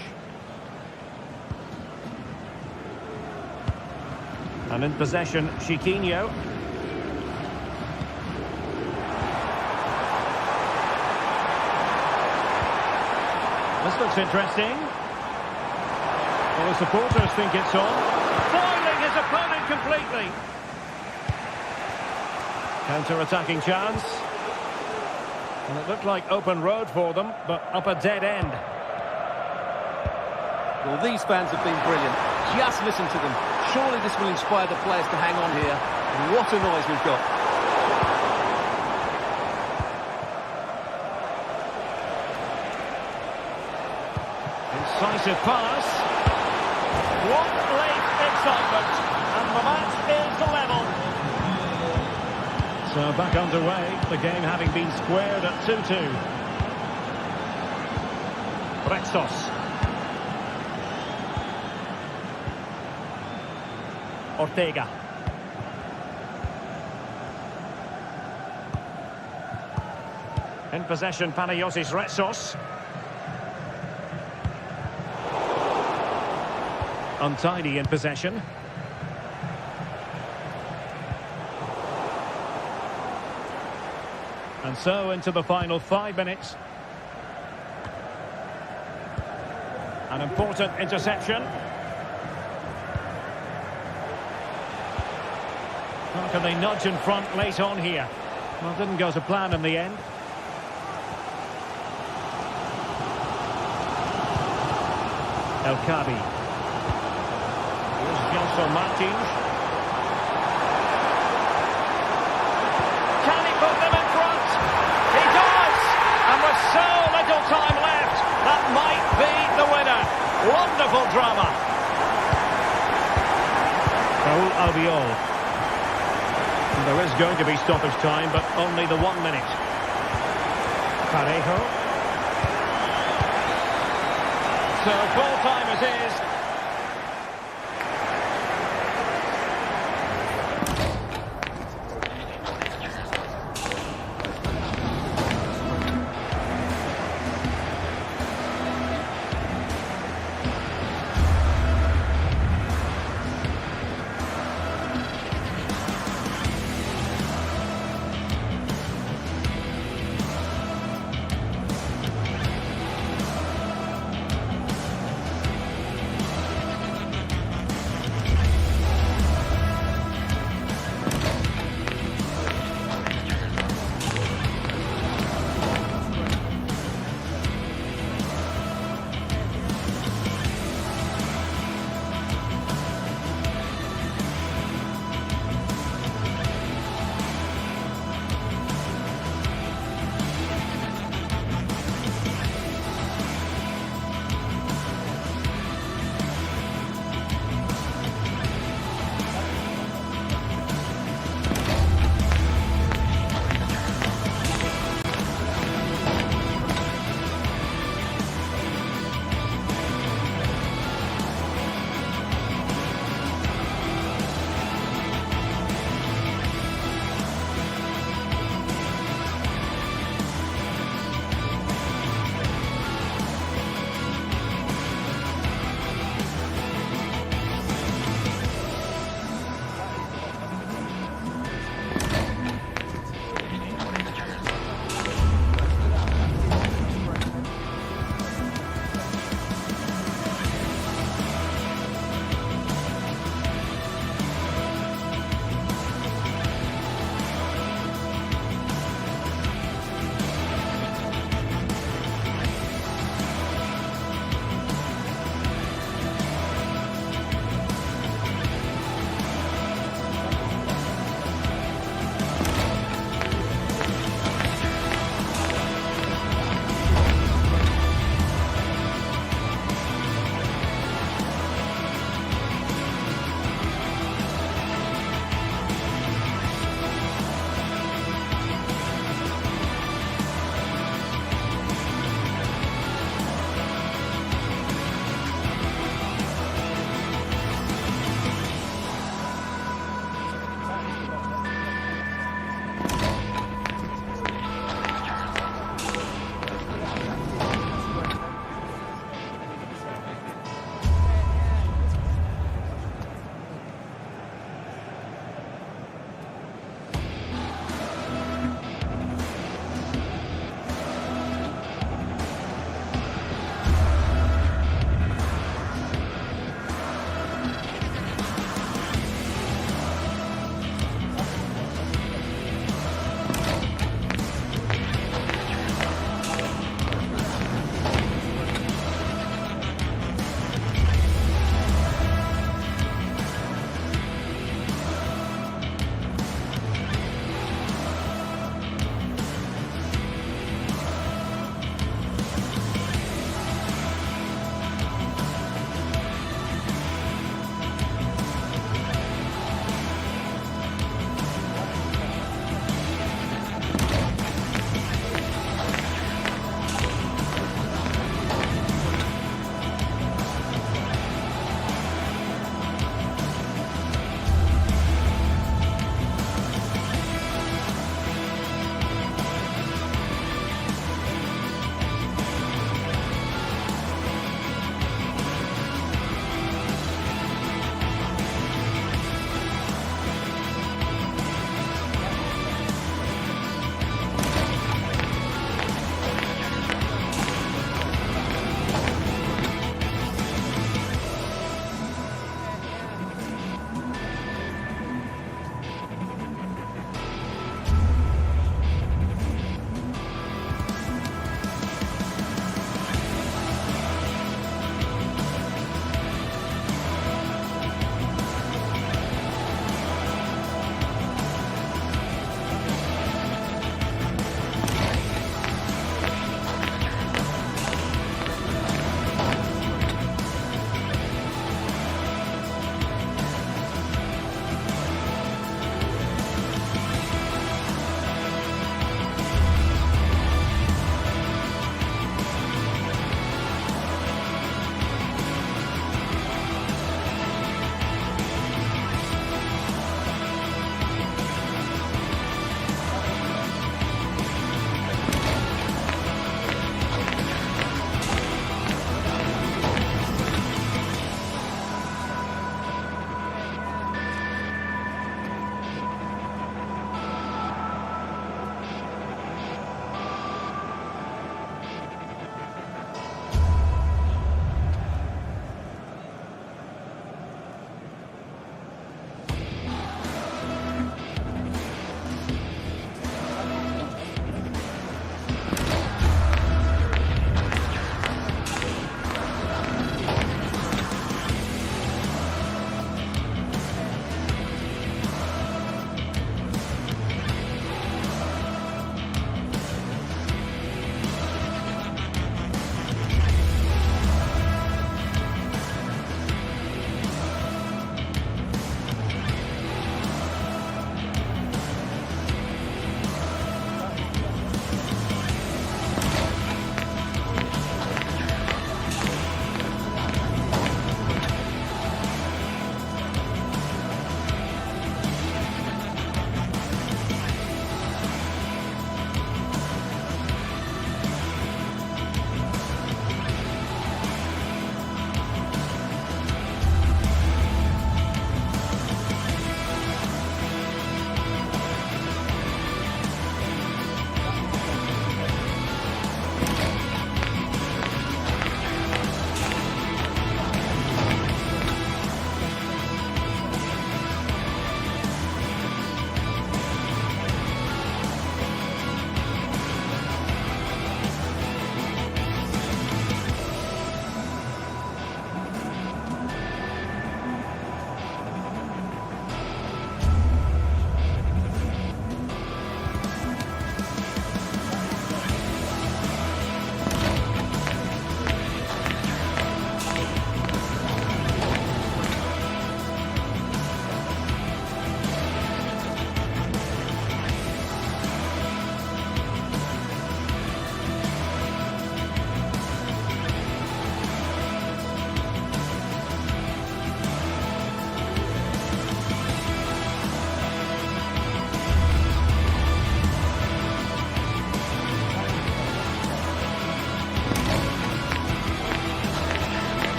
And in possession, Chiquinho. This looks interesting. Well, the supporters think it's on. Foiling his opponent completely. Counter-attacking chance. And it looked like open road for them, but up a dead end. Well, these fans have been brilliant. Just listen to them. Surely this will inspire the players to hang on here. What a noise we've got. Incisive pass. What late excitement. And the match is level. So back underway. The game having been squared at 2-2. Rexos. Ortega. In possession, Panayotis Retsos. Untidy in possession. And so into the final 5 minutes. An important interception. How can they nudge in front late on here? Well, it didn't go to plan in the end. El Kadi. Here's Gelson Martins. Can he put them in front? He does! And with so little time left, that might be the winner. Wonderful drama. Raul Albiol. There is going to be stoppage time, but only the 1 minute. Parejo. So full time it is.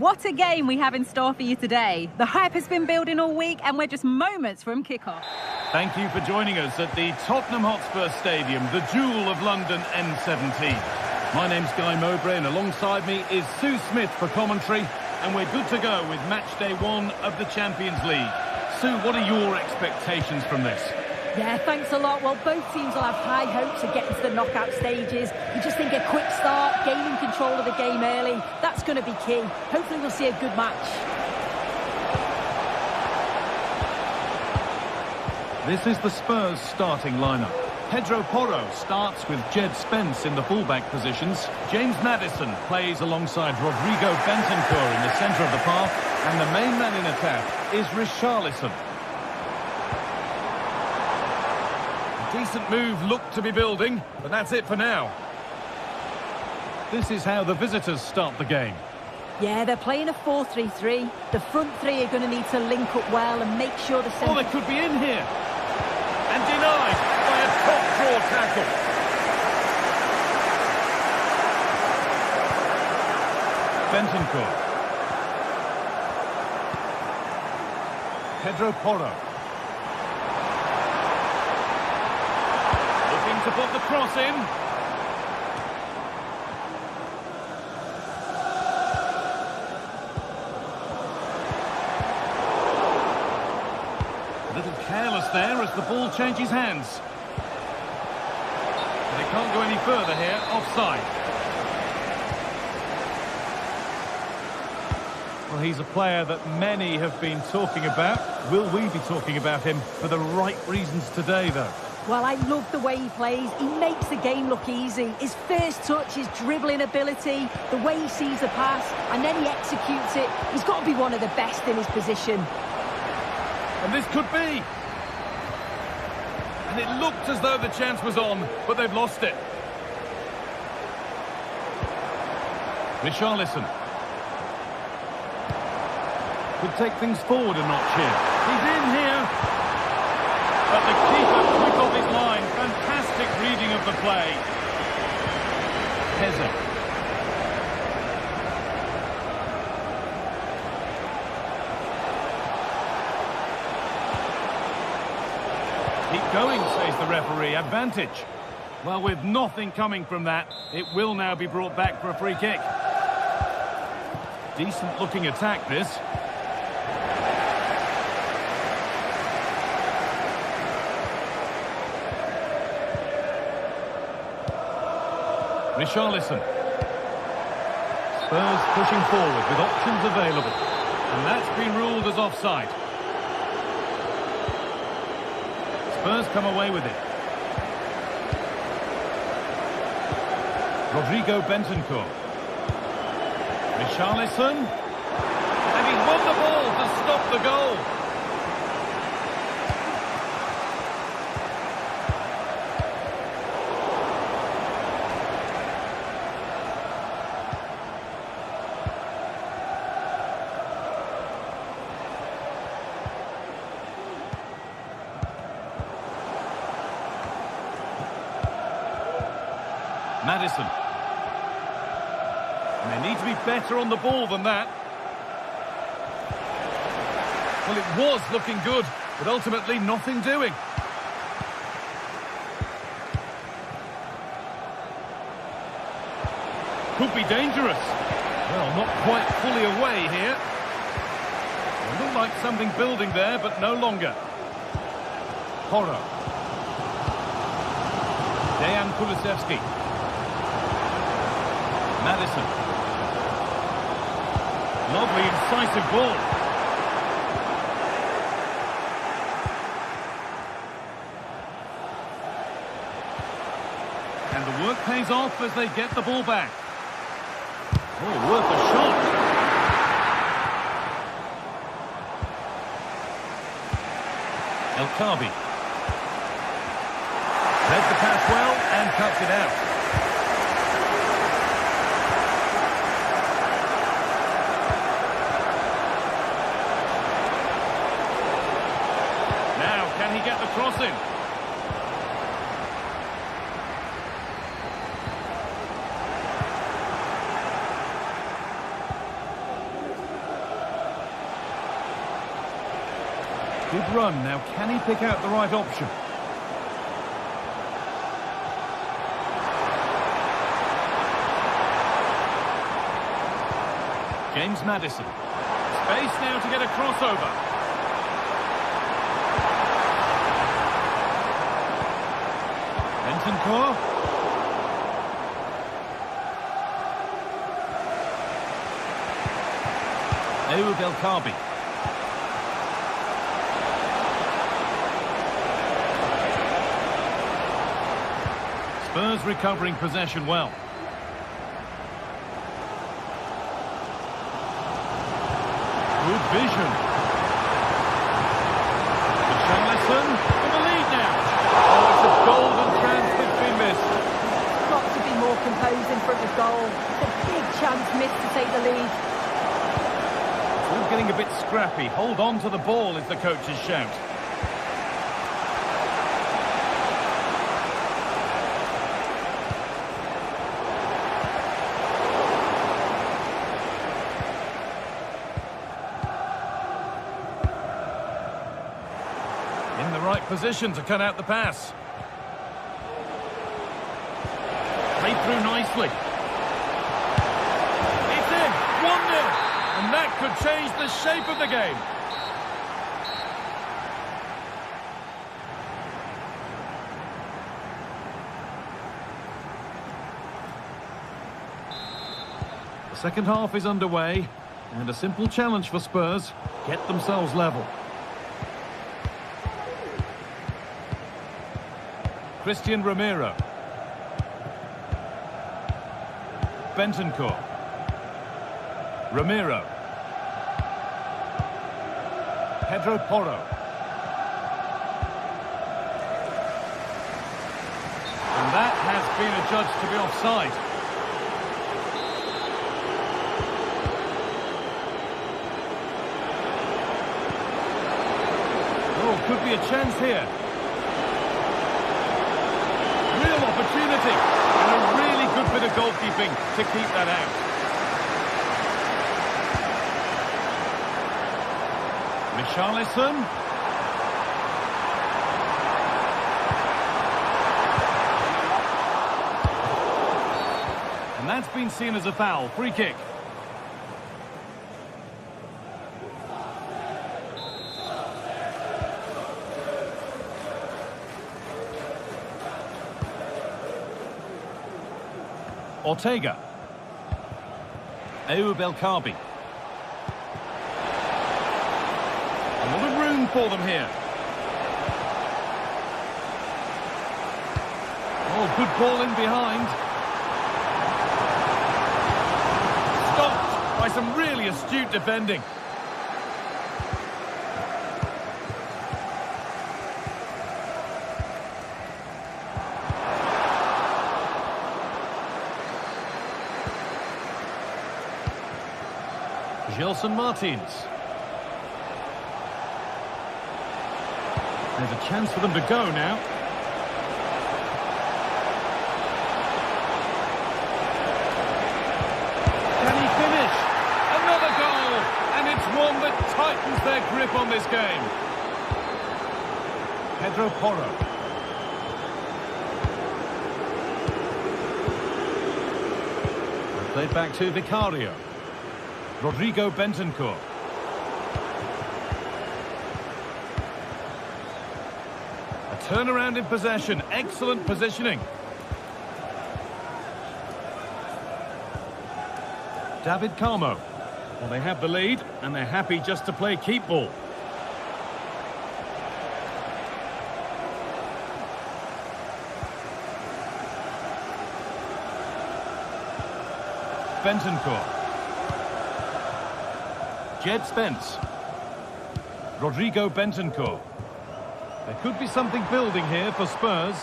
what a game we have in store for you today. The hype has been building all week and we're just moments from kickoff. Thank you for joining us at the Tottenham Hotspur Stadium, the jewel of London N17. My name's Guy Mowbray and alongside me is Sue Smith for commentary, and we're good to go with match day 1 of the Champions League. Sue, what are your expectations from this? Yeah, thanks a lot. Well, both teams will have high hopes of getting to the knockout stages. You just think a quick start, gaining control of the game early, that's going to be key. Hopefully we'll see a good match. This is the Spurs starting lineup. Pedro Porro starts with Jed Spence in the fullback positions. James Maddison plays alongside Rodrigo Bentancur in the centre of the park. And the main man in attack is Richarlison. Decent move looked to be building, but that's it for now. This is how the visitors start the game. Yeah, they're playing a 4-3-3. The front three are going to need to link up well and make sure the centre... Oh, they could be in here. And denied by a top-draw tackle. Bentancur. Pedro Porro. To put the cross in. A little careless there as the ball changes hands. They can't go any further here, offside. Well, he's a player that many have been talking about. Will we be talking about him for the right reasons today, though? Well, I love the way he plays. He makes the game look easy. His first touch, his dribbling ability, the way he sees the pass, and then he executes it. He's got to be one of the best in his position. And this could be. And it looked as though the chance was on, but they've lost it. Richarlison. Could take things forward a notch here. He's in here. But the keeper quick off his line. Fantastic reading of the play. Heza. Keep going, says the referee. Advantage. Well, with nothing coming from that, it will now be brought back for a free kick. Decent looking attack, this. Richarlison. Spurs pushing forward with options available. And that's been ruled as offside. Spurs come away with it. Rodrigo Bentancur. Richarlison. And he's won the ball to stop the goal. Maddison. And they need to be better on the ball than that. Well, it was looking good, but ultimately nothing doing. Could be dangerous. Well, not quite fully away here. It looked like something building there, but no longer. Porro. Dejan Kulusevski. Maddison. Lovely, incisive ball. And the work pays off as they get the ball back. Oh, worth a shot. El Khabi. Read the pass well and cuts it out. Can he get the cross in? run. Now, can he pick out the right option? James Maddison. Space now to get a crossover. Bentancur. Rayo Vallecano. Spurs recovering possession well. Good vision. Richarlison for the lead now. Oh, it's a golden chance that's been missed. Got to be more composed in front of goal. It's a big chance missed to take the lead. It's all getting a bit scrappy. Hold on to the ball is the coach's shout. In the right position to cut out the pass. Played through nicely. It's in! 1-0! And that could change the shape of the game. The second half is underway. And a simple challenge for Spurs. Get themselves level. Christian Romero. Bentancur. Romero. Pedro Porro. And that has been adjudged to be offside. Oh, could be a chance here. Real opportunity. And a really good bit of goalkeeping to keep that out. Richarlison. And that's been seen as a foul. Free kick. Ortega. Rayo Vallecano. A lot of room for them here. Oh, good ball in behind. Stopped by some really astute defending. Gelson Martins. There's a chance for them to go now. Can he finish? Another goal! And it's one that tightens their grip on this game. Pedro Porro. Played back to Vicario. Rodrigo Bentancur. A turnaround in possession. Excellent positioning. David Carmo. Well, they have the lead, and they're happy just to play keep ball. Bentancur. Jed Spence. Rodrigo Bentancur. There could be something building here for Spurs.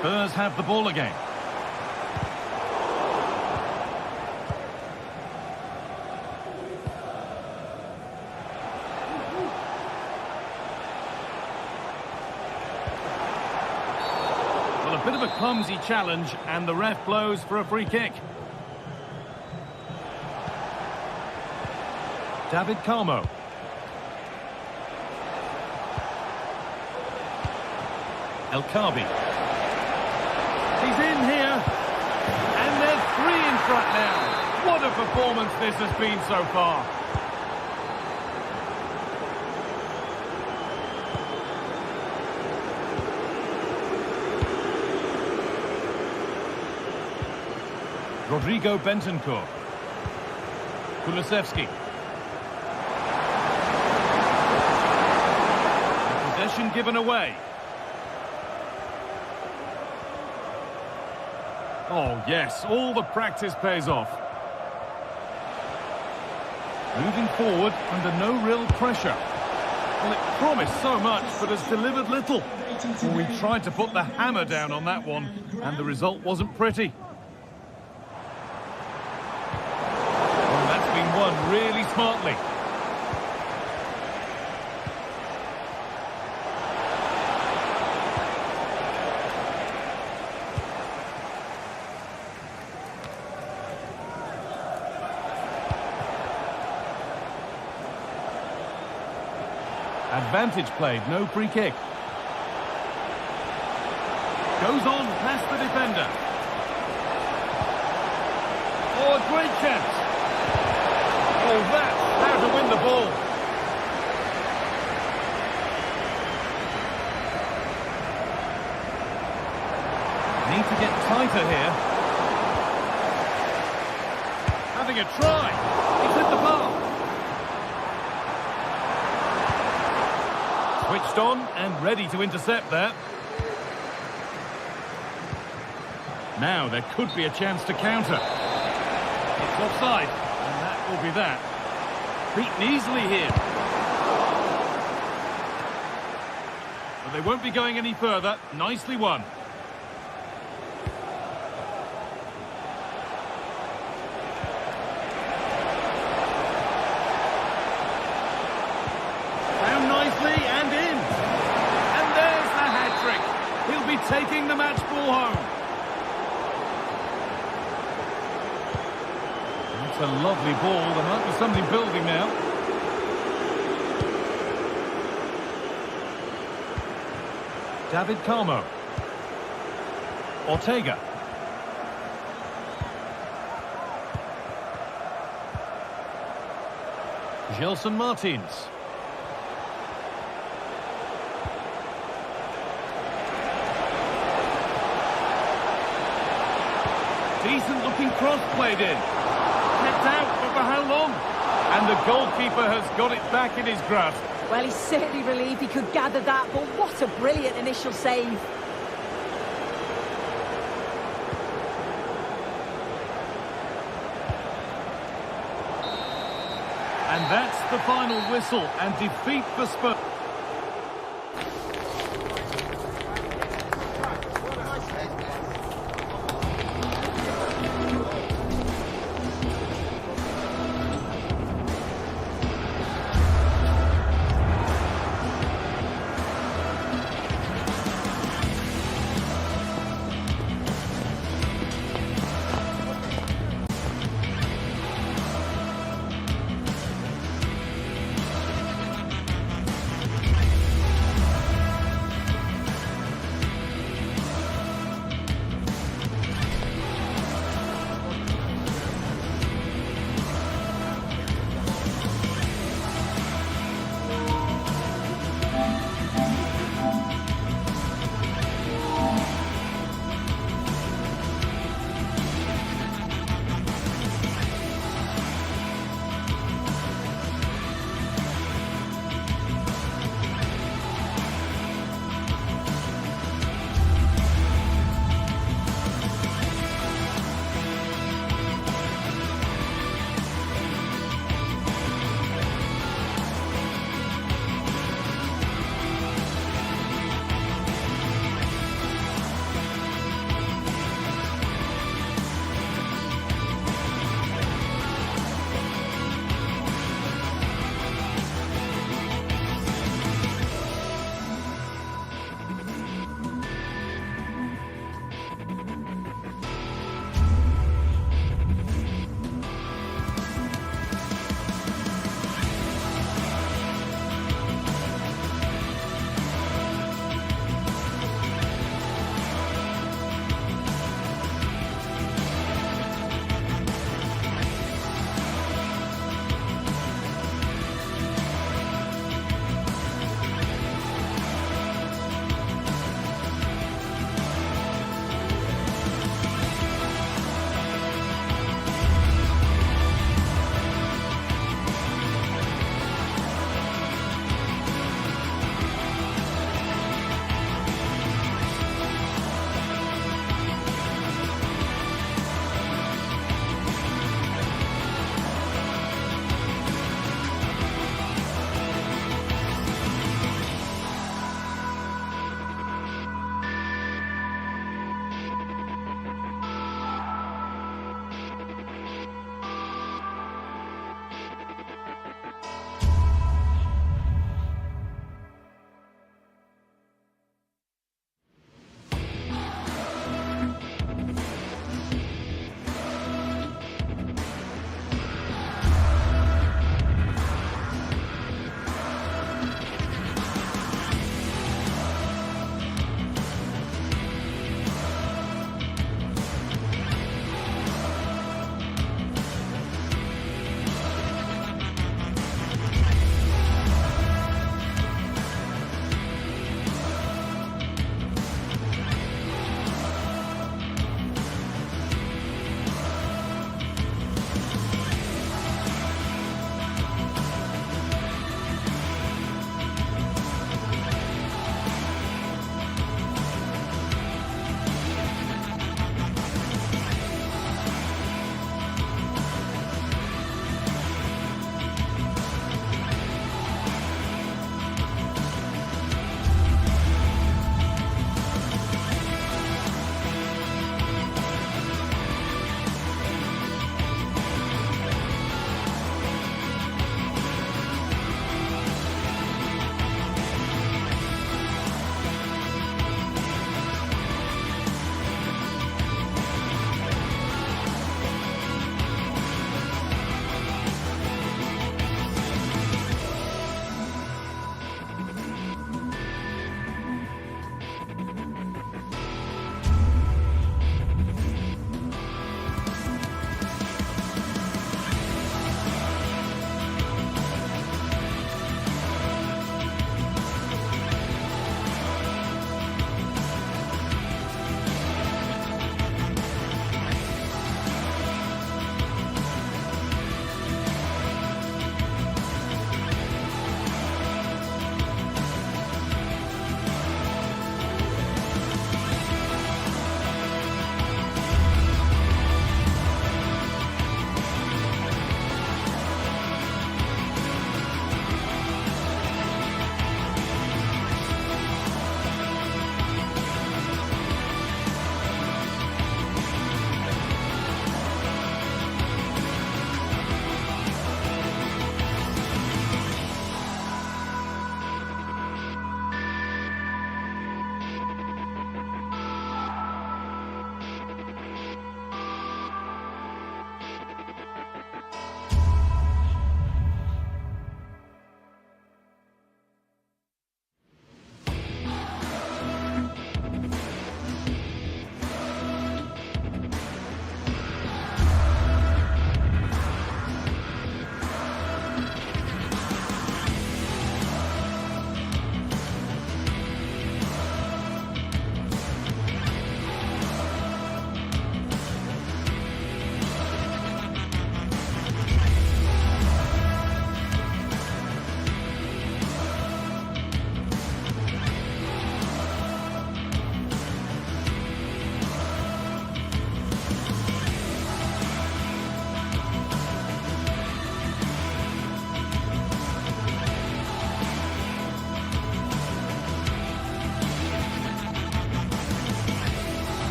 Spurs have the ball again. Well, a bit of a clumsy challenge, and the ref blows for a free kick. David Carmo. El Kabi. He's in here. And they're 3 in front now. What a performance this has been so far. Rodrigo Bentancur. Kulusevski. Possession given away. Oh, yes, all the practice pays off. Moving forward under no real pressure. Well, it promised so much, but has delivered little. Well, we tried to put the hammer down on that one, and the result wasn't pretty. Well, that's been won really smartly. Advantage played, no free kick. Goes on past the defender. Oh, a great chance. Oh, that's how to win the ball. Need to get tighter here. Having a try. He's hit the bar. Switched on and ready to intercept that. Now there could be a chance to counter. It's offside, and that will be that. Beaten easily here. But they won't be going any further. Nicely won. Taking the match ball home. That's a lovely ball. There might be something building now. David Carmo. Ortega. Gelson Martins. Decent looking cross played in. Kept out, but for how long? And the goalkeeper has got it back in his grasp. Well, he's certainly relieved he could gather that, but what a brilliant initial save. And that's the final whistle and defeat for Spurs.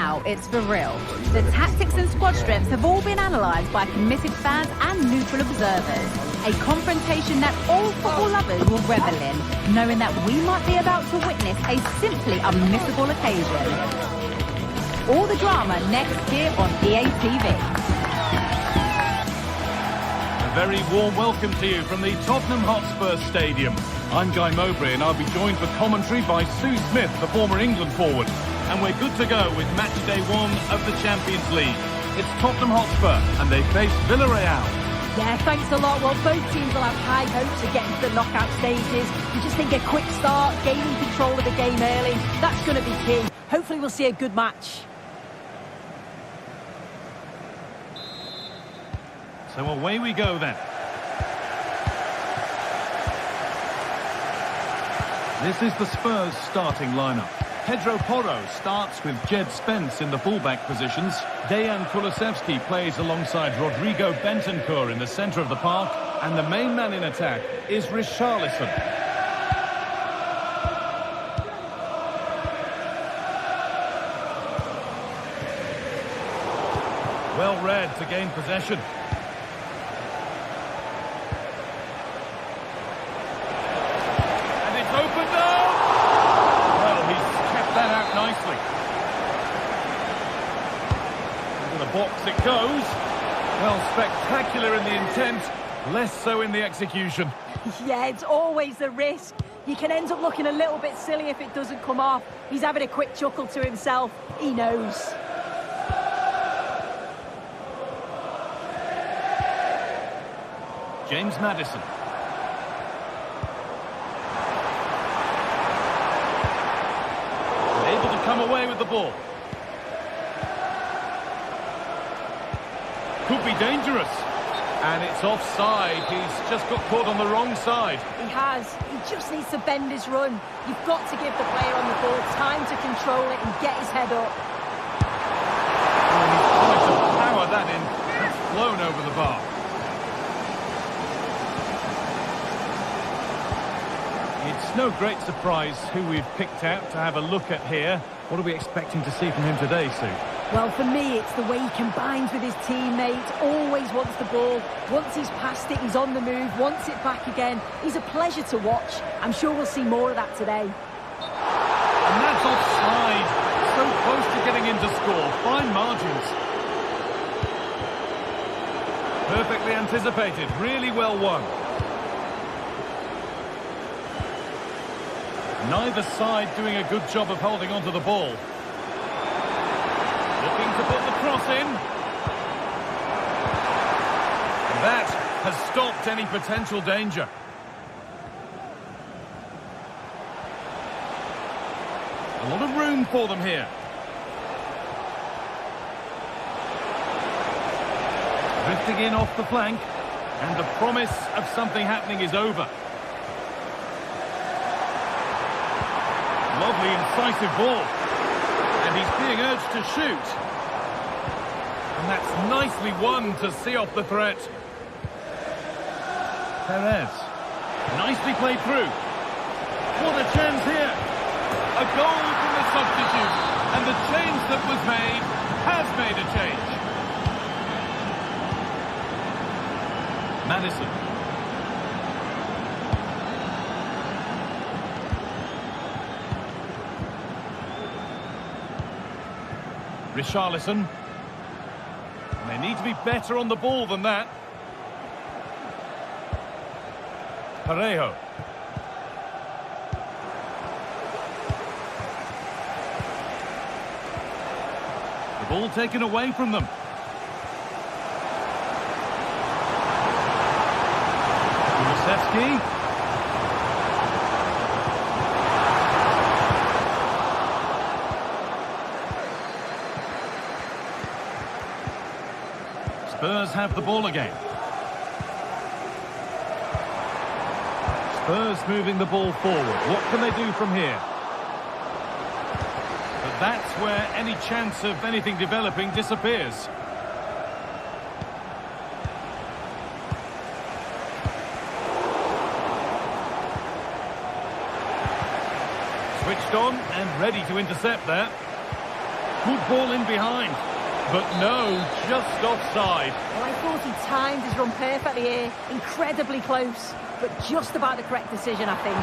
now it's for real. The tactics and squad strengths have all been analysed by committed fans and neutral observers. A confrontation that all football lovers will revel in, knowing that we might be about to witness a simply unmissable occasion. All the drama next here on EA TV. A very warm welcome to you from the Tottenham Hotspur Stadium. I'm Guy Mowbray and I'll be joined for commentary by Sue Smith, the former England forward. And we're good to go with match day 1 of the Champions League. It's Tottenham Hotspur and they face Villarreal. Yeah, thanks a lot. Well, both teams will have high hopes of getting to the knockout stages. You just think a quick start, gaining control of the game early, that's going to be key. Hopefully we'll see a good match. So away we go then. This is the Spurs starting lineup. Pedro Porro starts with Jed Spence in the fullback positions. Dejan Kulusevski plays alongside Rodrigo Bentancur in the centre of the park. And the main man in attack is Richarlison. Well read to gain possession. Opened up! Well, he's kept that out nicely. Into the box it goes. Well, spectacular in the intent, less so in the execution. Yeah, it's always the risk. You can end up looking a little bit silly if it doesn't come off. He's having a quick chuckle to himself. He knows. James Maddison. Come away with the ball. Could be dangerous. And it's offside. He's just got caught on the wrong side. He has. He just needs to bend his run. You've got to give the player on the ball time to control it and get his head up. Oh, he's trying to power that in. That's flown over the bar. It's no great surprise who we've picked out to have a look at here. What are we expecting to see from him today, Sue? Well, for me, it's the way he combines with his teammates, always wants the ball. Once he's passed it, he's on the move, wants it back again. He's a pleasure to watch. I'm sure we'll see more of that today. And that's offside. So close to getting in to score. Fine margins. Perfectly anticipated. Really well won. Neither side doing a good job of holding onto the ball. Looking to put the cross in. That has stopped any potential danger. A lot of room for them here. Drifting in off the flank. And the promise of something happening is over. Lovely, incisive ball. And he's being urged to shoot. And that's nicely won to see off the threat. Perez. Nicely played through. What a chance here. A goal from the substitute. And the change that was made has made a change. Maddison. Richarlison. They need to be better on the ball than that. Parejo. The ball taken away from them. Kulusevski. Spurs have the ball again. Spurs moving the ball forward. What can they do from here? But that's where any chance of anything developing disappears. Switched on and ready to intercept there. Good ball in behind. But no, just offside. Well, I thought he timed his run perfectly here. Incredibly close, but just about the correct decision, I think.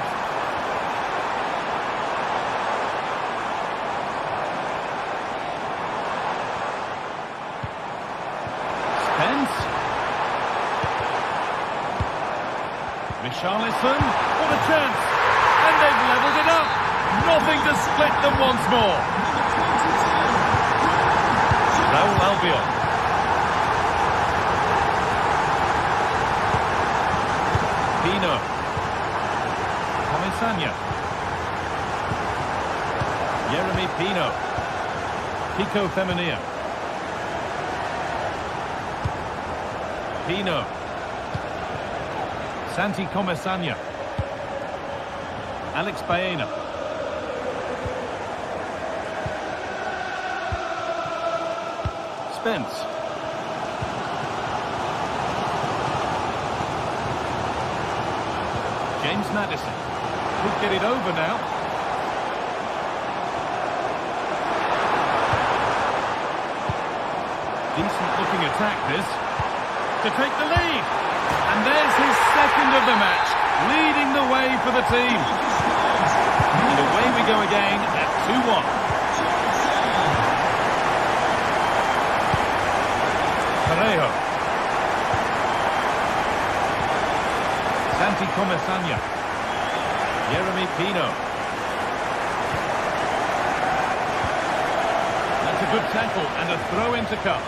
Spence. Richarlison. What a chance. And they've levelled it up. Nothing to split them once more. Rayo Vallecano. Pino. Comisania. Yeremy Pino. Pico Femenia. Pino. Santi Comisania. Alex Baena. Spence. James Maddison. Could get it over now. Decent looking attack this. To take the lead. And there's his second of the match. Leading the way for the team. And away we go again at 2-1. Rayo. Santi Comisania. Yeremy Pino. That's a good tackle and a throw in to come.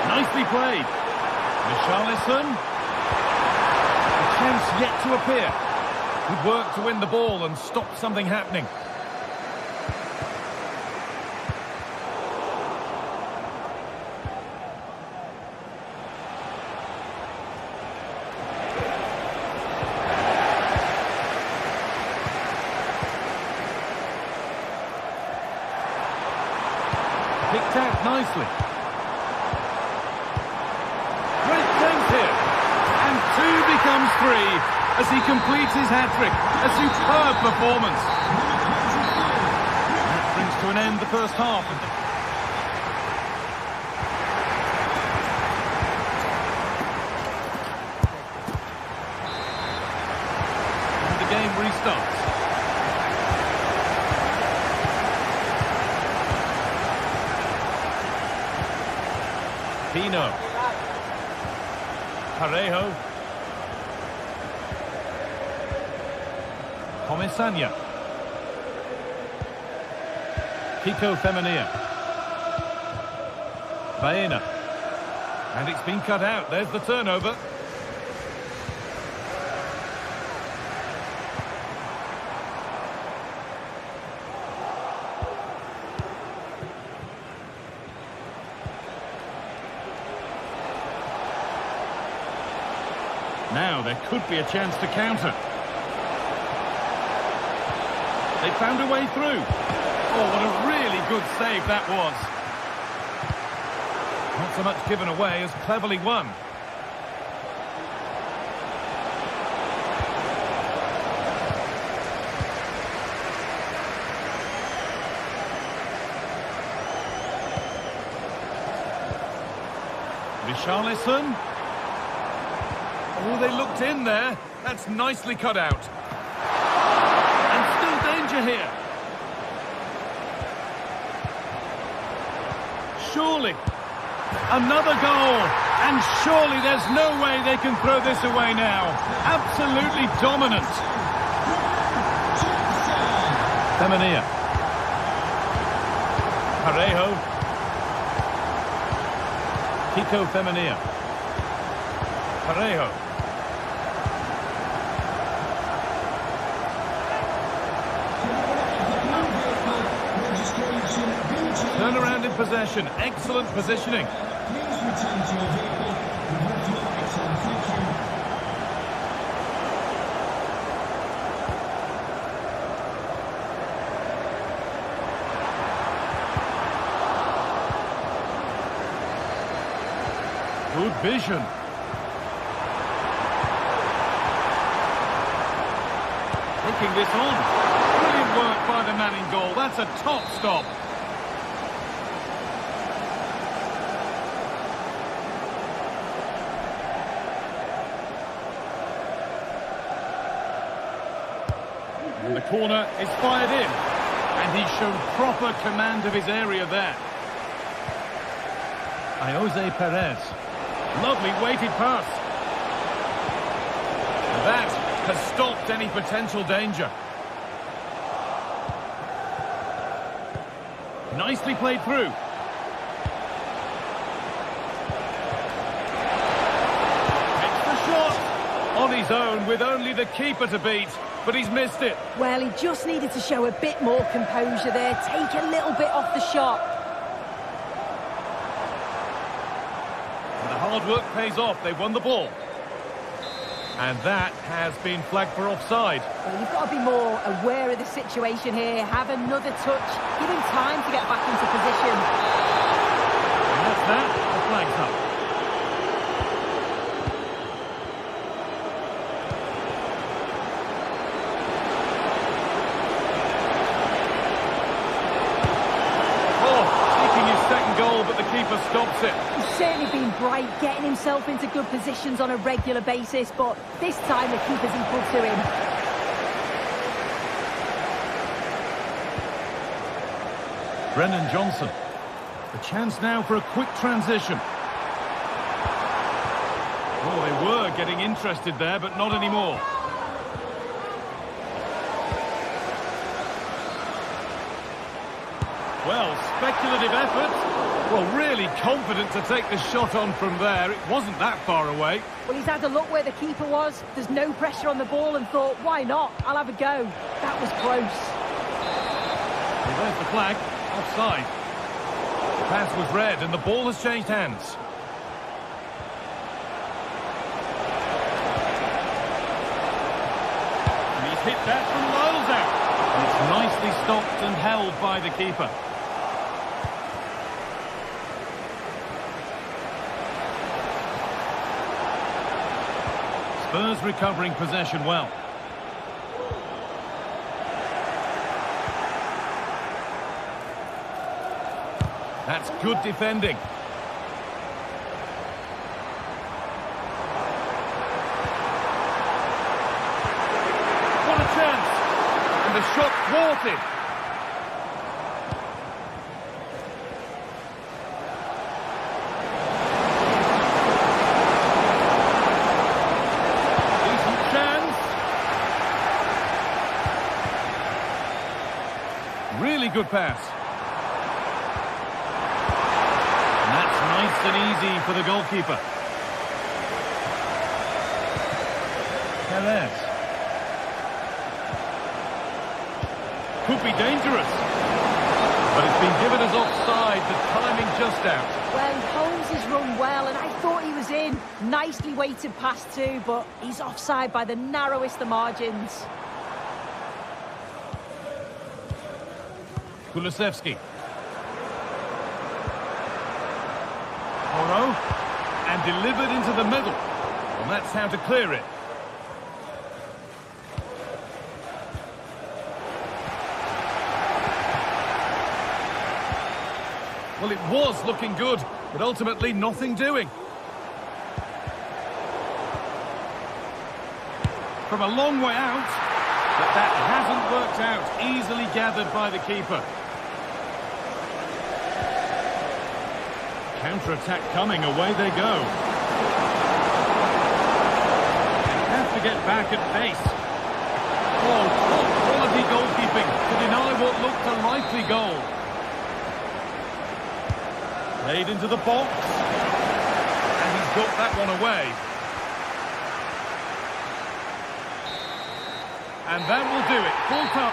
Nicely played. Richarlison. A chance yet to appear. Good work to win the ball and stop something happening. Picked out nicely. Becomes 3 as he completes his hat-trick. A superb performance. That brings to an end the first half. And the game restarts. Pino. Parejo. Comisania. Pico Femenia. Baena. And it's been cut out. There's the turnover. Now there could be a chance to counter. They found a way through. Oh, what a really good save that was. Not so much given away as cleverly won. Richarlison. Oh, they looked in there. That's nicely cut out. Here. Surely another goal, and surely there's no way they can throw this away now. Absolutely dominant. Femenia. Parejo. Pico Femenia. Parejo. Turn around in possession. Excellent positioning. Please return to your vehicle. You have to make excellent. Thank you. vision. Taking this on. Brilliant work by the man in goal. That's a top stop. And the corner is fired in. And he's shown proper command of his area there. Jose Perez. Lovely weighted pass. And that has stopped any potential danger. Nicely played through. Extra shot. On his own with only the keeper to beat. But he's missed it. Well, he just needed to show a bit more composure there. Take a little bit off the shot. And the hard work pays off. They won the ball. And that has been flagged for offside. Well, you've got to be more aware of the situation here. Have another touch. Give him time to get back into position. And that's that. The flag's up. Goal, but the keeper stops it. He's certainly been bright, getting himself into good positions on a regular basis, but this time the keeper's equal to him. Brennan Johnson. A chance now for a quick transition. Oh, they were getting interested there, but not anymore. Well, speculative effort. Well, really confident to take the shot on from there. It wasn't that far away. Well, he's had a look where the keeper was. There's no pressure on the ball and thought, why not? I'll have a go. That was close. Well, there's the flag. Offside. The pass was red and the ball has changed hands. And he's hit that from miles out. And it's nicely stopped and held by the keeper. Spurs recovering possession well. That's good defending. What a chance! And the shot thwarted. Really good pass. And that's nice and easy for the goalkeeper. Perez. Could be dangerous. But it's been given as offside, the timing just out. Well, Holmes has run well, and I thought he was in. Nicely weighted pass too, but he's offside by the narrowest of margins. Kulusevski. Moro. And delivered into the middle. And that's how to clear it. Well, it was looking good, but ultimately nothing doing. From a long way out, but that hasn't worked out. Easily gathered by the keeper. Counter-attack coming, away they go. They have to get back at pace. Oh, top quality goalkeeping to deny what looked a likely goal. Played into the box. And he's got that one away. And that will do it. Full top.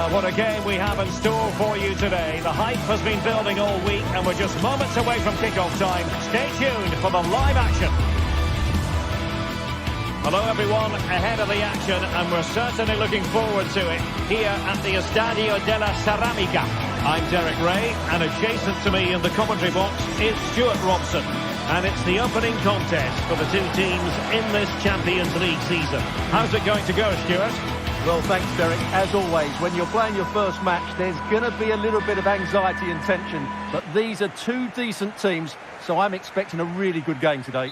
Well, what a game we have in store for you today. The hype has been building all week and we're just moments away from kickoff time. Stay tuned for the live action. Hello everyone, ahead of the action, and we're certainly looking forward to it here at the Estadio de la Ceramica. I'm Derek Ray, and adjacent to me in the commentary box is Stuart Robson. And it's the opening contest for the two teams in this Champions League season. How's it going to go, Stuart? Well, thanks, Derek. As always, when you're playing your first match, there's going to be a little bit of anxiety and tension. But these are two decent teams, so I'm expecting a really good game today.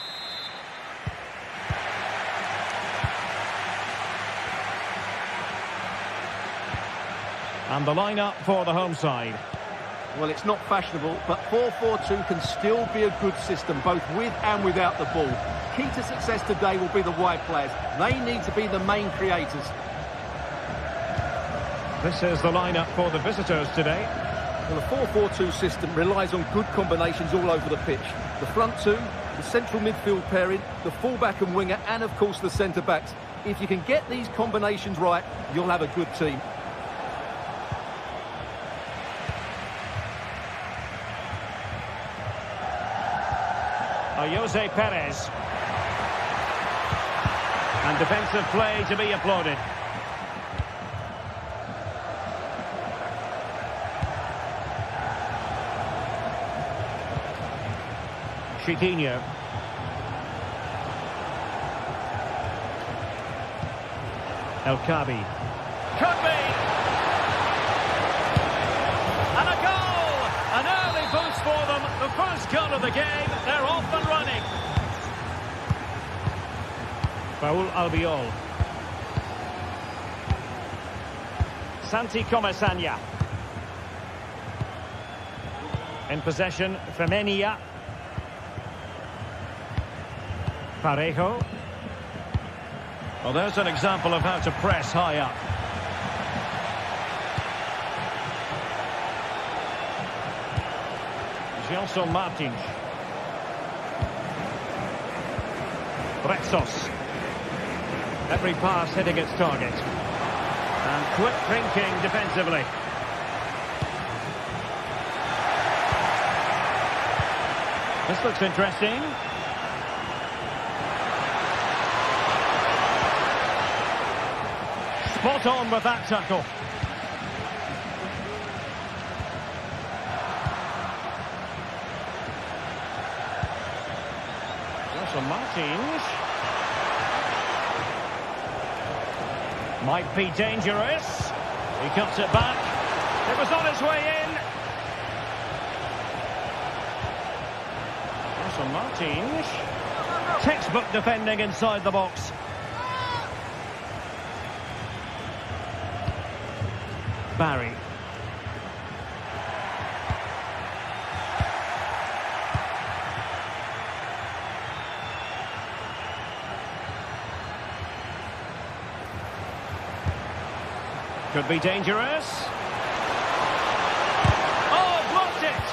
And the lineup for the home side. Well, it's not fashionable, but 4-4-2 can still be a good system, both with and without the ball. Key to success today will be the wide players. They need to be the main creators. This is the lineup for the visitors today. Well, a 4-4-2 system relies on good combinations all over the pitch. The front two, the central midfield pairing, the fullback and winger, and of course the centre-backs. If you can get these combinations right, you'll have a good team. Jose Perez. And defensive play to be applauded. Chiquinho. El Kabi. Could be! And a goal! An early boost for them. The first goal of the game. They're off and running. Paul Albiol. Santi Comesaña. In possession, Femenia. Parejo. Well, there's an example of how to press high up. Gelson Martins. Bretzos. Every pass hitting its target. And quick thinking defensively. This looks interesting. Spot on with that tackle. Gelson Martins. Might be dangerous. He cuts it back. It was on its way in. Gelson Martins. Textbook defending inside the box. Barry. Could be dangerous. Oh, blocked it!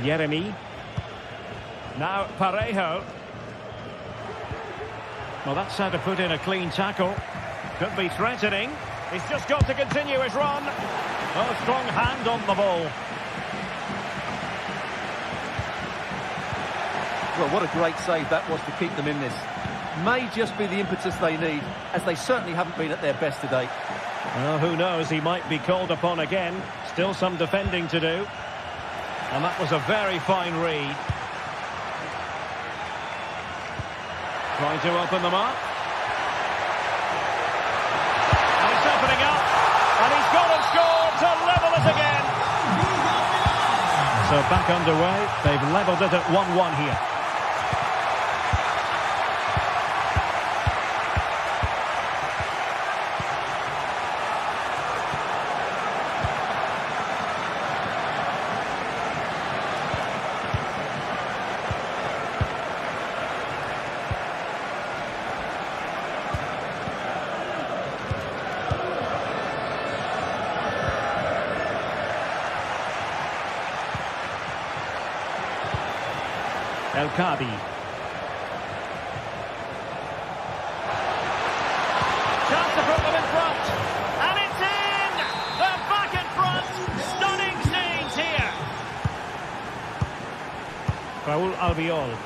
Yeremy. Now Parejo. Well, that's how to put in a clean tackle. Could be threatening. He's just got to continue his run. Oh, a strong hand on the ball. Well, what a great save that was to keep them in this. May just be the impetus they need, as they certainly haven't been at their best today. Well, who knows? He might be called upon again. Still some defending to do. And that was a very fine read. Trying to open them up. And he's opening up. And he's gone and scored to level it again. So back underway. They've levelled it at 1-1 here. El Kabi. Raul Albiol.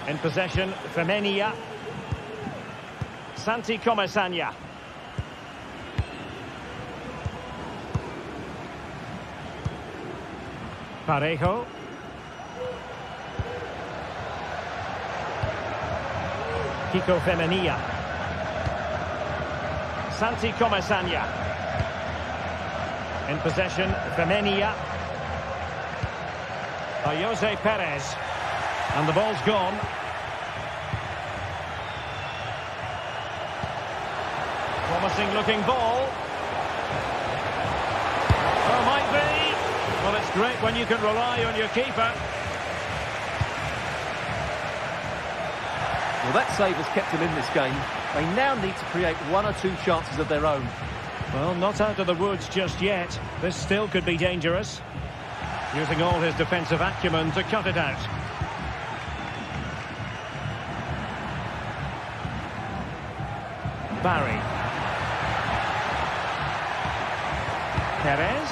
In possession, Femenia. Santi Comesaña. Parejo. Kiko Femenia. Santi Comesaña. In possession, Femenia. Jose Perez. And the ball's gone. Promising looking ball. Oh, might be. Well, it's great when you can rely on your keeper. Well, that save has kept them in this game. They now need to create one or two chances of their own. Well, not out of the woods just yet. This still could be dangerous. Using all his defensive acumen to cut it out. Barry. Perez.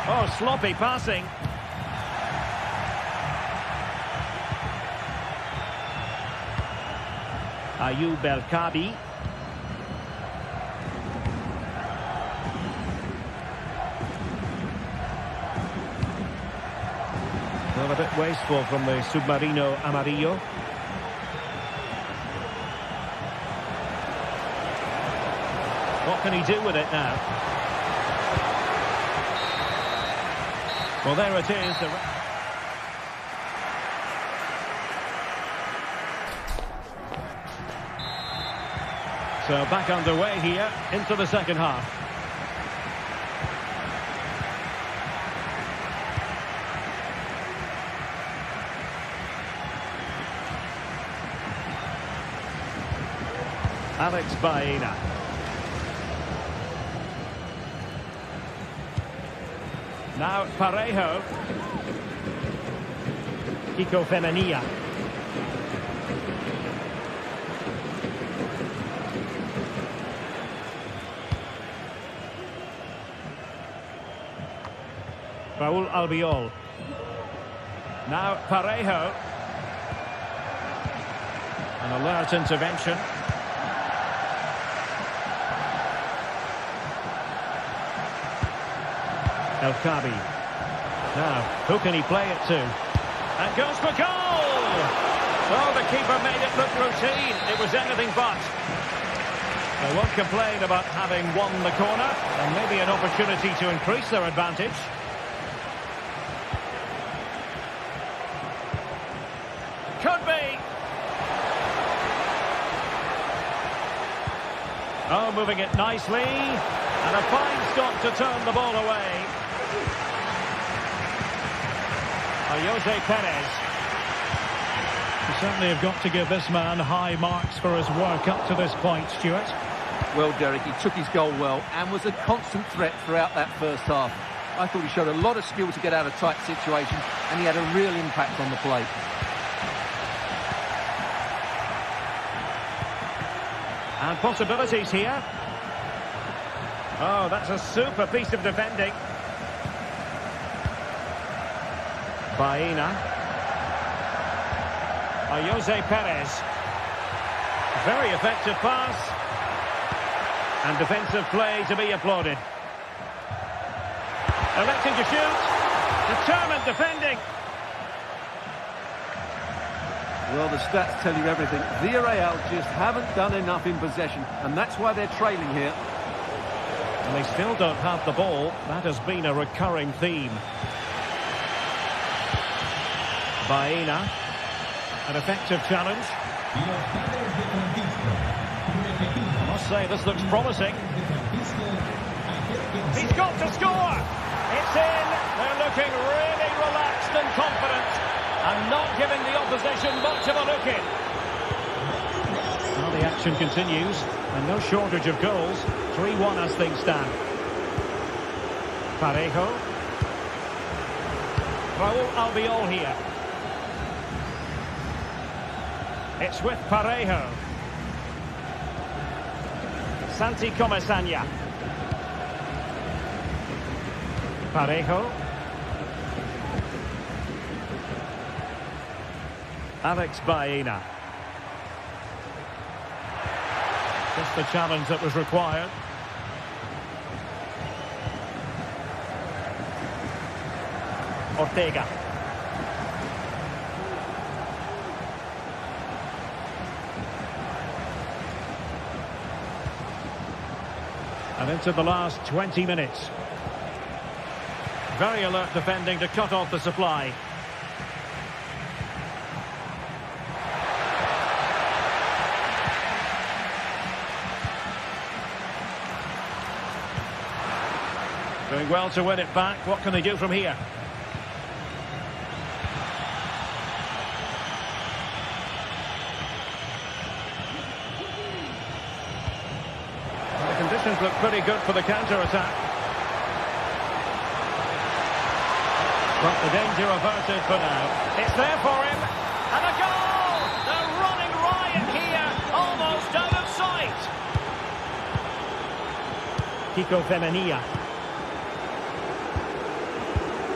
Oh, sloppy passing. Ayoub El-Kabi. Well, a bit wasteful from the Submarino Amarillo. What can he do with it now? Well, there it is. So back underway here into the second half. Alex Baena. Now Parejo. Kiko Femenia. Raul Albiol. Now Parejo. An alert intervention. El-Kabi. Now, who can he play it to? And goes for goal! Oh, the keeper made it look routine. It was anything but. They won't complain about having won the corner, and maybe an opportunity to increase their advantage. Could be. Oh, moving it nicely. And a fine stop to turn the ball away. Jose Perez. You certainly have got to give this man high marks for his work up to this point, Stuart. Well, Derek, he took his goal well and was a constant threat throughout that first half. I thought he showed a lot of skill to get out of tight situations, and he had a real impact on the play. And possibilities here. Oh, that's a super piece of defending. Baena. Jose Perez. Very effective pass. And defensive play to be applauded. Electing to shoot. Determined defending. Well, the stats tell you everything. Villarreal just haven't done enough in possession, and that's why they're trailing here. And they still don't have the ball. That has been a recurring theme. Baena. An effective challenge. I must say, this looks promising. He's got to score! It's in! They're looking really relaxed and confident, and not giving the opposition much of a look in. Well, the action continues, and no shortage of goals. 3-1 as things stand. Parejo. Raul Albiol here. It's with Parejo. Santi Comesaña. Parejo. Alex Baena. Just the challenge that was required. Ortega. And into the last 20 minutes. Very alert defending to cut off the supply. Doing well to win it back. What can they do from here? Well, the conditions look pretty good for the counter-attack. But the danger averted for now. It's there for him. And a goal! They're running riot here. Almost out of sight. Kiko Femenia.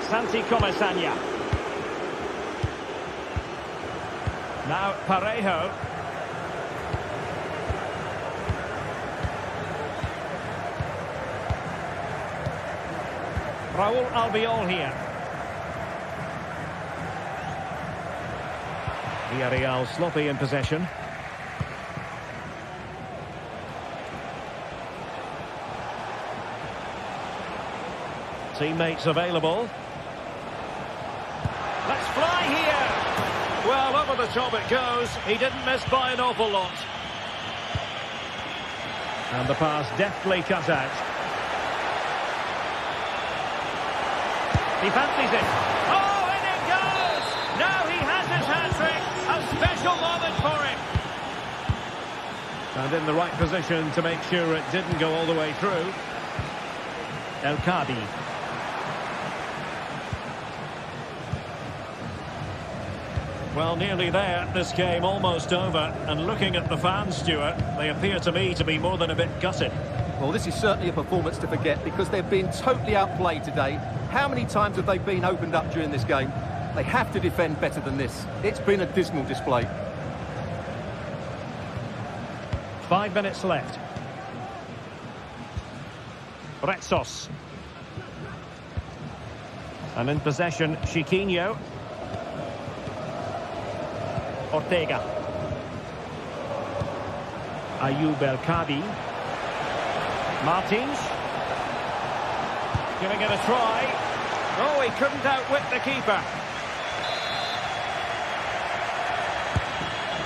Santi Comesaña. Now Parejo. Raul Albiol here. Villarreal sloppy in possession. Teammates available. Let's fly here! Well, over the top it goes. He didn't miss by an awful lot. And the pass deftly cut out. He fancies it. Oh, in it goes! Now he has his hat-trick. A special moment for him. And in the right position to make sure it didn't go all the way through. El Kadi. Well, nearly there. This game almost over. And looking at the fans, Stuart, they appear to me to be more than a bit gutted. Well, this is certainly a performance to forget because they've been totally outplayed today. How many times have they been opened up during this game? They have to defend better than this. It's been a dismal display. 5 minutes left. Retsos. And in possession, Chiquinho. Ortega. Ayoub El Kadi. Martins. Giving it a try. Oh, he couldn't outwit the keeper.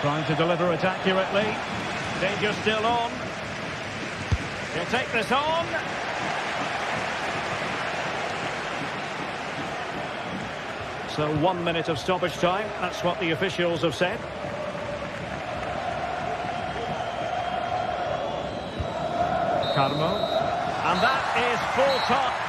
Trying to deliver it accurately. Danger still on. He'll take this on. So 1 minute of stoppage time. That's what the officials have said. Carmo. And that is full time.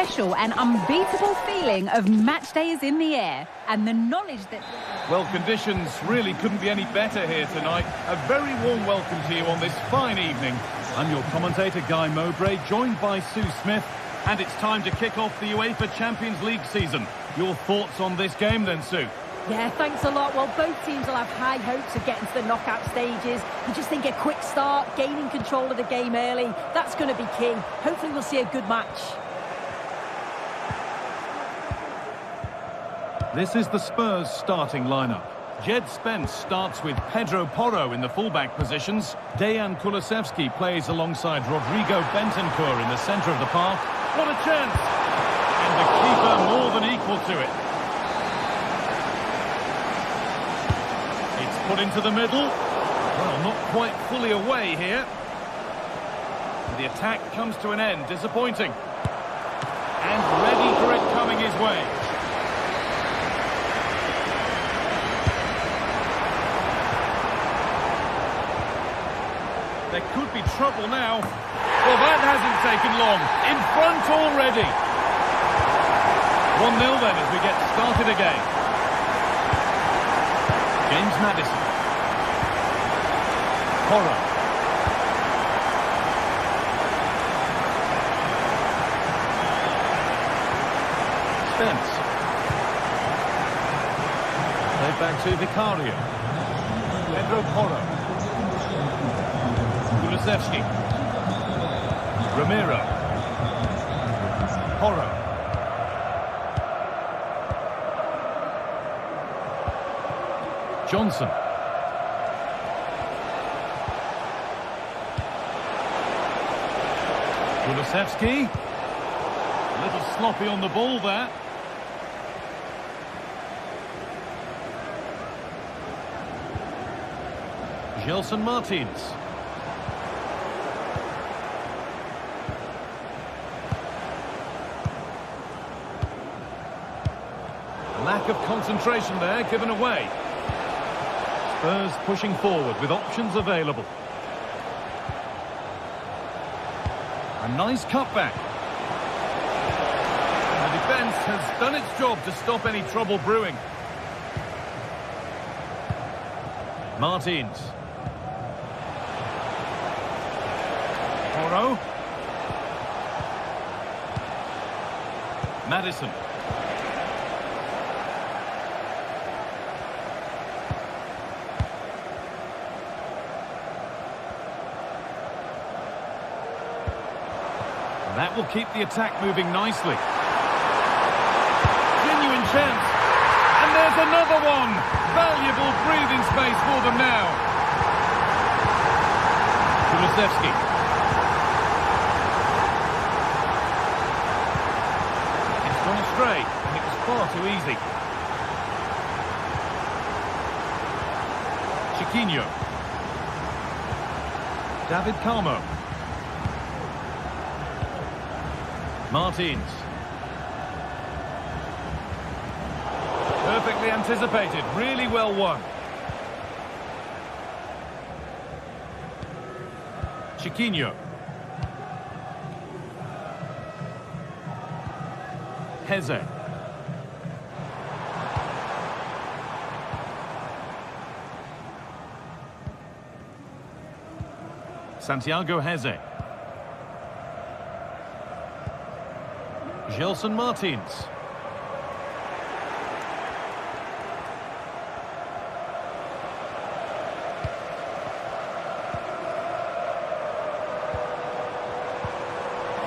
special and unbeatable feeling of match day is in the air, and the knowledge that... Well, conditions really couldn't be any better here tonight. A very warm welcome to you on this fine evening. I'm your commentator, Guy Mowbray, joined by Sue Smith, and it's time to kick off the UEFA Champions League season. Your thoughts on this game then, Sue? Yeah, thanks a lot. Well, both teams will have high hopes of getting to the knockout stages. You just think a quick start, gaining control of the game early, that's going to be key. Hopefully we'll see a good match. This is the Spurs starting lineup. Jed Spence starts with Pedro Porro in the fullback positions. Dejan Kulusevski plays alongside Rodrigo Bentancur in the centre of the park. What a chance! And the keeper more than equal to it. It's put into the middle. Well, not quite fully away here. The attack comes to an end, disappointing. And ready for it coming his way. There could be trouble now. Well, that hasn't taken long. In front already. 1-0 then as we get started again. James Maddison. Porro. Spence. Played back to Vicario. Pedro Porro. Kulusevski. Romero. Porro. Johnson. Kulusevski. A little sloppy on the ball there. Gelson Martins. Lack of concentration there, given away. Spurs pushing forward with options available. A nice cutback. The defence has done its job to stop any trouble brewing. Martins. Porro. Maddison. That will keep the attack moving nicely. Genuine chance. And there's another one. Valuable breathing space for them now. Kulusevski. It's gone astray, and it was far too easy. Chiquinho. David Carmo. Martins. Perfectly anticipated, really well won. Chiquinho. Heze. Santiago Heze. Gelson Martins.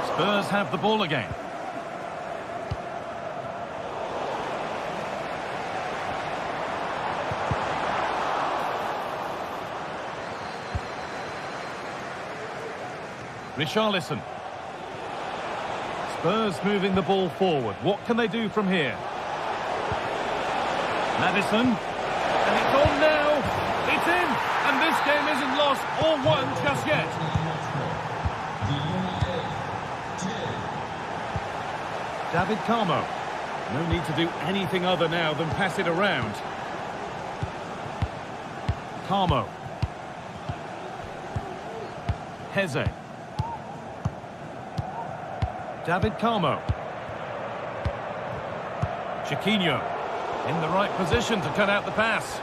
Spurs have the ball again. Richarlison. Spurs moving the ball forward. What can they do from here? Maddison. And it's on now. It's in. And this game isn't lost or won just yet. David Carmo. No need to do anything other now than pass it around. Carmo. Heze. David Carmo. Chiquinho in the right position to cut out the pass.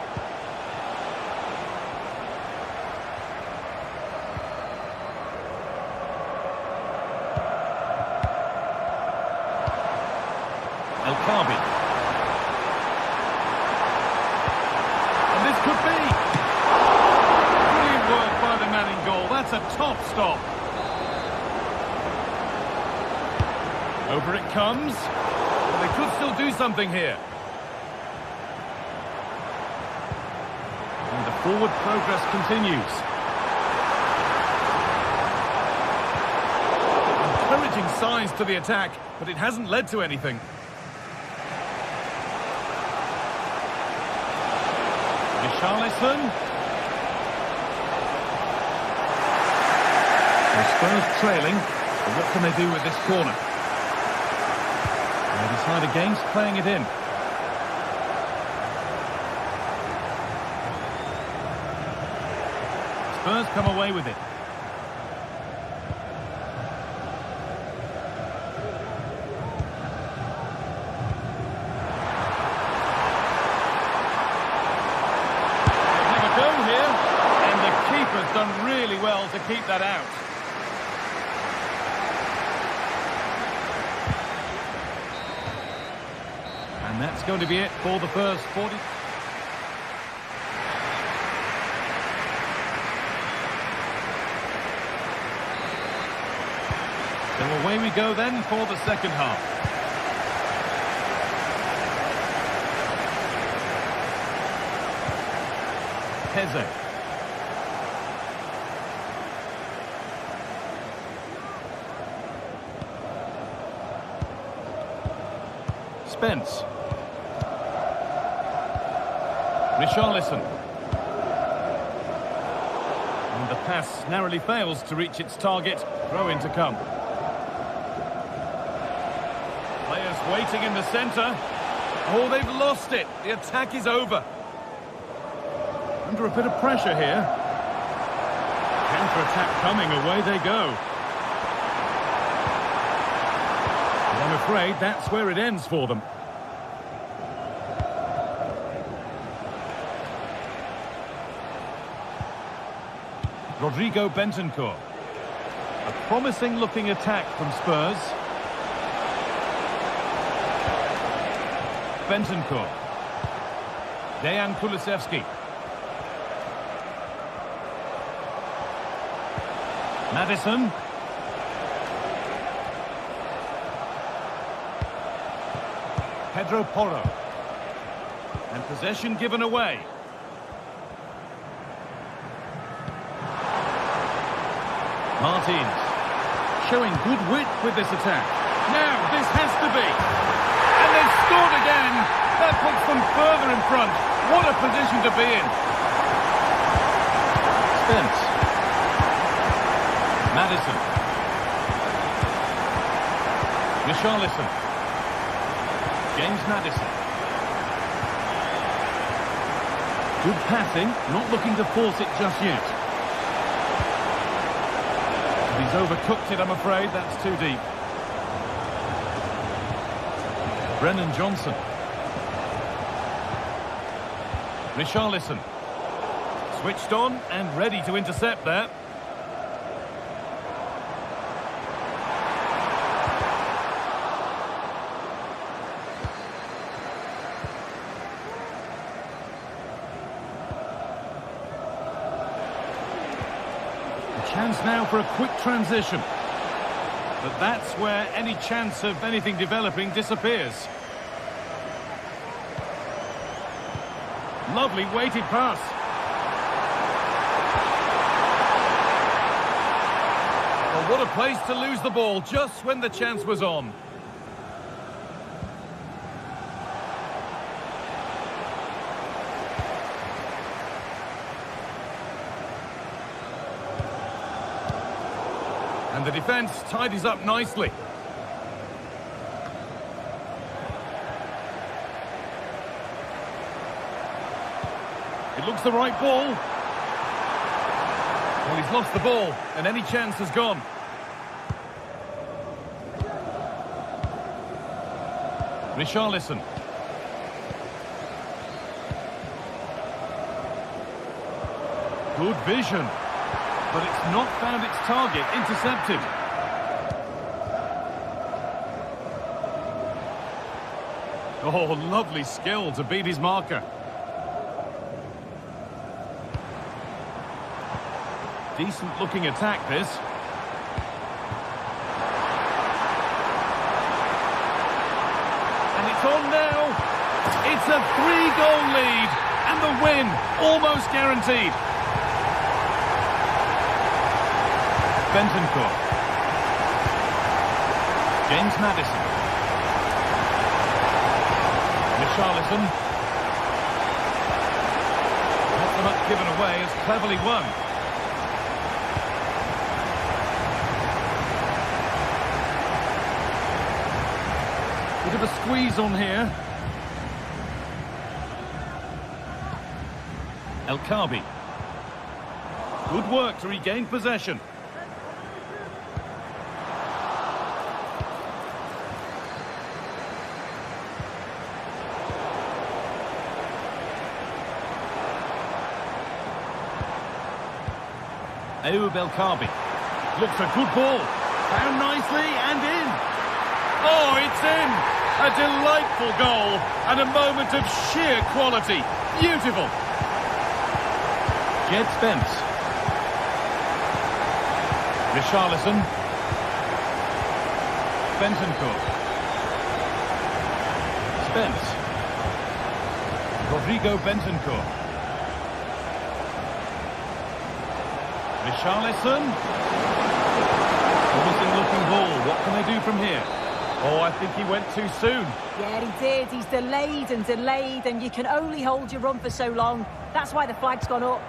El Kabi. And this could be. Brilliant work by the man in goal. That's a top stop. Over it comes. Well, they could still do something here. And the forward progress continues. Encouraging signs to the attack, but it hasn't led to anything. Richarlison. The Spurs trailing, but what can they do with this corner? They decide against playing it in. Spurs come away with it. Have a go here, and the keeper's done really well to keep that out. And that's going to be it for the first 40. So away we go then for the second half. Heze. Spence. Richarlison. And the pass narrowly fails to reach its target. Throw-in to come. Players waiting in the centre. Oh, they've lost it. The attack is over. Under a bit of pressure here. Counter-attack coming. Away they go. And I'm afraid that's where it ends for them. Rodrigo Bentancur. A promising-looking attack from Spurs. Bentancur. Dejan Kulusevski. Maddison. Pedro Porro. And possession given away. Martins. Showing good wit with this attack. Now, this has to be. And they've scored again. That puts them further in front. What a position to be in. Spence. Maddison. Richarlison. James Maddison. Good passing, not looking to force it just yet. He's overcooked it, I'm afraid. That's too deep. Brennan Johnson. Richarlison. Switched on and ready to intercept there. Chance now for a quick transition. But that's where any chance of anything developing disappears. Lovely weighted pass. Well, what a place to lose the ball just when the chance was on. And the defence tidies up nicely. It looks the right ball. Well, he's lost the ball, and any chance has gone. Richarlison. Good vision. But it's not found its target. Intercepted. Oh, lovely skill to beat his marker. Decent looking attack, this. And it's on now. It's a 3-goal lead. And the win, almost guaranteed. Bentancur. James Maddison. Richarlison. Not so much given away as cleverly won. Bit of a squeeze on here. El Kaabi. Good work to regain possession. Ayoub El Kaabi. Looks a good ball. Found nicely and in. Oh, it's in. A delightful goal and a moment of sheer quality. Beautiful. Jed Spence. Richarlison. Bentancur. Spence. Rodrigo Bentancur. Richarlison. Promising looking ball. What can they do from here? Oh, I think he went too soon. Yeah, he did. He's delayed, and you can only hold your run for so long. That's why the flag's gone up.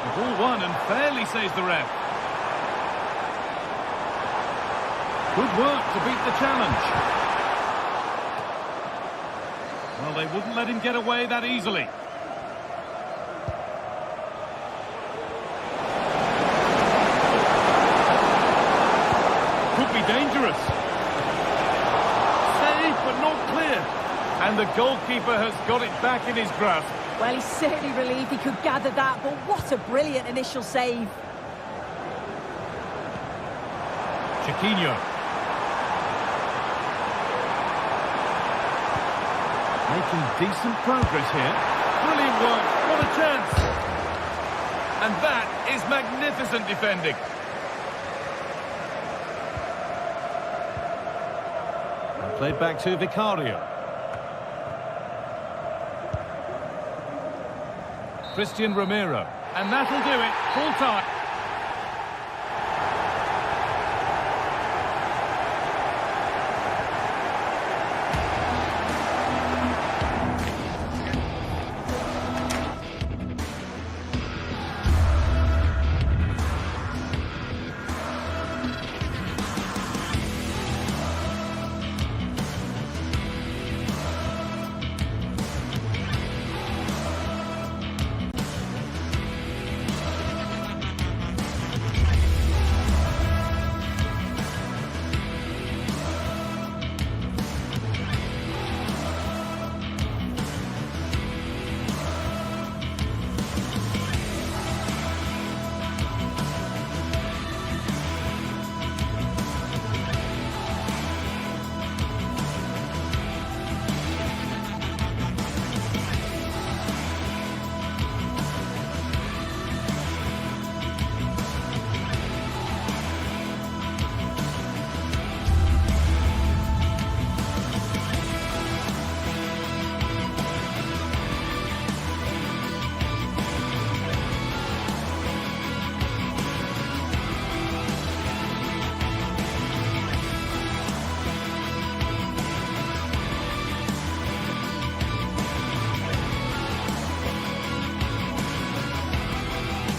The ball won and fairly, says the ref. Good work to beat the challenge. Well, they wouldn't let him get away that easily. Could be dangerous. Safe, but not clear. And the goalkeeper has got it back in his grasp. Well, he's certainly relieved he could gather that, but what a brilliant initial save. Chiquinho. Making decent progress here. Brilliant work. What a chance. And that is magnificent defending. And played back to Vicario. Christian Romero. And that'll do it. Full time.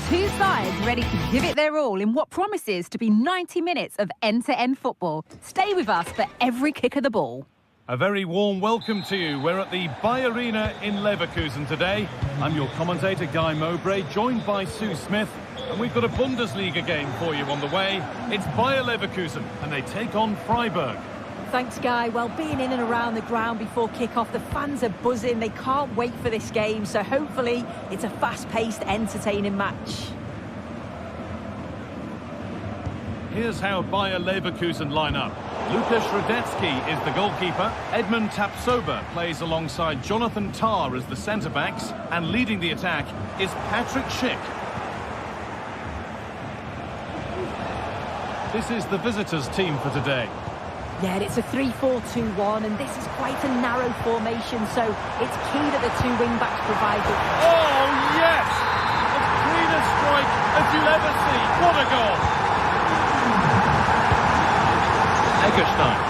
Two sides ready to give it their all in what promises to be 90 minutes of end-to-end football. Stay with us for every kick of the ball. A very warm welcome to you. We're at the Arena in Leverkusen today. I'm your commentator, Guy Mowbray, joined by Sue Smith. And we've got a Bundesliga game for you on the way. It's Bayer Leverkusen, and they take on Freiburg. Thanks, Guy. Well, being in and around the ground before kick-off, the fans are buzzing. They can't wait for this game, so hopefully it's a fast-paced, entertaining match. Here's how Bayer Leverkusen line up. Lukas Radetzky is the goalkeeper. Edmund Tapsoba plays alongside Jonathan Tah as the centre-backs. And leading the attack is Patrick Schick. This is the visitors' team for today. Yeah, it's a 3-4-2-1, and this is quite a narrow formation, so it's key that the two wing-backs provide it. Oh, yes! As clean a strike as you'll ever see. What a goal! Eggestein.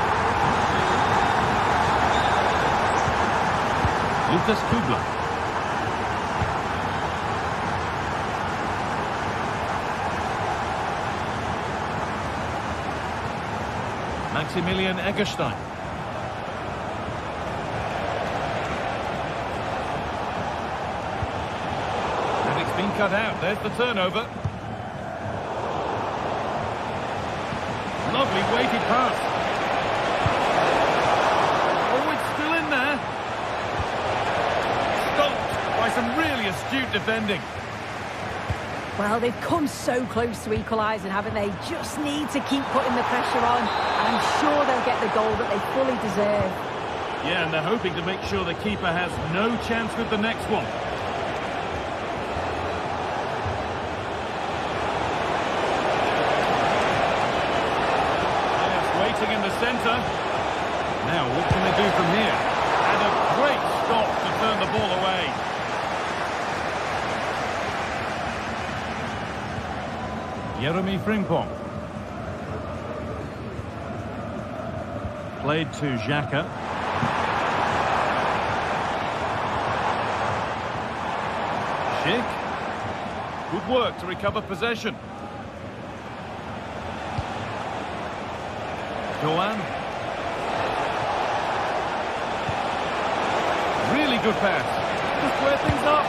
Lucas Kubler. Maximilian Eggestein. And it's been cut out. There's the turnover. Lovely weighted pass. Oh, it's still in there. Stopped by some really astute defending. Well, they've come so close to equalising, haven't they? Just need to keep putting the pressure on. I'm sure they'll get the goal that they fully deserve. Yeah, and they're hoping to make sure the keeper has no chance with the next one. Yes, waiting in the centre. Now, what can they do from here? And a great stop to turn the ball away. Jeremy Frimpong. Played to Xhaka. Schick. Good work to recover possession. Doan. Really good pass. Just square things up.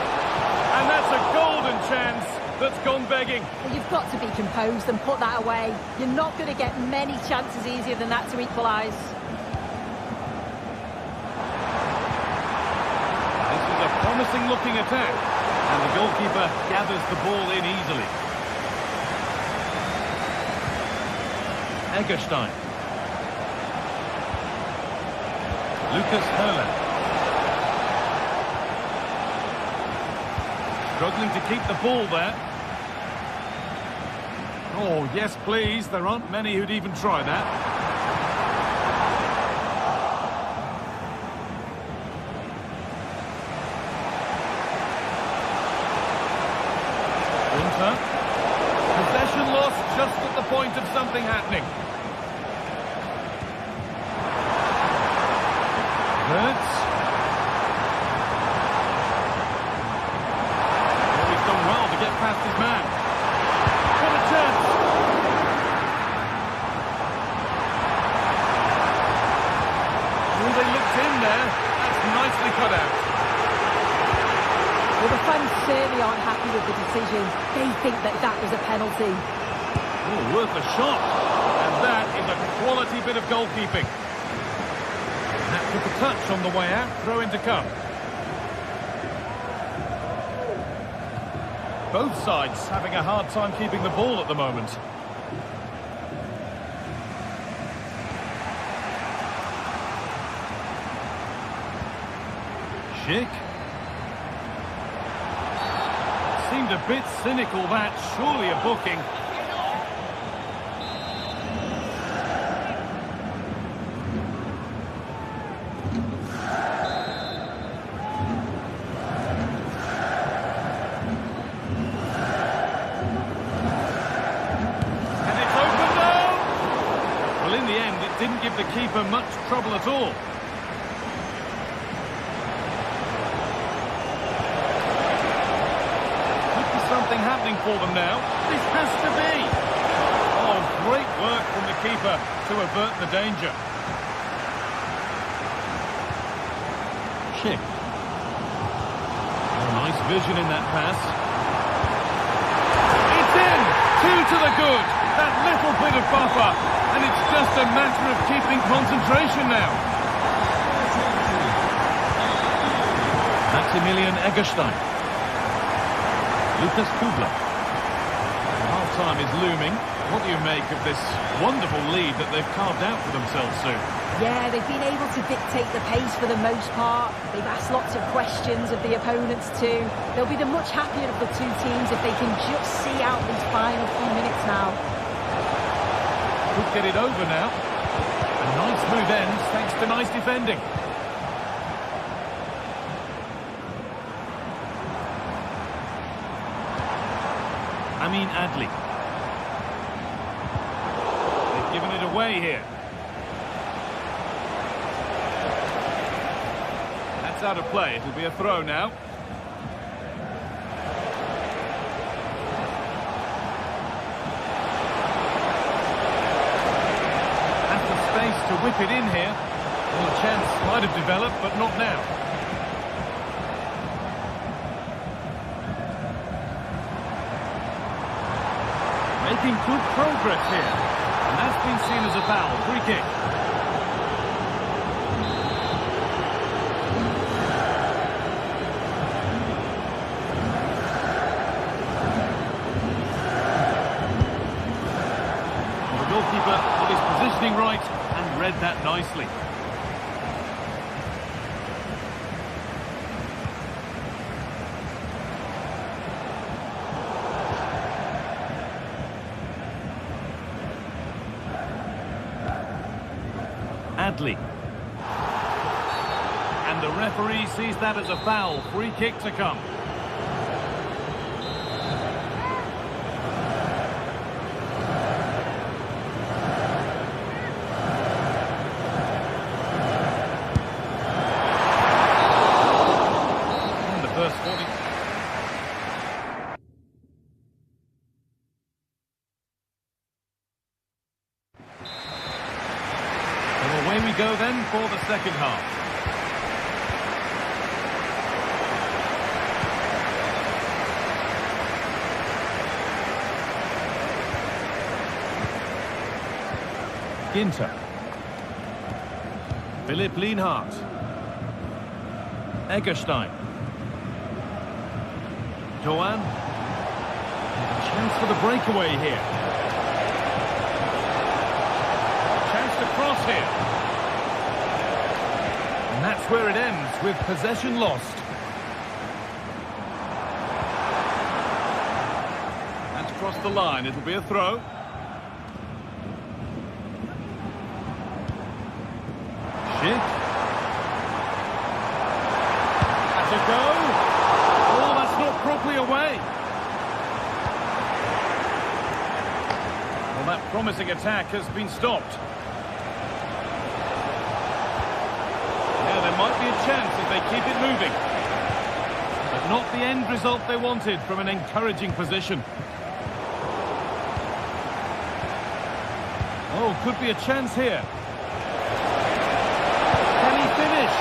And that's a golden chance that's gone begging. Well, you've got to be composed and put that away. You're not going to get many chances easier than that to equalise. This is a promising looking attack. And the goalkeeper gathers the ball in easily. Eggestein. Lucas Hurler. Struggling to keep the ball there. Oh, yes, please. There aren't many who'd even try that. Winter. Possession lost just at the point of something happening. Hurts. Oh, he's done well to get past his man. What a chance! Oh, they looked in there. That's nicely cut out. Well, the fans certainly aren't happy with the decision. They think that that was a penalty. Oh, worth a shot. And that is a quality bit of goalkeeping. That took a touch on the way out. Throw in to come. Both sides having a hard time keeping the ball at the moment. Schick. Seemed a bit cynical, that. Surely a booking. Didn't give the keeper much trouble at all. Could be something happening for them now. This has to be. Oh, great work from the keeper to avert the danger. Schick. Oh, nice vision in that pass. It's in! 2 to the good. That little bit of buffer. And And it's just a matter of keeping concentration now. Maximilian Eggestein. Lucas Kubler. Half-time is looming. What do you make of this wonderful lead that they've carved out for themselves, Sue? Yeah, they've been able to dictate the pace for the most part. They've asked lots of questions of the opponents too. They'll be the much happier of the two teams if they can just see out these final few minutes now. Could get it over now. A nice smooth end thanks to nice defending. Amin Adli. They've given it away here. That's out of play. It'll be a throw now. Has the space to whip it in here. Well, a chance might have developed, but not now. Making good progress here. And that's been seen as a foul. Free kick. The goalkeeper got his positioning right and read that nicely. Adli. And the referee sees that as a foul. Free kick to come. And the first 40. Away we go then for the second half. Ginter. Philipp Lienhardt. Eggestein. Doan. Chance for the breakaway here. Chance to cross here. And that's where it ends, with possession lost. That's crossed the line. It'll be a throw. Schick. That's a go. Oh, that's not properly away. Well, that promising attack has been stopped. Might be a chance if they keep it moving. But not the end result they wanted from an encouraging position. Oh, could be a chance here. Can he finish?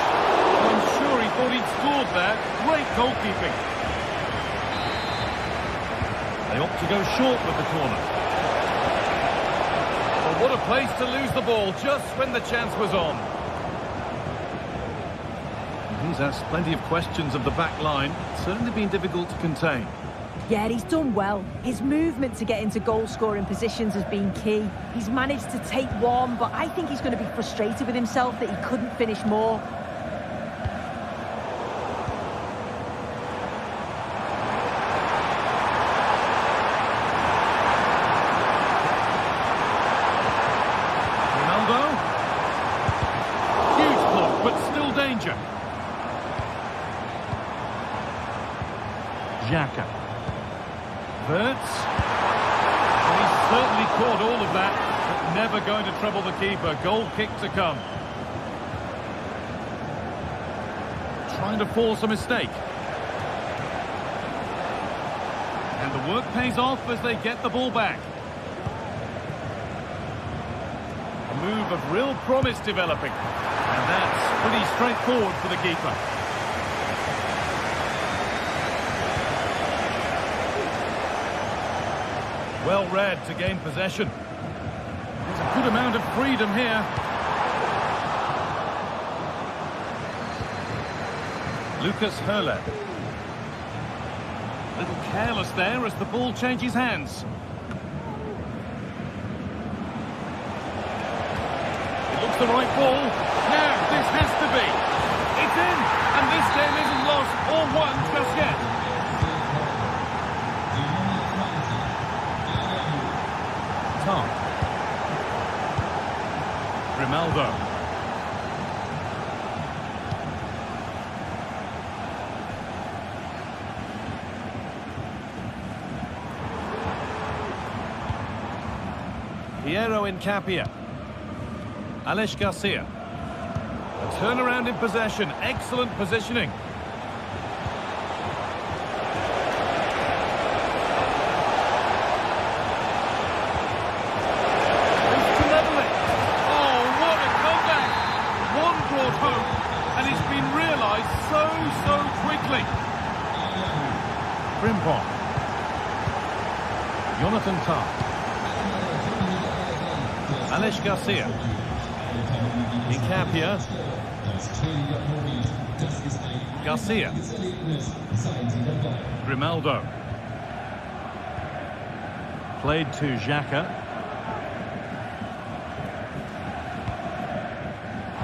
I'm sure he thought he'd scored there. Great goalkeeping. They opt to go short with the corner. Well, what a place to lose the ball just when the chance was on. He's asked plenty of questions of the back line. It's certainly been difficult to contain. Yeah, he's done well. His movement to get into goal-scoring positions has been key. He's managed to take one, but I think he's going to be frustrated with himself that he couldn't finish more. Ronaldo. Huge block, but still danger. Xhaka. Wirtz. Well, he's certainly caught all of that, but never going to trouble the keeper. Goal kick to come. Trying to force a mistake. And the work pays off as they get the ball back. A move of real promise developing. And that's pretty straightforward for the keeper. Well read to gain possession. There's a Good amount of freedom here. Lucas Höhle. A little careless there as the ball changes hands. It looks the right ball. Now, this has to be. It's in, and this game isn't lost or won just yet. Tom. Grimaldo. Piero Incapia. Alex Garcia. A turnaround in possession. Excellent positioning. It's to level it. Oh, what a comeback. One brought hope, and it's been realised so quickly. Frimpong. Jonathan Tah. Alex Garcia. Incapia. Garcia. Grimaldo. Played to Xhaka.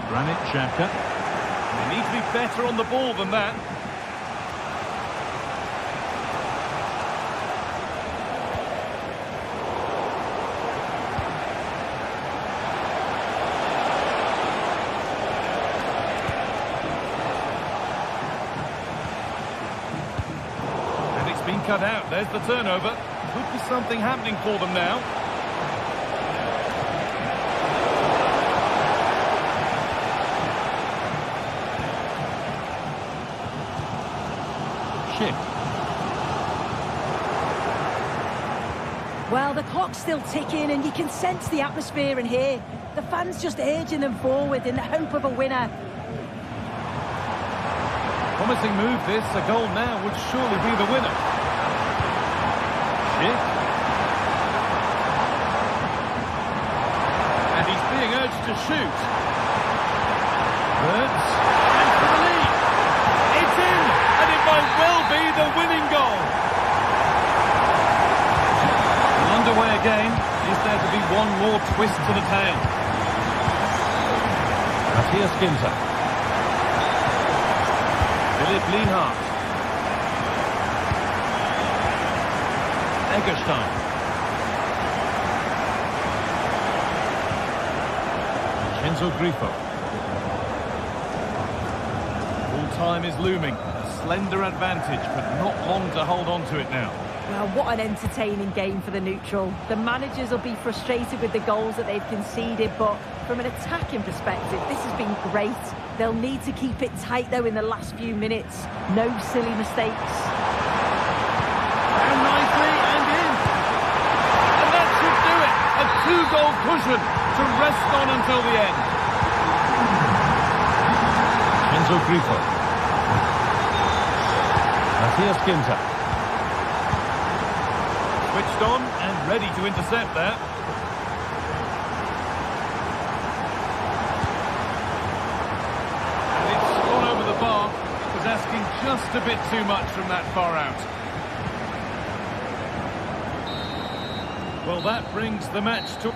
Granit Xhaka. They need to be better on the ball than that. Cut out. There's the turnover. Could be something happening for them now. Shift. Well, the clock's still ticking and you can sense the atmosphere in here. The fans just urging them forward in the hope of a winner. Promising move this. A goal now would surely be the winner. And he's being urged to shoot. Burns. And for the lead. It's in. And it might well be the winning goal. Underway again. Is there to be one more twist to the tale? Matthias Ginter. Philipp Lienhardt. Eggestein. Enzo Grifo. Full time is looming. A slender advantage, but not long to hold on to it now. Well, what an entertaining game for the neutral. The managers will be frustrated with the goals that they've conceded, but from an attacking perspective, this has been great. They'll need to keep it tight, though, in the last few minutes. No silly mistakes. And nicely, and in. And that should do it. A two-goal cushion to rest on until the end. Enzo Grifo. Matthias Ginter. Switched on and ready to intercept there. And it's gone over the bar. Was asking just a bit too much from that far out. Well, that brings the match to...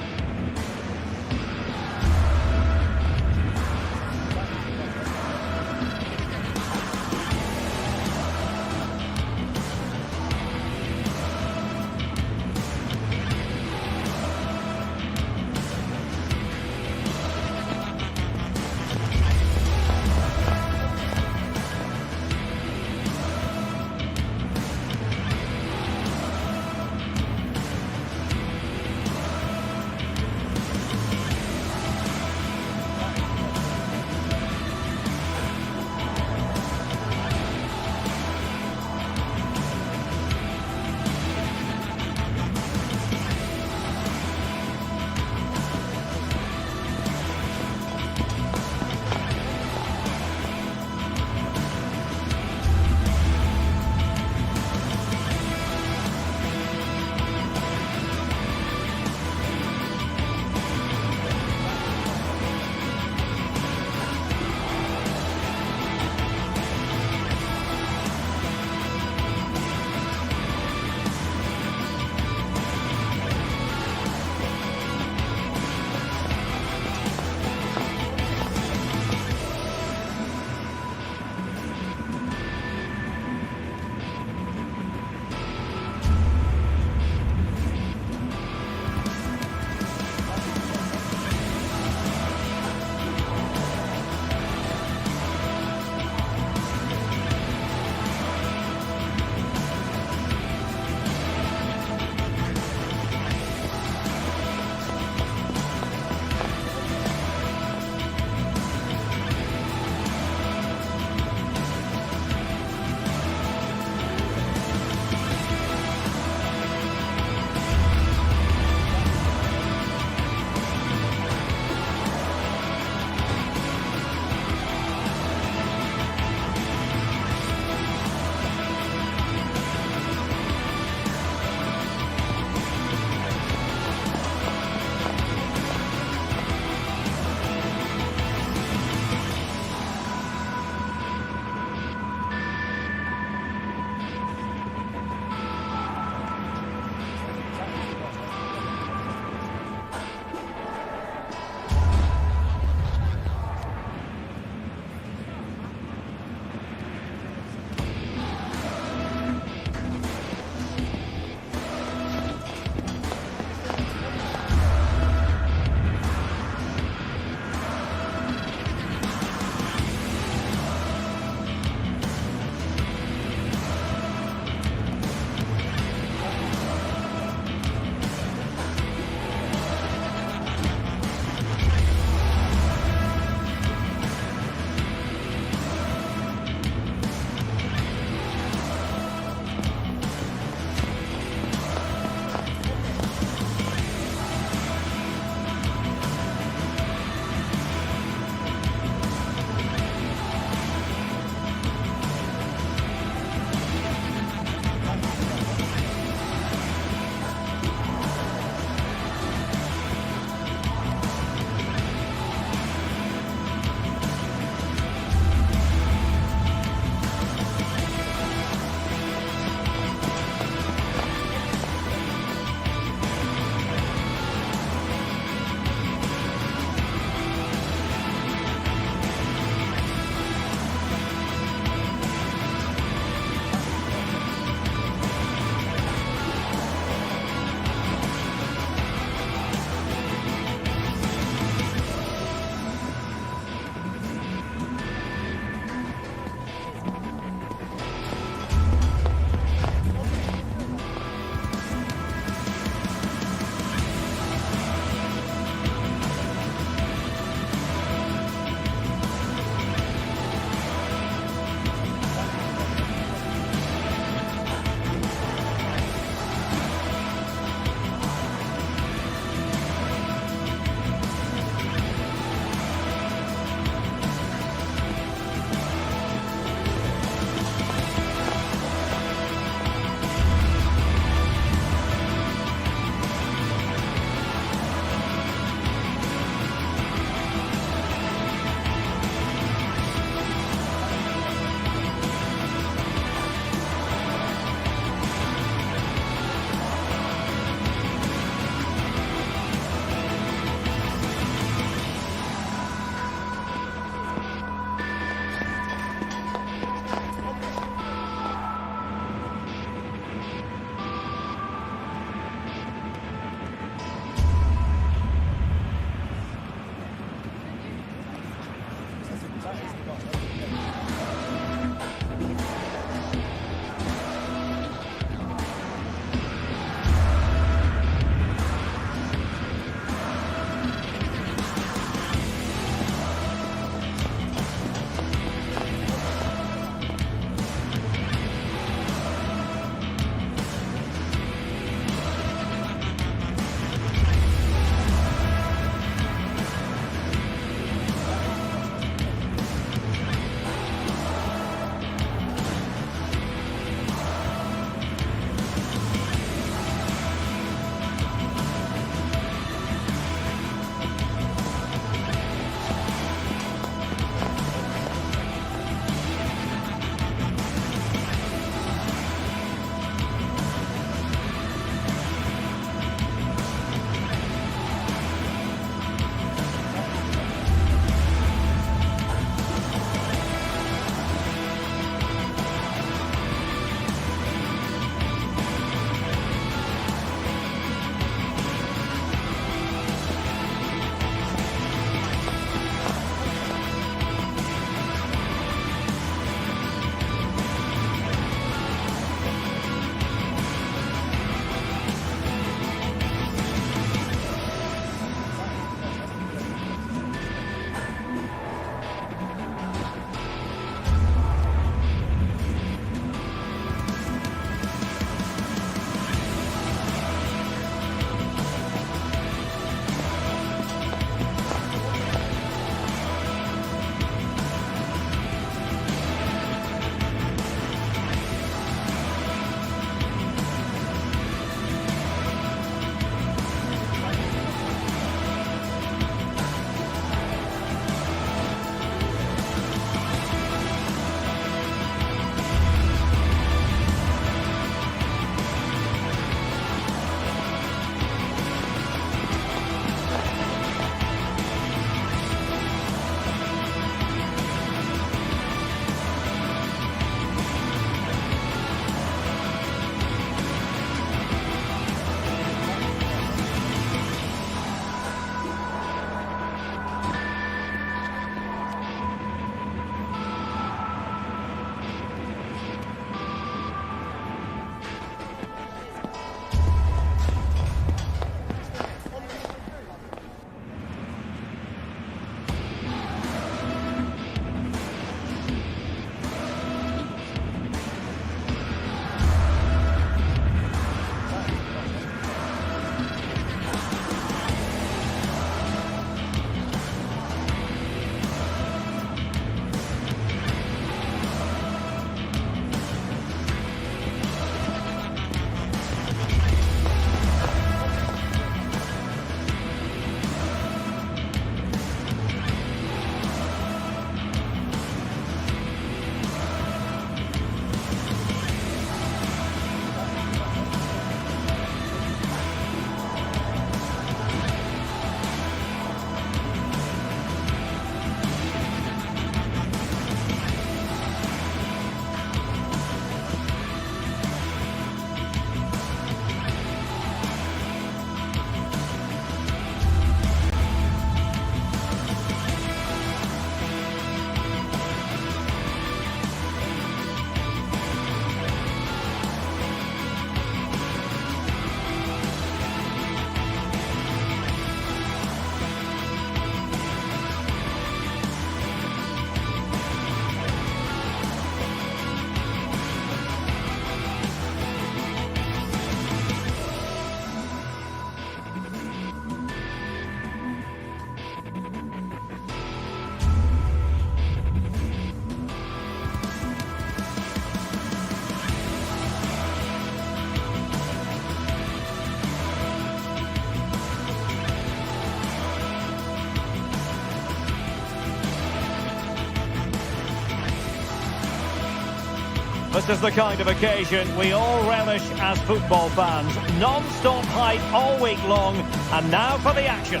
This is the kind of occasion we all relish as football fans. Non-stop hype all week long, and now for the action.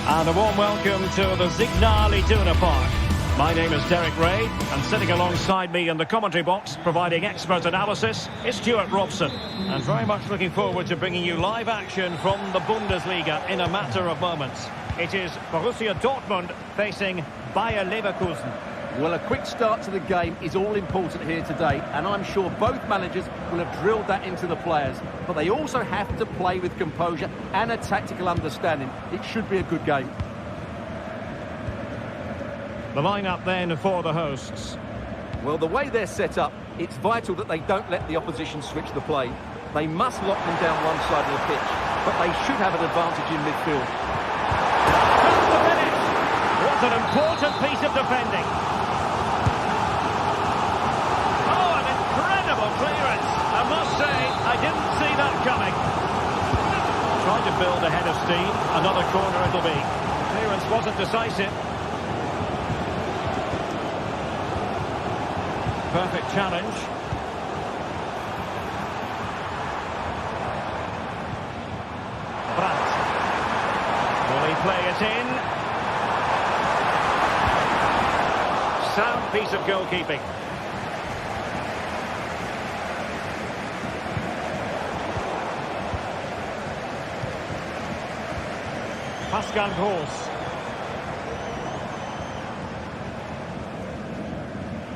And a warm welcome to the Signal Iduna Park. My name is Derek Ray, and sitting alongside me in the commentary box, providing expert analysis, is Stuart Robson. And very much looking forward to bringing you live action from the Bundesliga in a matter of moments. It is Borussia Dortmund facing Bayer Leverkusen. Well, a quick start to the game is all important here today, and I'm sure both managers will have drilled that into the players. But they also have to play with composure and a tactical understanding. It should be a good game. The lineup then for the hosts. Well, the way they're set up, it's vital that they don't let the opposition switch the play. They must lock them down one side of the pitch, but they should have an advantage in midfield. That's the finish! What an important piece of defending! Clearance. I must say, I didn't see that coming. Trying to build a head of steam. Another corner it'll be. Clearance wasn't decisive. Perfect challenge. Brandt. Will he play it in? Sound piece of goalkeeping. Pascal Gross.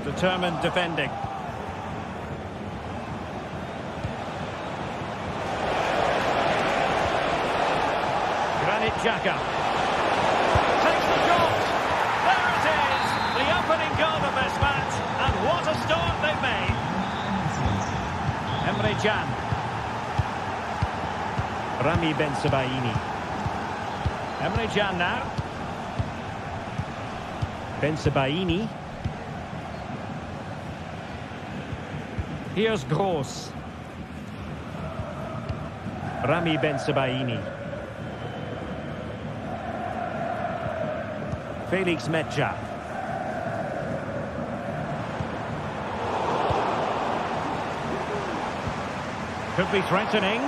Determined defending. Granit Xhaka. Takes the shot. There it is. The opening goal of this match. And what a start they've made. Emre Can. Rami Bensebaini. Emre Can now. Bensebaini. Here's Gross. Rami Bensebaini. Felix Metja. Could be threatening.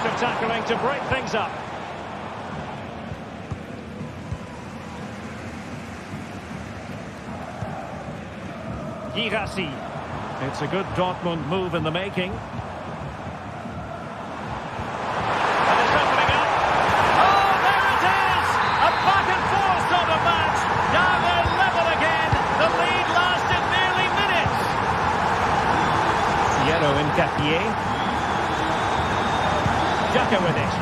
Of tackling to break things up. Girassi. It's a good Dortmund move in the making. And it's opening up. Oh, there it is! A back and forth sort of match. Now they're level again. The lead lasted nearly minutes. Yellow in Capier. Xhaka with it.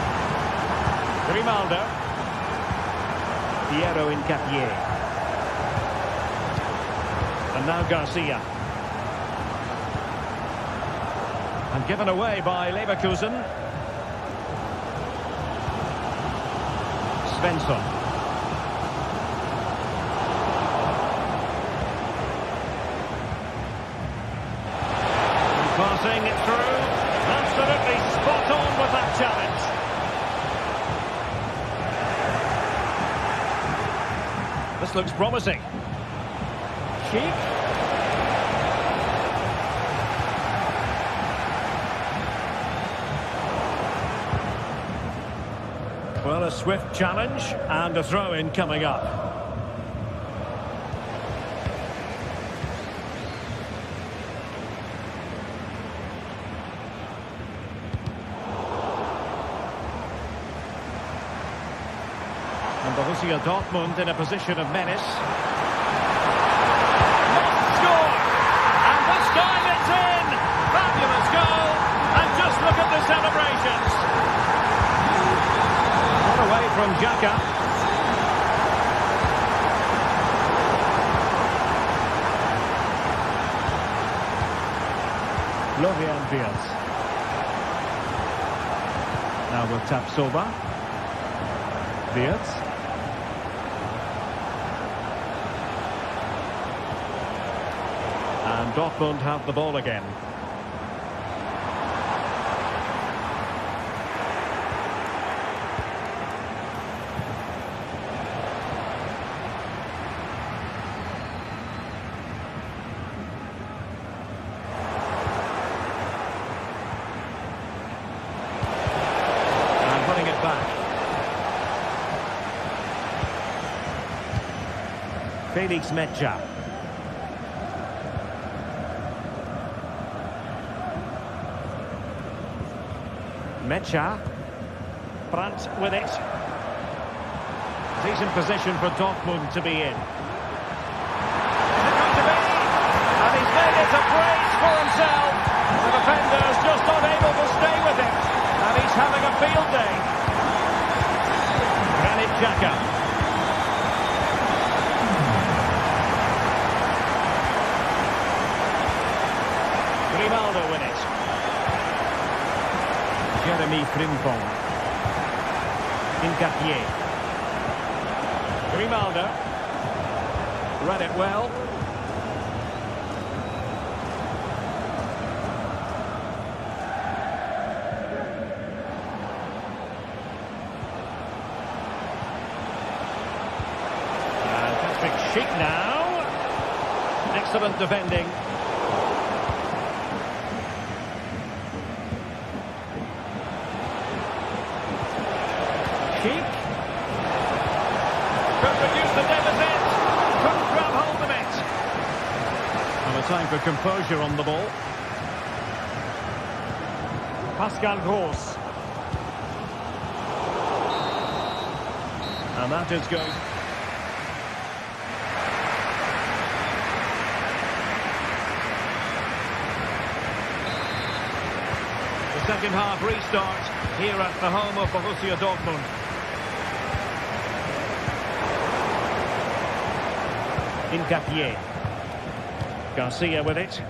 Grimaldo. Piero in Capier. And now Garcia. And given away by Leverkusen. Svensson. And passing it through. Absolutely spot on with that challenge. This looks promising. Sheik. Well, a swift challenge and a throw-in coming up. And Borussia Dortmund in a position of menace. Must score! And this time it's in! Fabulous goal! And just look at the celebrations! Got away from Xhaka. Florian Wirtz. Now with Tapsoba. Wirtz. And Dortmund have the ball again. Felix Mecha. Mecha. Brandt with it. Decent position for Dortmund to be in. Is it going to be? And he's made it a brace for himself. The defender's just unable to stay with it. And he's having a field day. Granit Xhaka. Grimaldo with it. Jeremy Frimpong. Incapié. Grimaldo. Read it well. Schick now. Excellent defending. Schick. Could reduce the deficit. Couldn't grab hold of it. And a time for composure on the ball. Pascal Gross. And that is going. Second half restart here at the home of Borussia Dortmund. Incapié. Garcia with it.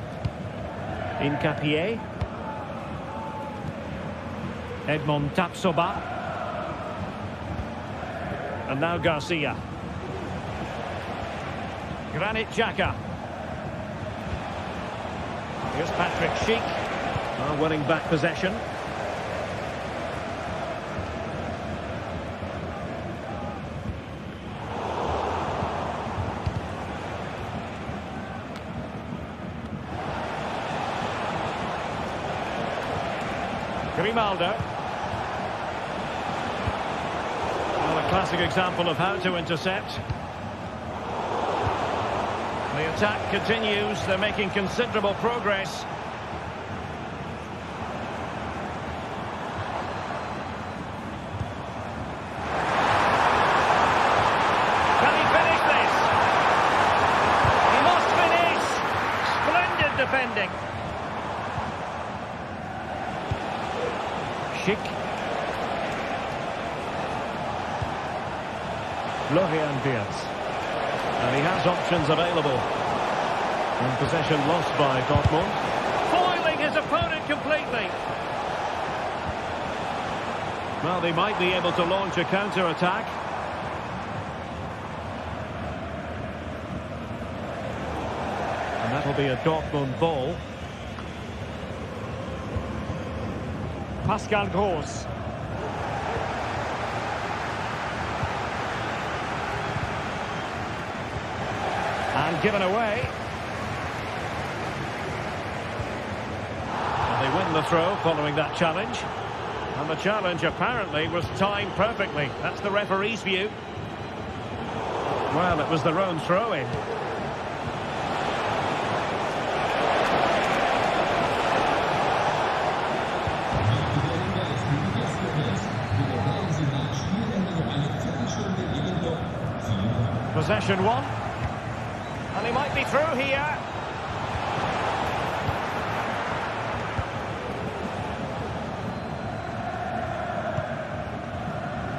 Incapié. Edmond Tapsoba. And now Garcia. Granit Xhaka. Here's Patrick Schick. Winning back possession. Grimaldo. Well, a classic example of how to intercept. The attack continues. They're making considerable progress. Defending. Schick. Florian Wirtz. And he has options available. And possession lost by Dortmund. Foiling his opponent completely. Well, they might be able to launch a counter-attack. And that'll be a Dortmund ball. Pascal Gross. And given away. And they win the throw following that challenge. And the challenge apparently was timed perfectly. That's the referee's view. Well, it was their own throw-in. Possession one. And he might be through here.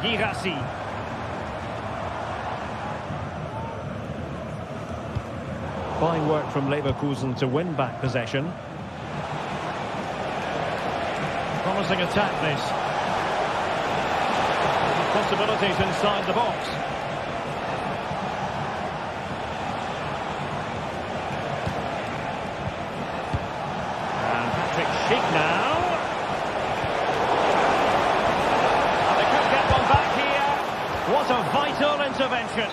Girassi. Fine work from Leverkusen to win back possession. Promising attack this. Possibilities inside the box. Schick now. And they could get one back here. What a vital intervention.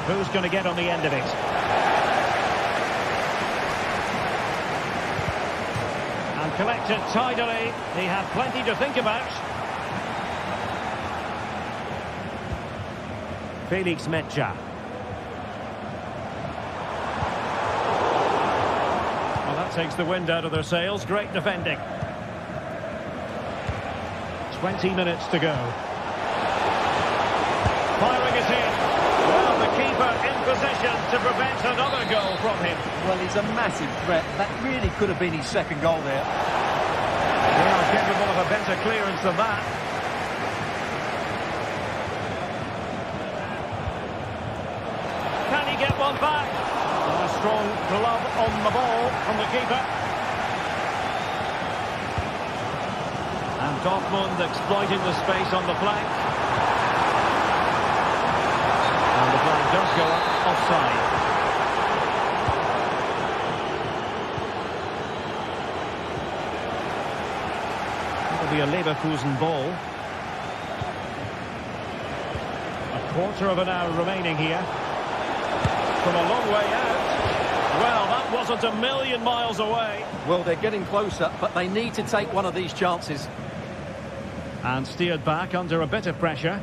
Who's going to get on the end of it? And collected tidily. He had plenty to think about. Felix Mecha. Well, that takes the wind out of their sails. Great defending. 20 minutes to go. Firing it in. Well, the keeper in position to prevent another goal from him. Well, he's a massive threat. That really could have been his second goal there. Well, capable of a better clearance than that. Can he get one back? A strong glove on the ball from the keeper. And Dortmund exploiting the space on the flank. And the flag does go up offside. It'll be a Leverkusen ball. A quarter of an hour remaining here. From a long way out. Well, that wasn't a million miles away. Well, they're getting closer, but they need to take one of these chances. And steered back under a bit of pressure.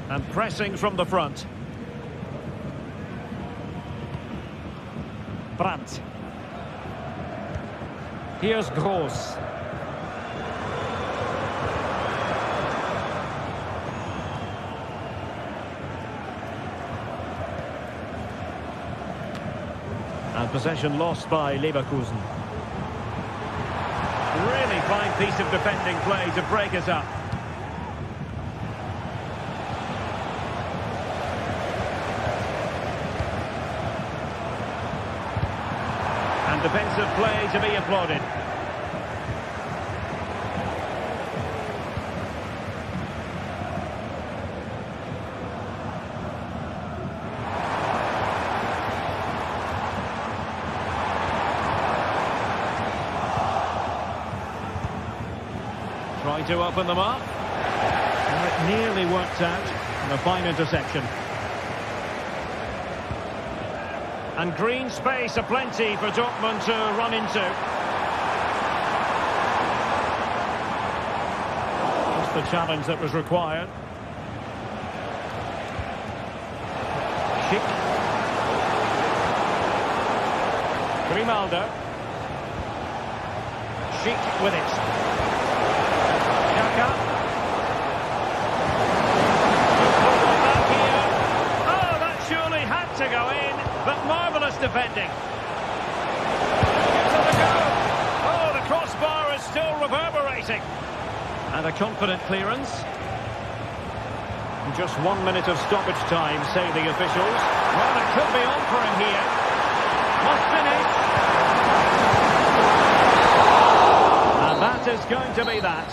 And pressing from the front. Brandt. Here's Gross. And possession lost by Leverkusen. Really fine piece of defending play to break us up. And defensive play to be applauded. Trying to open them up. And it nearly worked out. And a fine interception. And green space aplenty for Dortmund to run into. Just the challenge that was required. Schick. Grimaldo. Schick with it. Oh, that surely had to go in, but marvellous defending. Into the goal. Oh, the crossbar is still reverberating. And a confident clearance. Just 1 minute of stoppage time, say the officials. Well, it could be on for him here. Must finish. And that is going to be that.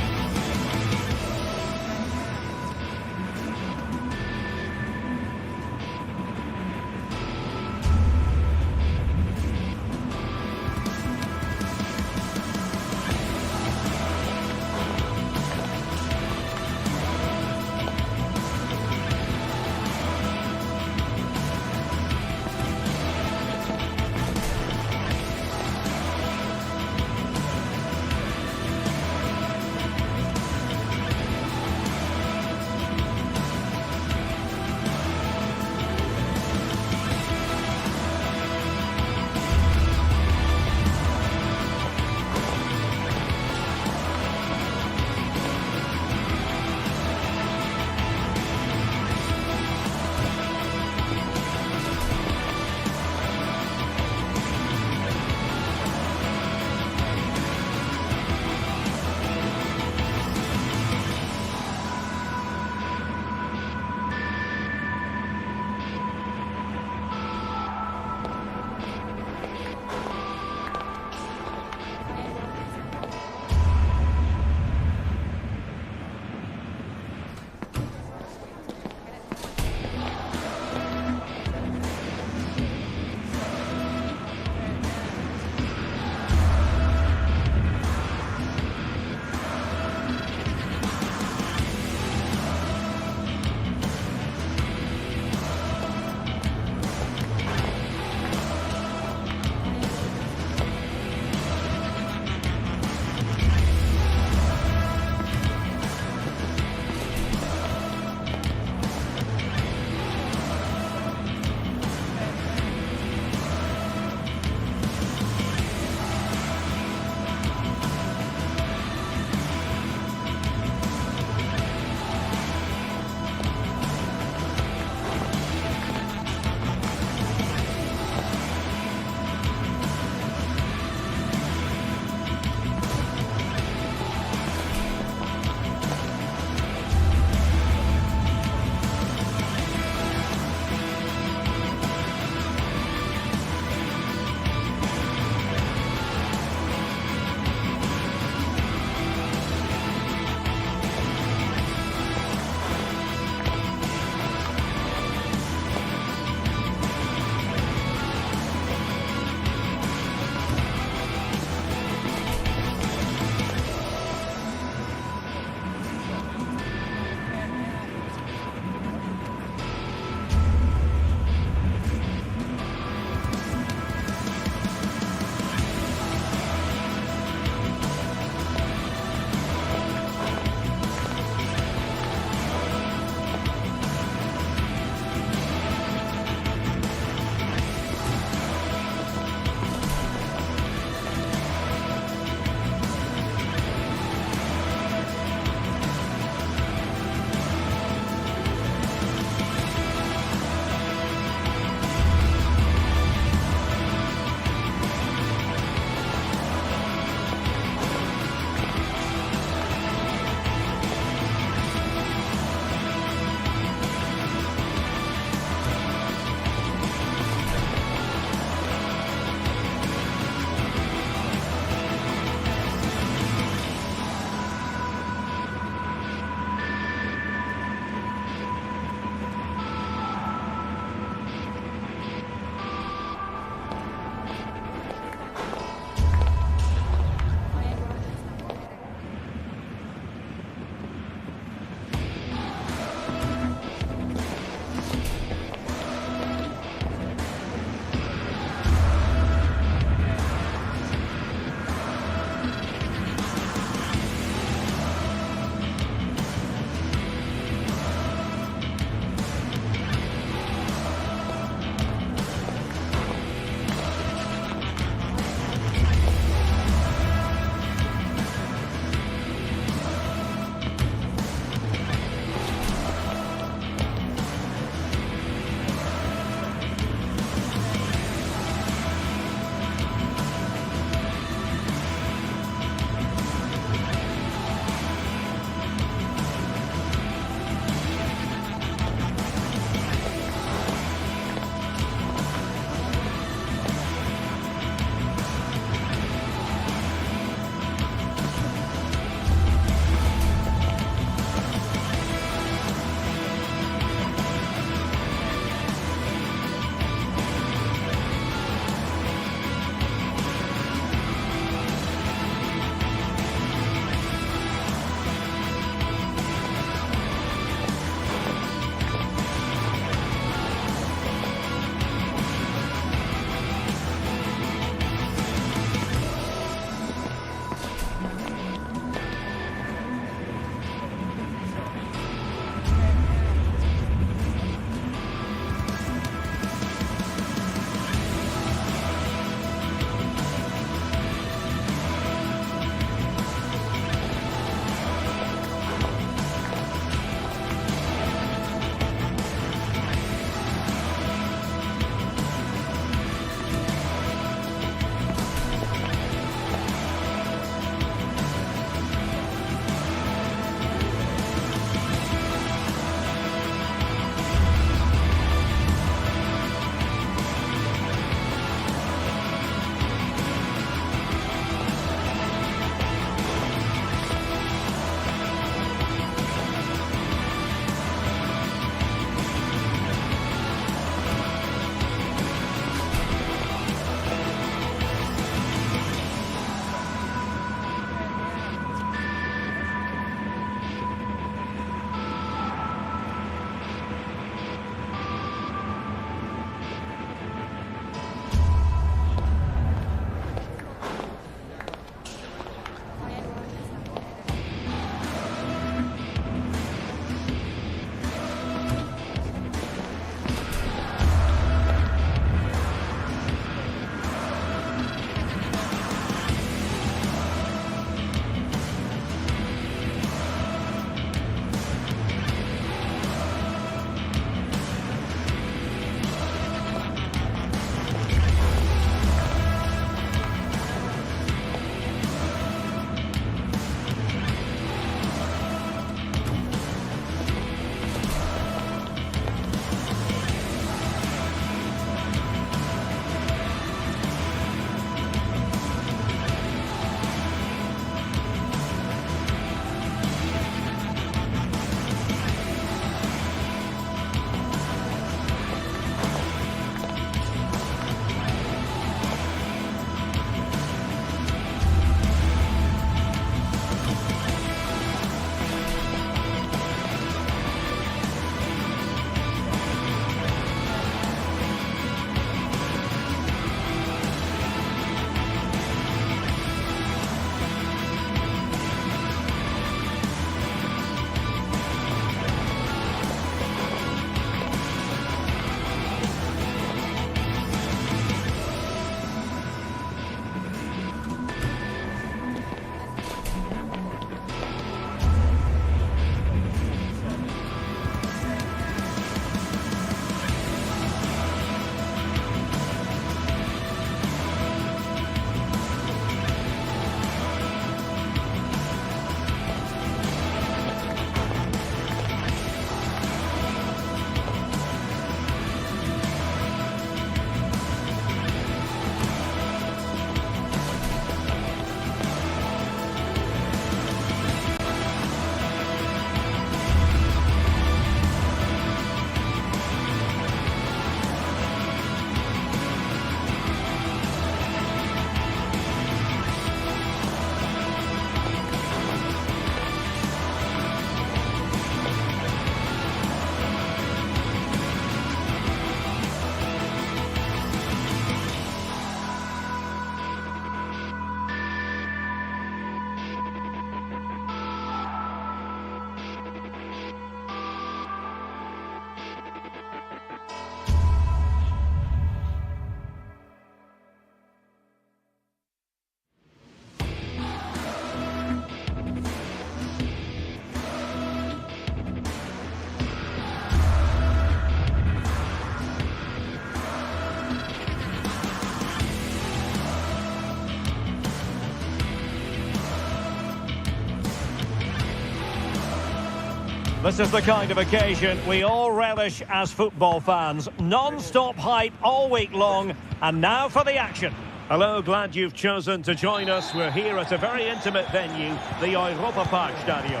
This is the kind of occasion we all relish as football fans. Non-stop hype all week long, and now for the action. Hello, glad you've chosen to join us. We're here at a very intimate venue, the Europa Park Stadium.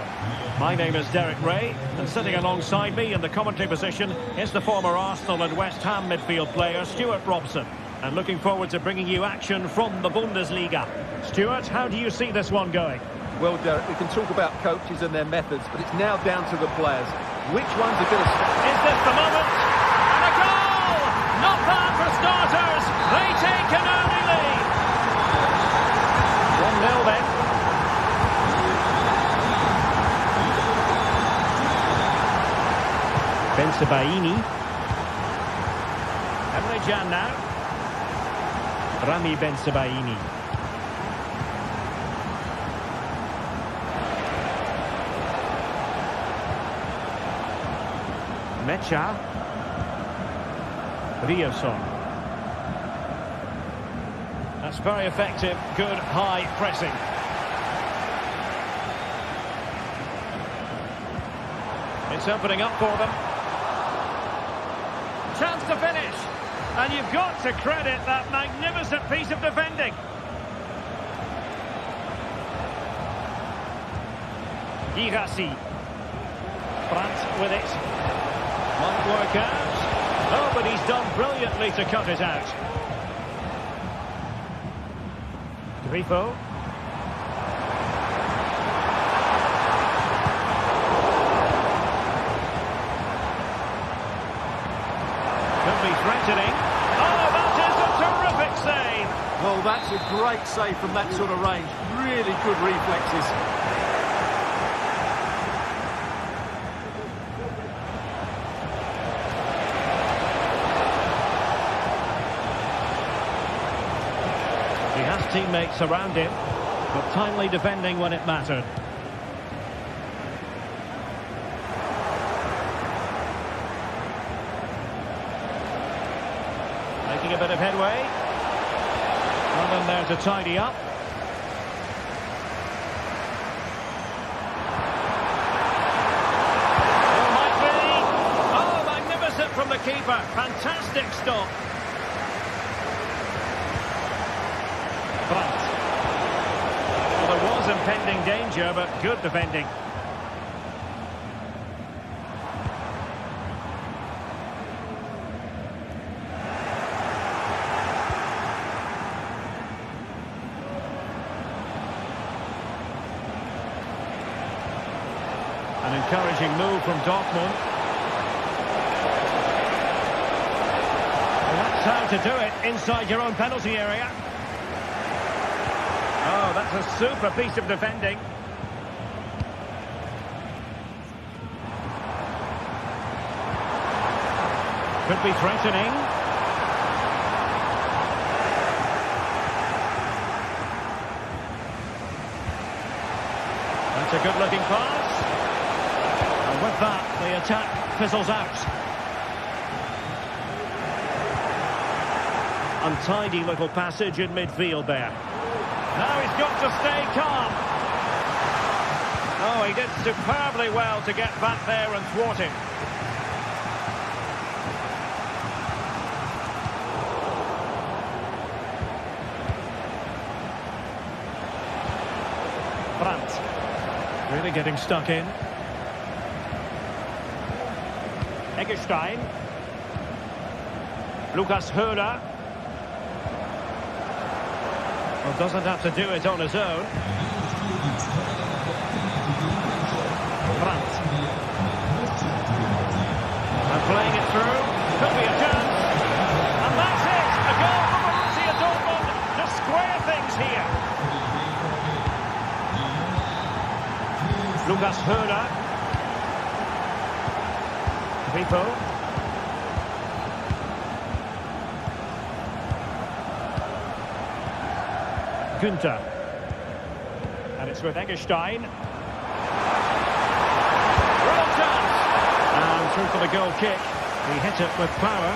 My name is Derek Ray, and sitting alongside me in the commentary position is the former Arsenal and West Ham midfield player, Stuart Robson. And looking forward to bringing you action from the Bundesliga. Stuart, how do you see this one going? Well, Derek, we can talk about coaches and their methods, but it's now down to the players. Which ones are going to start? Is this the moment? And a goal! Not bad for starters. They take an early lead. 1-0 then. Bensebaini. Emre Can now. Rami Bensebaini. Mecha. Rioson. That's very effective. Good high pressing. It's opening up for them. Chance to finish. And you've got to credit that magnificent piece of defending. Girassi. Brandt with it. Might work out. Oh, but he's done brilliantly to cut it out. Grifo. Could be threatening. Oh, that is a terrific save. Well, that's a great save from that sort of range. Really good reflexes. He has teammates around him, but timely defending when it mattered. Making a bit of headway. Nothing there to tidy up. Oh, might be. Oh, magnificent from the keeper. Fantastic stop. But well, there was impending danger, but good defending. An encouraging move from Dortmund. Well, that's how to do it inside your own penalty area. Oh, that's a super piece of defending. Could be threatening. That's a good-looking pass. And with that, the attack fizzles out. Untidy little passage in midfield there. Now he's got to stay calm. Oh, he did superbly well to get back there and thwart him. Brandt. Really getting stuck in. Eggestein. Lucas Höhler. Well, doesn't have to do it on his own. Brandt. And playing it through. Could be a chance. And that's it! A goal for Borussia Dortmund to square things here. Lucas Höhler. Grifo. Günther. And it's with Eggestein. Real chance! And through for the goal kick. He hit it with power.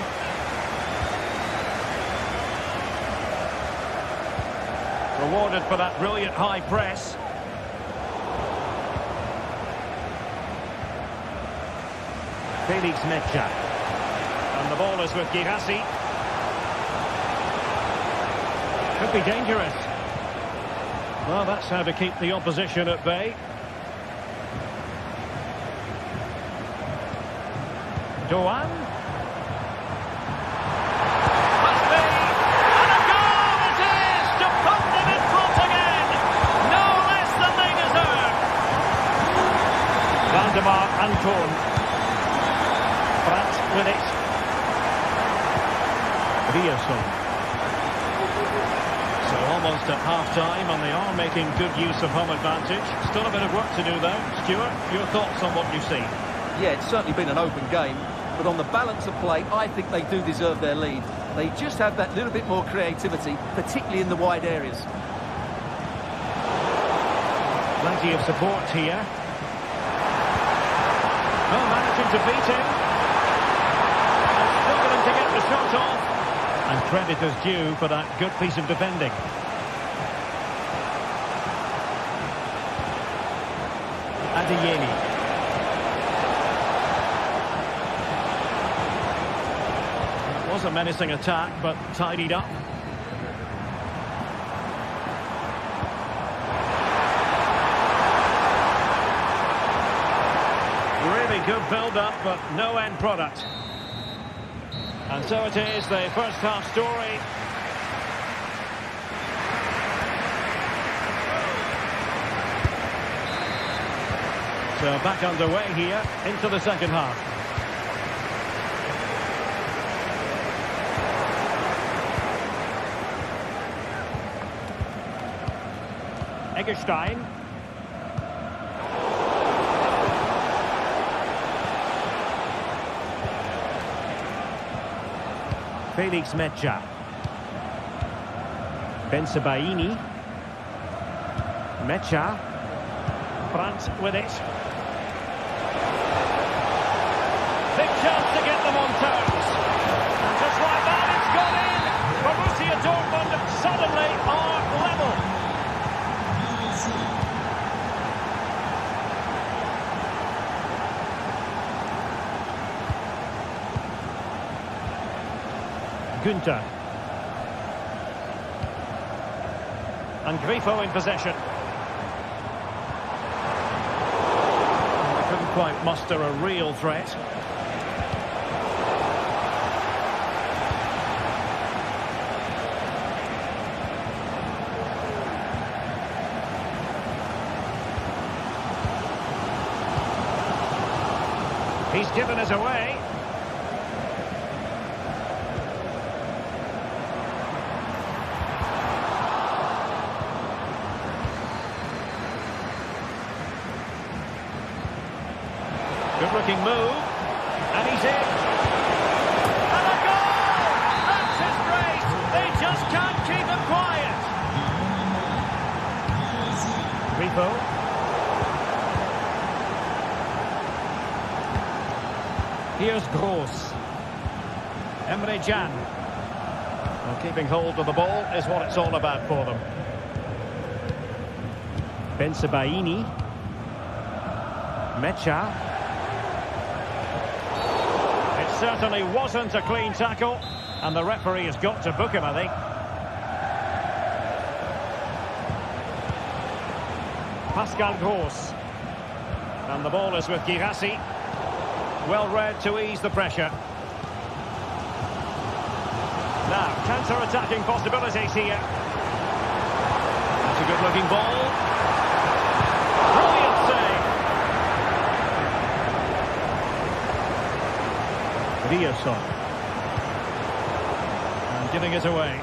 Rewarded for that brilliant high press. Felix Mecha. And the ball is with Girassi. Could be dangerous. Well, that's how to keep the opposition at bay. Doan. Must be. And a goal it is to put them in front again. No less than they deserve. Valdemar Anton. Brandt with it. Rierson. So almost at half-time, and they are making good use of home advantage. Still a bit of work to do, though. Stuart, your thoughts on what you've seen? Yeah, it's certainly been an open game, but on the balance of play, I think they do deserve their lead. They just have that little bit more creativity, particularly in the wide areas. Plenty of support here. Oh, managing to beat him. And struggling to get the shot off. And credit is due for that good piece of defending. Adeyemi. It was a menacing attack, but tidied up. Really good build-up, but no end product. And so it is, the first half story. So back underway here into the second half. Eggestein. Felix Mecha. Bensebaini. Mecha. Brandt with it. Big chance to get them on terms. And just like that, it's gone in. Borussia Dortmund suddenly are level. Günther. And Grifo in possession. They couldn't quite muster a real threat. He's given us away. Good-looking move, and he's in. And a goal! That's his grace. They just can't keep him quiet. Grifo. Here's Gross. Emre Can. Well, keeping hold of the ball is what it's all about for them. Bensebaini. Mecha. Certainly wasn't a clean tackle, and the referee has got to book him, I think. Pascal Gross. And the ball is with Girassi. Well read to ease the pressure. Now, counter-attacking possibilities here. That's a good-looking ball. Brilliant save. Rierson. And giving it away.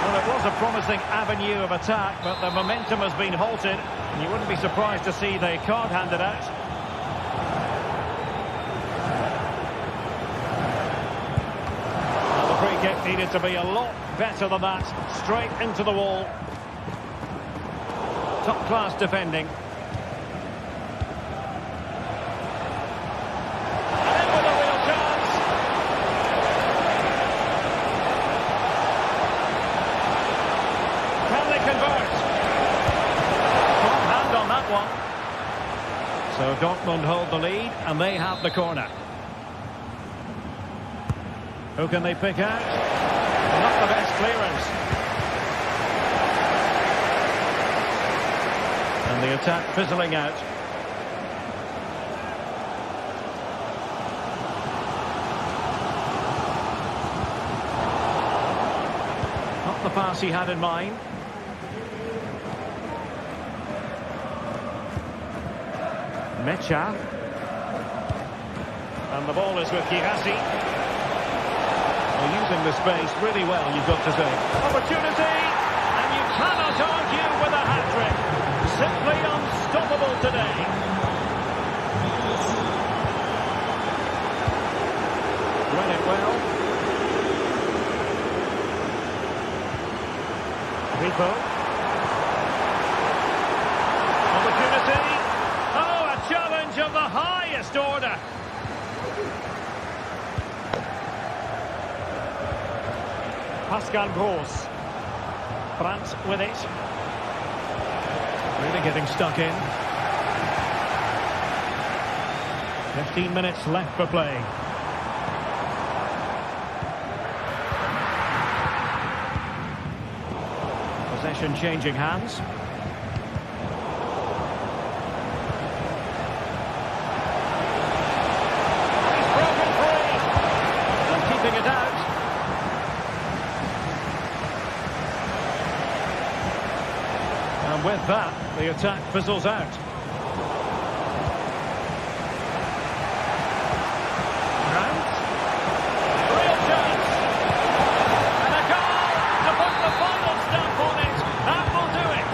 Well, it was a promising avenue of attack, but the momentum has been halted. And you wouldn't be surprised to see the card handed out. Well, the free kick needed to be a lot better than that. Straight into the wall. Top-class defending. So So Dortmund hold the lead and they have the corner. Who can they pick out? Not the best clearance. And the attack fizzling out. Not the pass he had in mind. Mecha. And the ball is with Girassi. They're using the space really well, you've got to say. Opportunity! And you cannot argue with a hat-trick. Simply unstoppable today. Read it well. Rico. Opportunity. Oh, a challenge of the highest order. Pascal Gross. Brandt with it. Really getting stuck in. 15 minutes left for play. Possession changing hands. He's broken free. And keeping it out. And with that, the attack fizzles out. Brandt. Real chance. And a goal to put the final stamp on it. That will do it.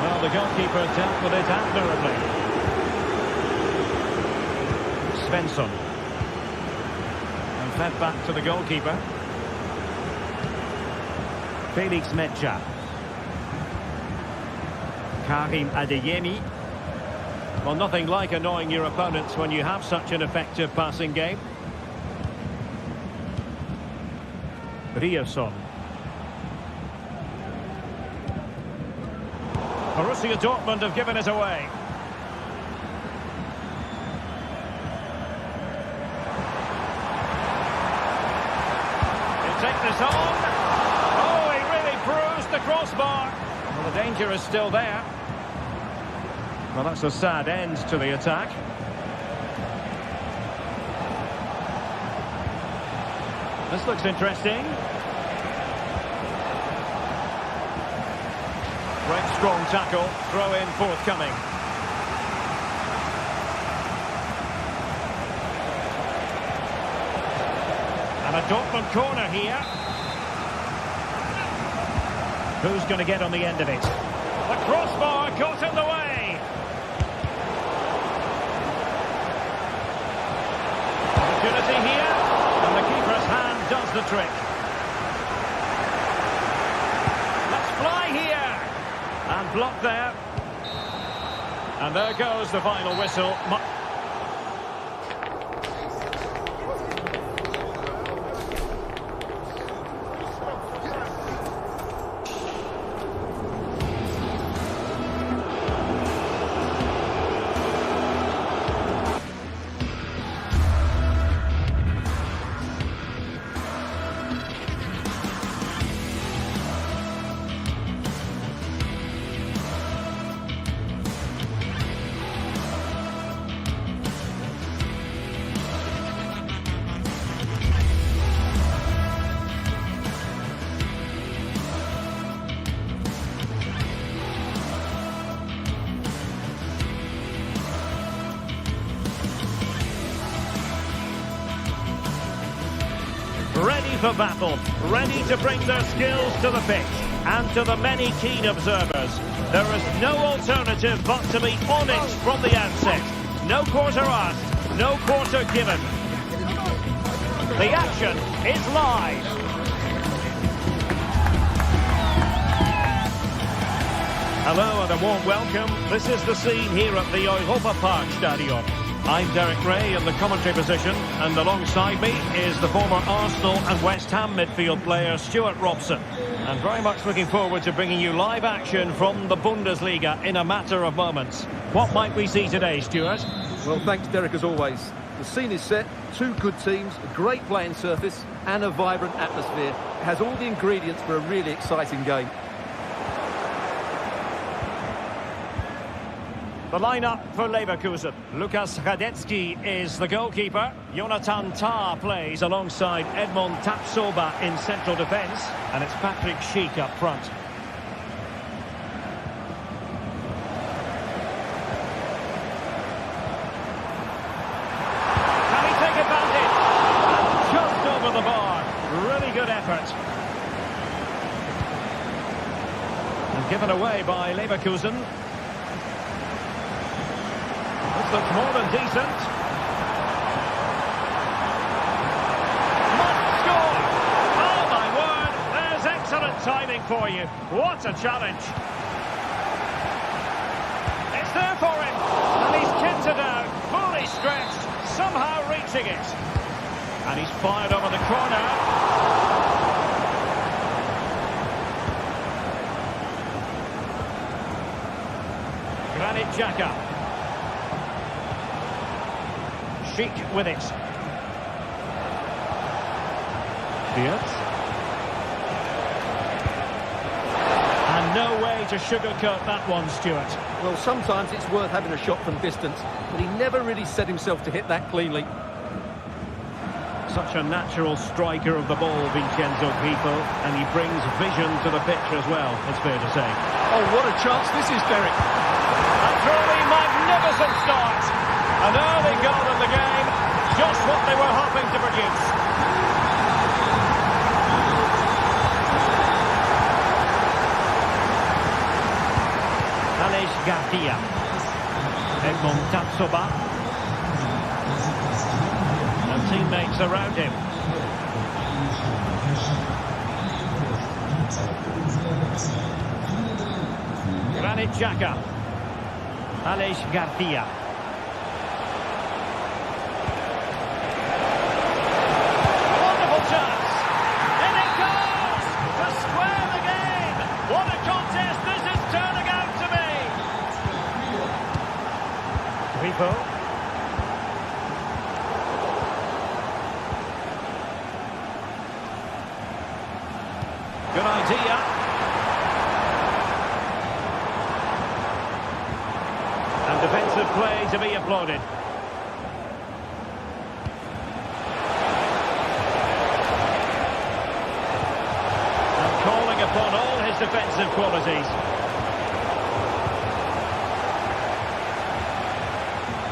Well, the goalkeeper dealt with it admirably. Svensson. And fed back to the goalkeeper. Felix Mecha. Karim Adeyemi. Well, nothing like annoying your opponents when you have such an effective passing game. Ryerson. Borussia Dortmund have given it away. They take this on. The crossbar. Well, the danger is still there. Well, that's a sad end to the attack. This looks interesting. Great strong tackle. Throw in forthcoming. And a Dortmund corner here. Who's going to get on the end of it? The crossbar got in the way. Opportunity here. And the keeper's hand does the trick. Let's fly here. And blocked there. And there goes the final whistle. Ready for battle, ready to bring their skills to the pitch. And to the many keen observers, there is no alternative but to be on it from the outset. No quarter asked, no quarter given. The action is live. Hello and a warm welcome. This is the scene here at the Europa Park Stadion. I'm Derek Ray in the commentary position, and alongside me is the former Arsenal and West Ham midfield player Stuart Robson. And very much looking forward to bringing you live action from the Bundesliga in a matter of moments. What might we see today, Stuart? Well, thanks, Derek, as always. The scene is set, two good teams, a great playing surface and a vibrant atmosphere. It has all the ingredients for a really exciting game. The lineup for Leverkusen. Lukas Hradecky is the goalkeeper. Jonathan Tah plays alongside Edmond Tapsoba in central defence. And it's Patrick Schick up front. Can he take advantage? And just over the bar. Really good effort. And given away by Leverkusen. This looks more than decent. Must score! Oh my word, there's excellent timing for you. What a challenge. It's there for him. And he's kicked it out, fully stretched, somehow reaching it. And he's fired over the corner. Granit Xhaka. Schick with it. Diaz. And no way to sugarcoat that one, Stuart. Well, sometimes it's worth having a shot from distance, but he never really set himself to hit that cleanly. Such a natural striker of the ball, Vincenzo Grifo, and he brings vision to the pitch as well, it's fair to say. Oh, what a chance this is, Derek. A truly magnificent start. An early goal in the game, just what they were hoping to produce. Aleix Garcia. Edmond Tapsoba. And teammates around him. Granit Xhaka. Aleix Garcia. Good idea. And defensive play to be applauded. And calling upon all his defensive qualities.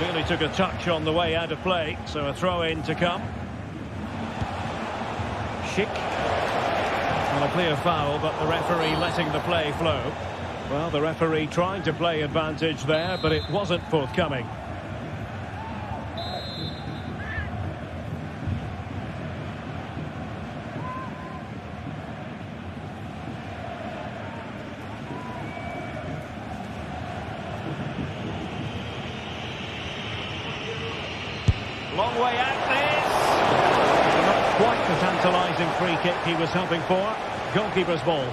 Really took a touch on the way out of play, so a throw-in to come. Schick. Well, a clear foul, but the referee letting the play flow. Well, the referee trying to play advantage there, but it wasn't forthcoming. Long way out this. Not quite the tantalising free kick he was hoping for. Goalkeeper's ball.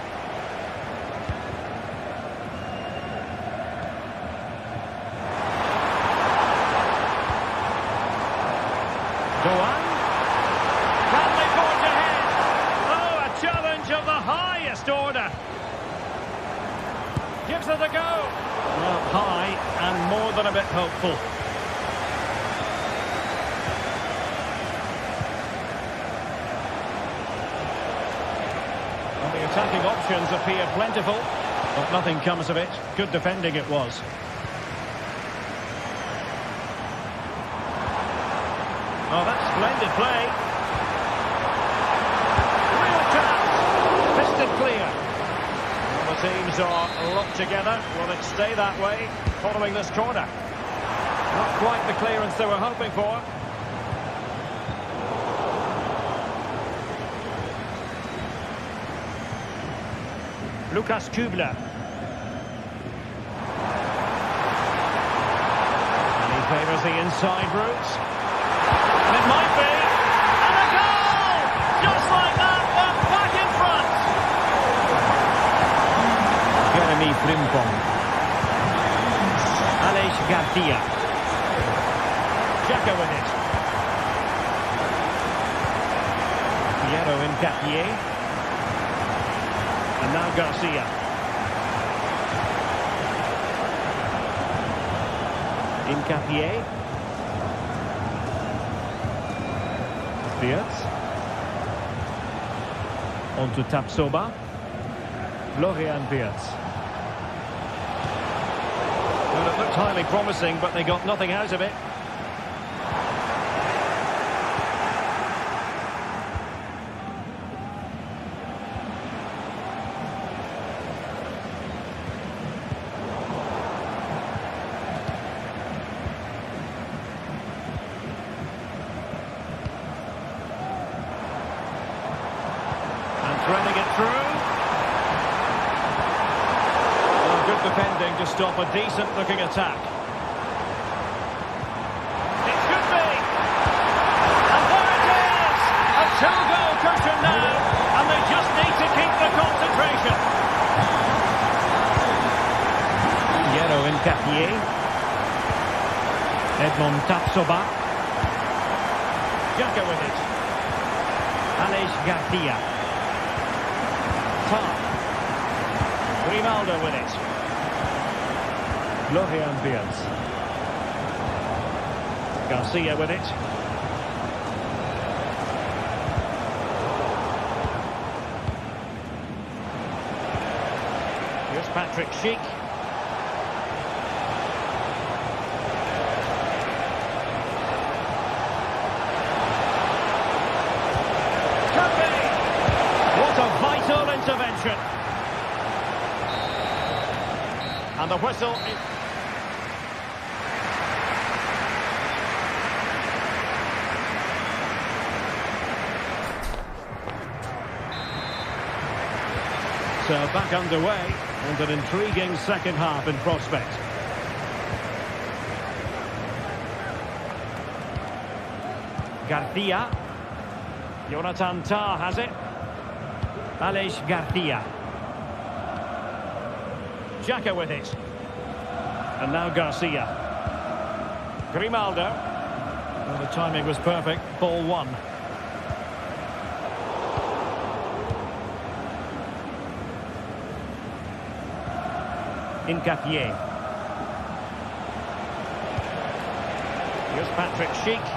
Doan. Can they forge ahead? Oh, a challenge of the highest order. Gives it a go. Well, high and more than a bit hopeful. The attacking options appear plentiful, but nothing comes of it. Good defending it was. Oh, that's splendid play. Real chance. Fisted clear. Well, the teams are locked together. Will it stay that way following this corner? Not quite the clearance they were hoping for. Lukas Kübler. And he favours the inside route. And it might be. And a goal! Just like that, one back in front. Jeremy Frimpong. Aleix Garcia. Xhaka with it. Piero Incapié. And now Garcia. Incapié. Wirtz. On to Tapsoba. Florian Wirtz. Well, it looked highly promising, but they got nothing out of it. Threading it through. Well, good defending to stop a decent-looking attack. It should be. And there it is! A two-goal cushion now, and they just need to keep the concentration. Piero Incapié. Edmond Tapsoba. Xhaka with it. Aleix Garcia. Grimaldo with it. Florian Wirtz. Garcia with it. Here's Patrick Schick. What a vital intervention. And the whistle is... So back underway, and an intriguing second half in prospect. Garcia. Jonathan Tah has it. Aleix Garcia. Xhaka with it. And now Garcia. Grimaldo. Well, the timing was perfect. Ball one. Incapié. Here's Patrick Schick.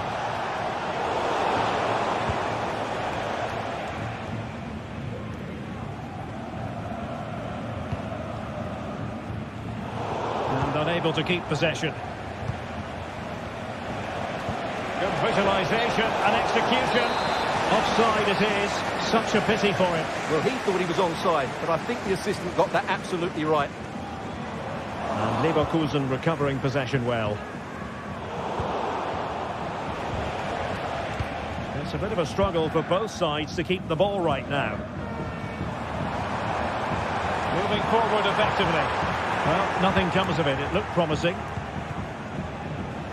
Unable to keep possession. Good visualisation and execution. Offside it is. Such a pity for him. Well, he thought he was onside, but I think the assistant got that absolutely right. And Leverkusen recovering possession well. It's a bit of a struggle for both sides to keep the ball right now. Moving forward effectively. Well, nothing comes of it. It looked promising.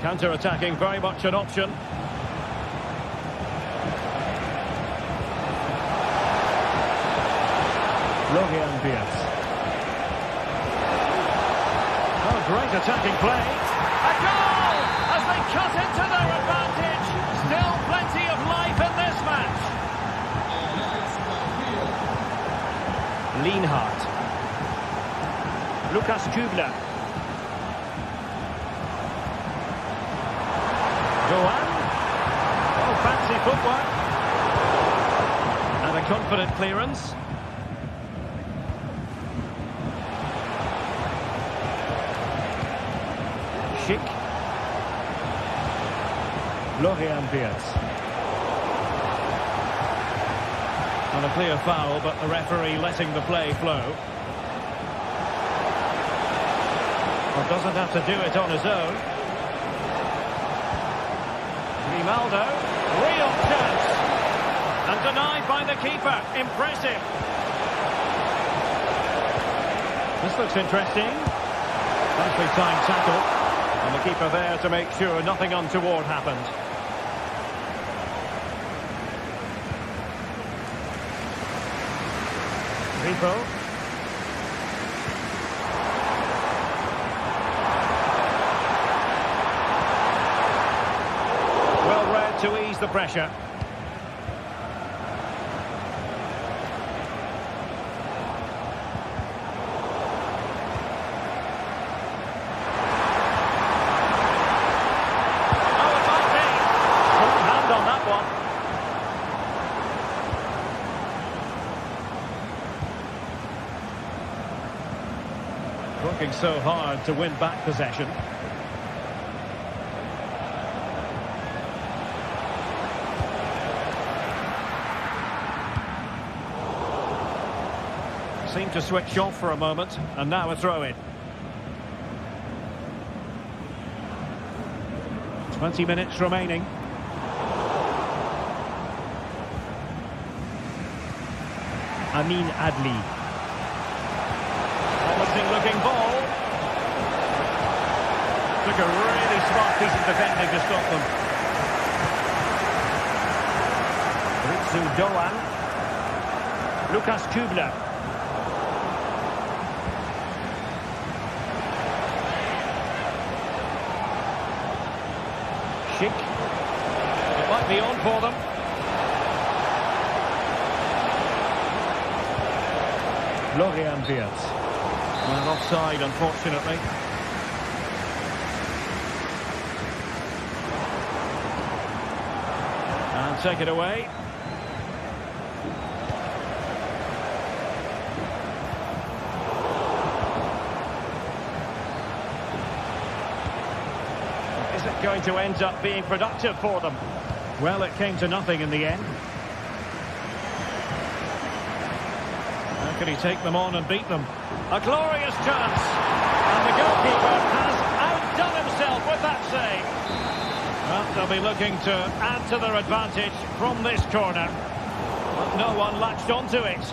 Counter-attacking, very much an option. Florian Wirtz. Oh, great attacking play. A goal! As they cut into their advantage. Still plenty of life in this match. Lienhardt. Lucas Kübler. Doan. Oh, fancy footwork. And a confident clearance. Schick. Florian Wirtz. And a clear foul, but the referee letting the play flow. Well, doesn't have to do it on his own. Grimaldo, real chance. And denied by the keeper. Impressive. This looks interesting. Nicely timed tackle. And the keeper there to make sure nothing untoward happened. Ripo. Well read to ease the pressure. Working so hard to win back possession. Seemed to switch off for a moment, and now a throw-in. 20 minutes remaining. Amin Adli. Looking ball. Took a really smart piece of defending to stop them. Ritsu Doan. Lucas Kubler. Schick. It might be on for them. Florian Wirtz. And offside, unfortunately. And take it away. Is it going to end up being productive for them? Well, it came to nothing in the end. How can he take them on and beat them? A glorious chance, and the goalkeeper has outdone himself with that save. Well, they'll be looking to add to their advantage from this corner, but no one latched onto it.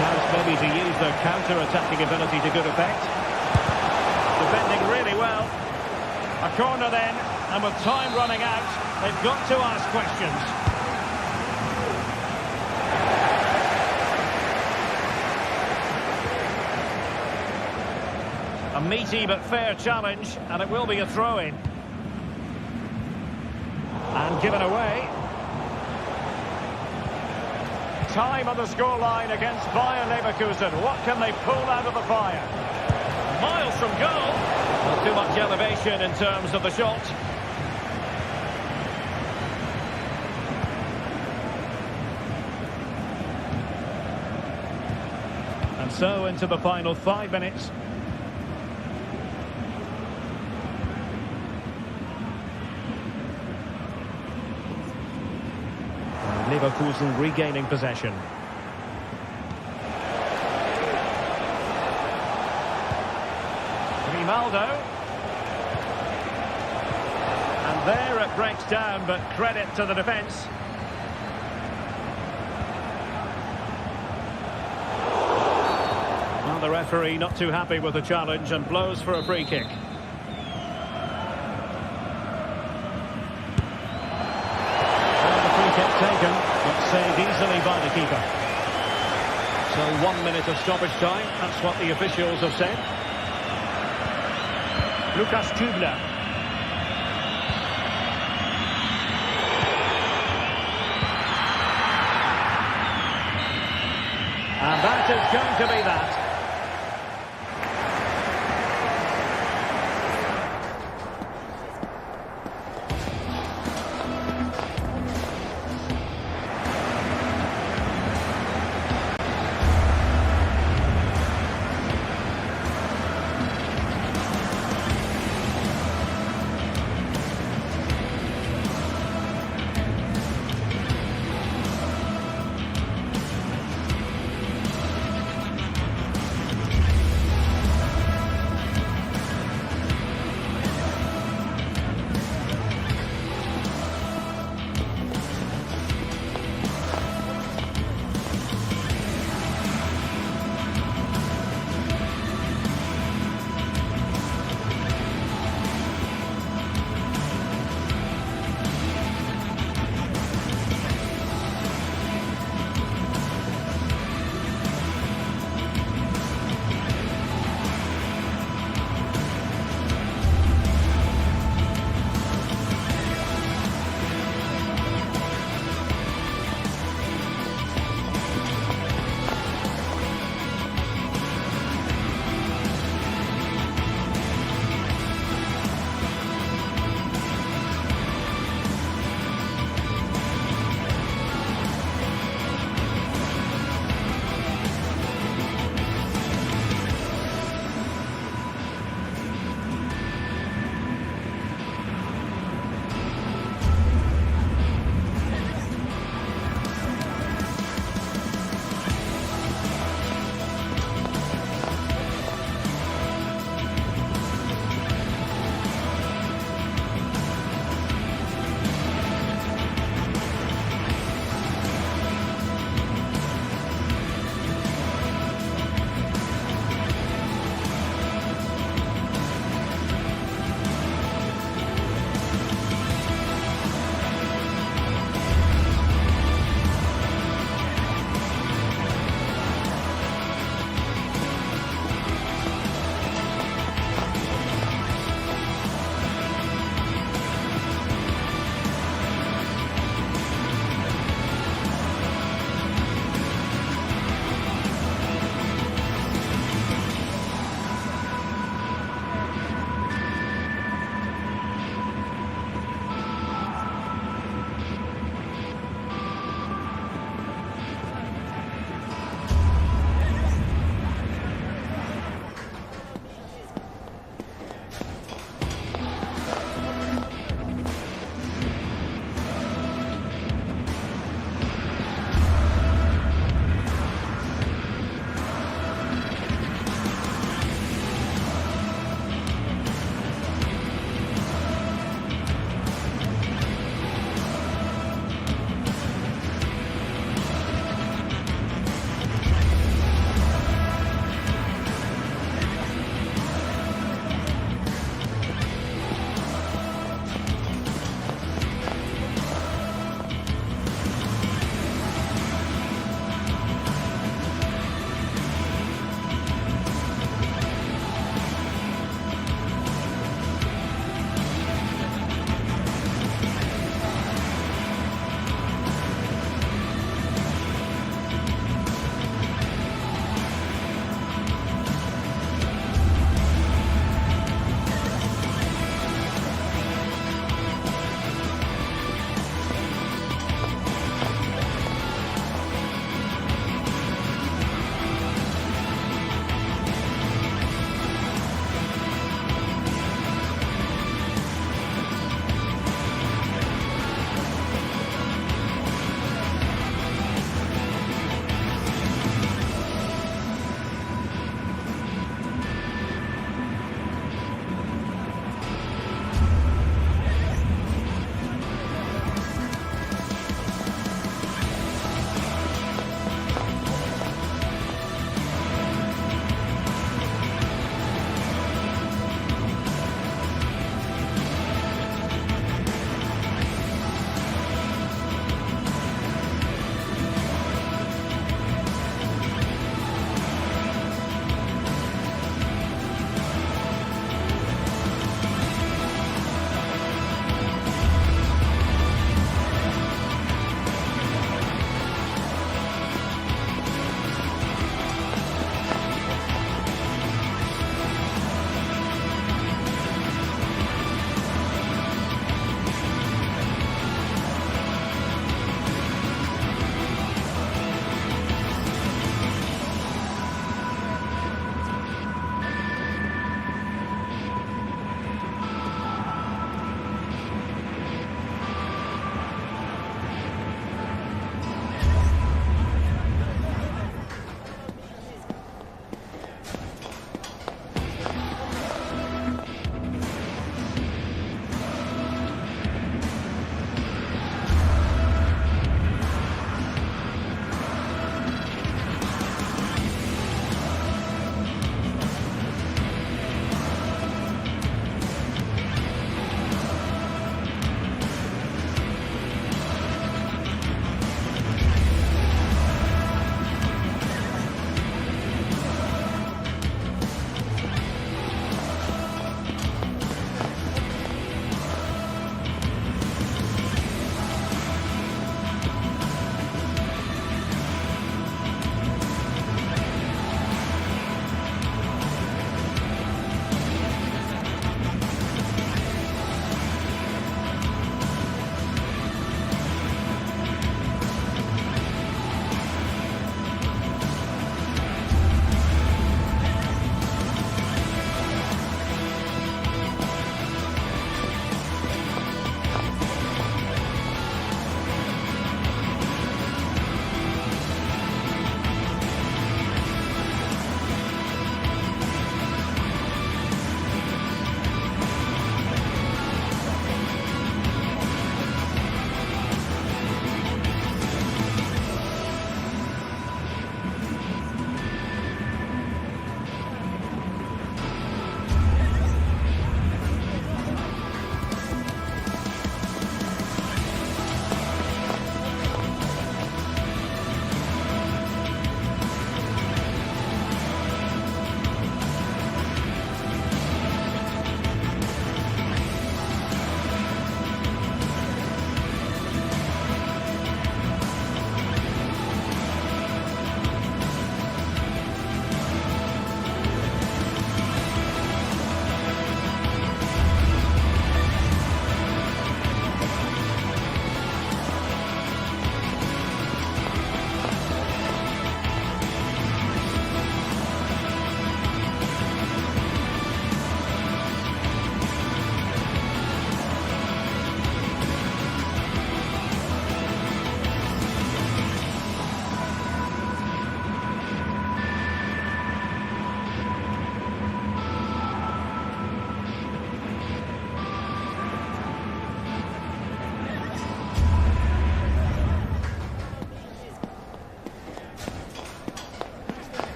Chance maybe to use their counter-attacking ability to good effect. Defending really well. A corner then, and with time running out, they've got to ask questions. A meaty but fair challenge, and it will be a throw-in. And given away. Time on the scoreline against Bayer Leverkusen. What can they pull out of the fire? Miles from goal. Not too much elevation in terms of the shot. And so into the final 5 minutes. Leverkusen regaining possession. Grimaldo. And there it breaks down, but credit to the defence. Well, the referee not too happy with the challenge and blows for a free kick. Taken, but saved easily by the keeper. So 1 minute of stoppage time, that's what the officials have said. Lucas Kubler. And that is going to be that.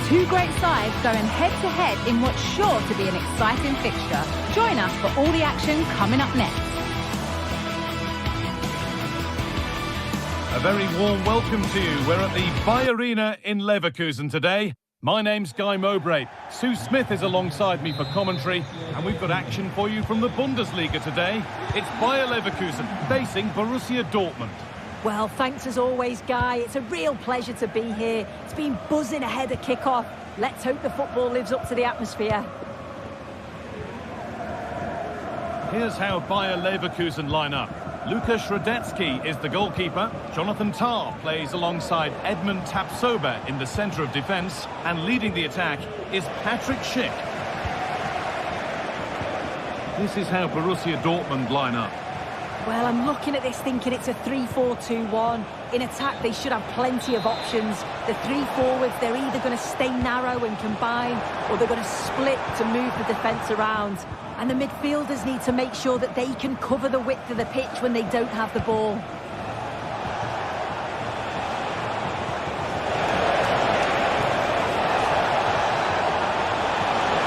Two great sides going head-to-head in what's sure to be an exciting fixture. Join us for all the action coming up next. A very warm welcome to you. We're at the Villarreal in Leverkusen today. My name's Guy Mowbray. Sue Smith is alongside me for commentary, and we've got action for you from the Bundesliga today. It's Bayer Leverkusen facing Borussia Dortmund. Well, thanks as always, Guy. It's a real pleasure to be here. It's been buzzing ahead of kick-off. Let's hope the football lives up to the atmosphere. Here's how Bayer Leverkusen line up. Lukas Radetzky is the goalkeeper. Jonathan Tah plays alongside Edmund Tapsoba in the centre of defence. And leading the attack is Patrick Schick. This is how Borussia Dortmund line up. Well, I'm looking at this thinking it's a 3-4-2-1. In attack, they should have plenty of options. The three forwards, they're either going to stay narrow and combine, or they're going to split to move the defence around. And the midfielders need to make sure that they can cover the width of the pitch when they don't have the ball.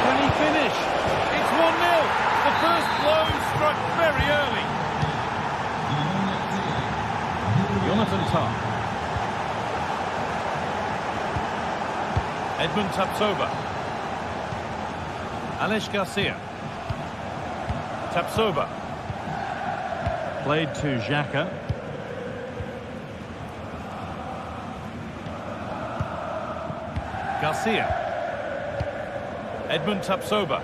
Can he finish? It's 1-0. The first blow struck very early. Jonathan Tah. Edmund Tapsoba. Aleix Garcia. Tapsoba. Played to Xhaka. Garcia. Edmund Tapsoba.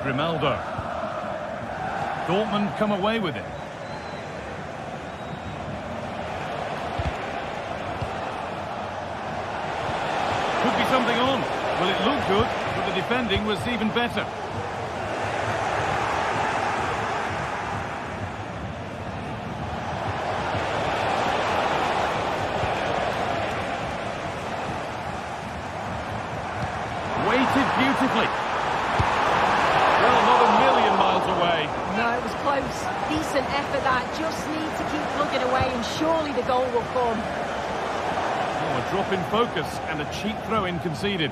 Grimaldo. Dortmund come away with it. Could be something on. Well, it looked good, but the defending was even better. Weighted beautifully. Well, not a million miles away. No, it was close. Decent effort that. Just need to keep plugging away and surely the goal will come. Oh, a drop in focus and a cheap throw-in conceded.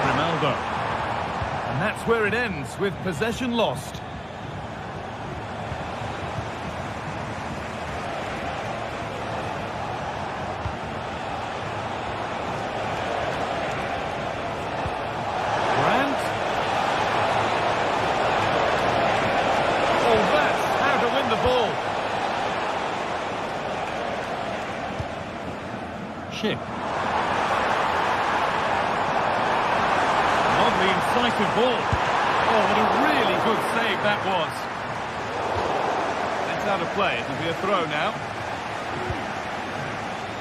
Grimaldo. And that's where it ends, with possession lost. Schick. Lovely incisive ball. Oh, what a really good save that was. That's out of play. It'll be a throw now.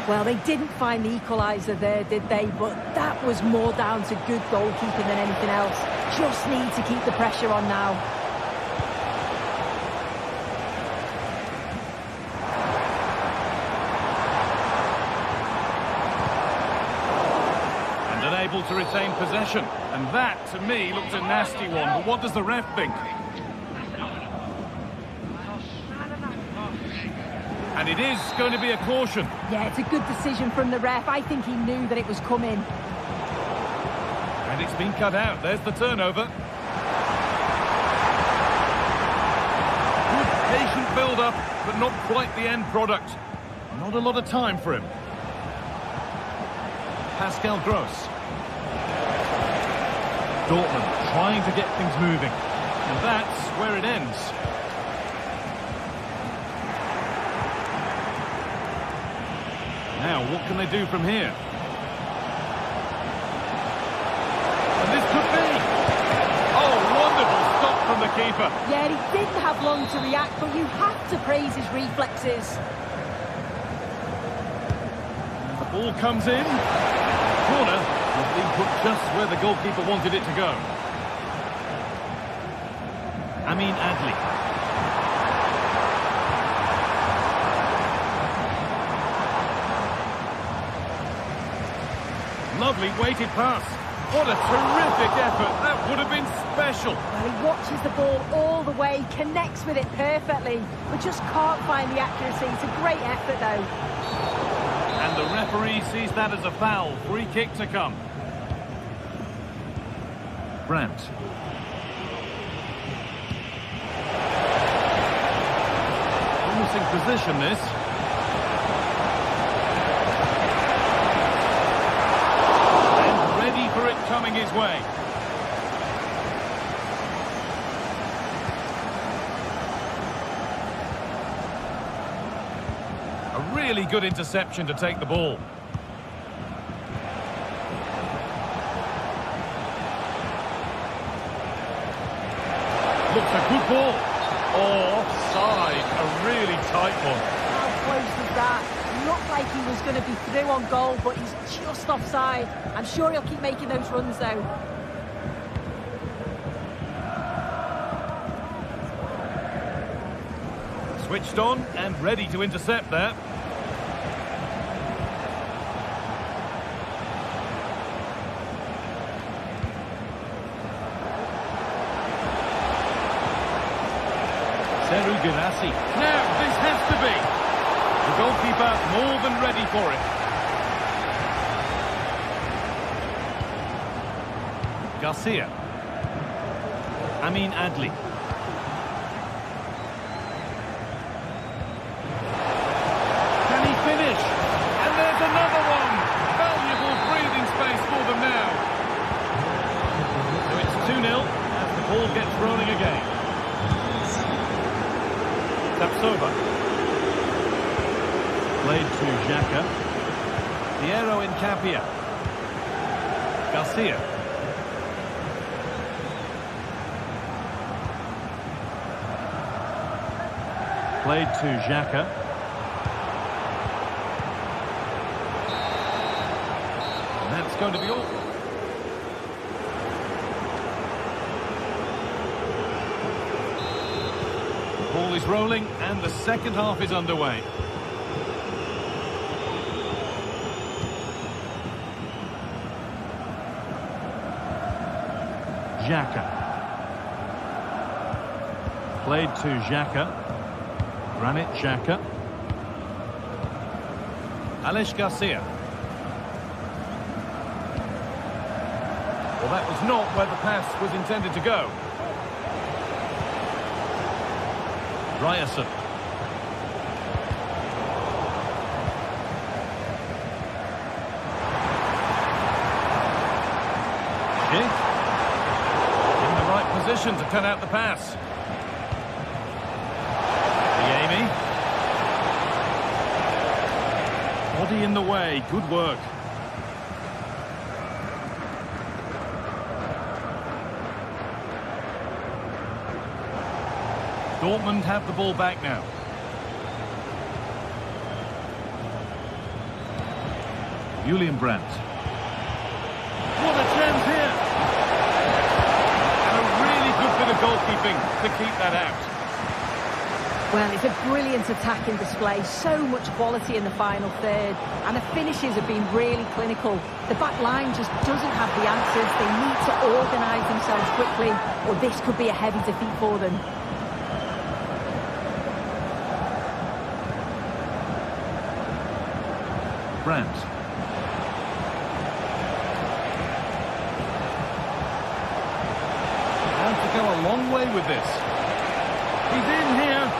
Well, they didn't find the equaliser there, did they? But that was more down to good goalkeeping than anything else. Just need to keep the pressure on now. Able to retain possession, and that to me looked a nasty one. But what does the ref think? And it is going to be a caution. Yeah, it's a good decision from the ref. I think he knew that it was coming. And it's been cut out. There's the turnover. Good patient build-up, but not quite the end product. Not a lot of time for him. Pascal Gross. Dortmund trying to get things moving. And that's where it ends. Now, what can they do from here? And this could be... Oh, wonderful stop from the keeper. Yeah, he didn't have long to react, but you have to praise his reflexes. The ball comes in. Corner. Was being put just where the goalkeeper wanted it to go. Amin Adli. Lovely weighted pass. What a terrific effort. That would have been special. Well, he watches the ball all the way, connects with it perfectly, but just can't find the accuracy. It's a great effort, though. And the referee sees that as a foul. Free kick to come. Brandt. Promising position, this. And ready for it coming his way. A really good interception to take the ball. Looks a good ball. Oh, offside. A really tight one. How close was that? Looked like he was going to be through on goal, but he's just offside. I'm sure he'll keep making those runs, though. Switched on and ready to intercept there. Seru Ganassi. Now, this has to be. The goalkeeper more than ready for it. Garcia. Amin Adli. Can he finish? And there's another one. Valuable breathing space for them now. So it's 2-0 as the ball gets rolling again. Tapsova. Played to Xhaka. Piero Incapia. Garcia. Played to Xhaka. And that's going to be all. The ball is rolling and the second half is underway. Xhaka. Played to Xhaka. Granit Xhaka. Aleix Garcia. Well, that was not where the pass was intended to go. Ryerson. Kick. In the right position to turn out the pass. Body in the way, good work. Dortmund have the ball back now. Julian Brandt. What a chance here! And a really good bit of goalkeeping to keep that out. Well, it's a brilliant attacking display, so much quality in the final third, and the finishes have been really clinical. The back line just doesn't have the answers. They need to organise themselves quickly, or this could be a heavy defeat for them. Brandt. Going to go a long way with this. He's in here.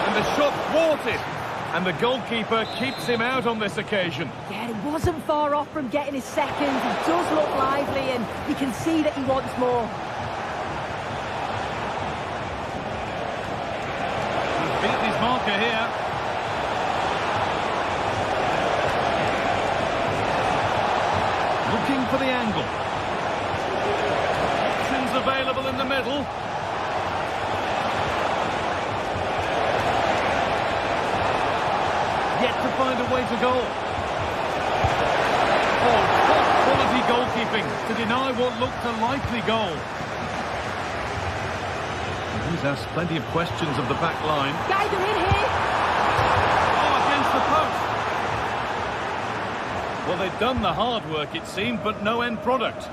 And the shot thwarted, and the goalkeeper keeps him out on this occasion. Yeah, he wasn't far off from getting his second. He does look lively, and you can see that he wants more. He's beaten his marker here. Looking for the angle. Options available in the middle. Yet to find a way to goal. Oh, top quality goalkeeping to deny what looked a likely goal. He's asked plenty of questions of the back line. Guys are in here. Oh, against the post. Well, they've done the hard work, it seemed, but no end product.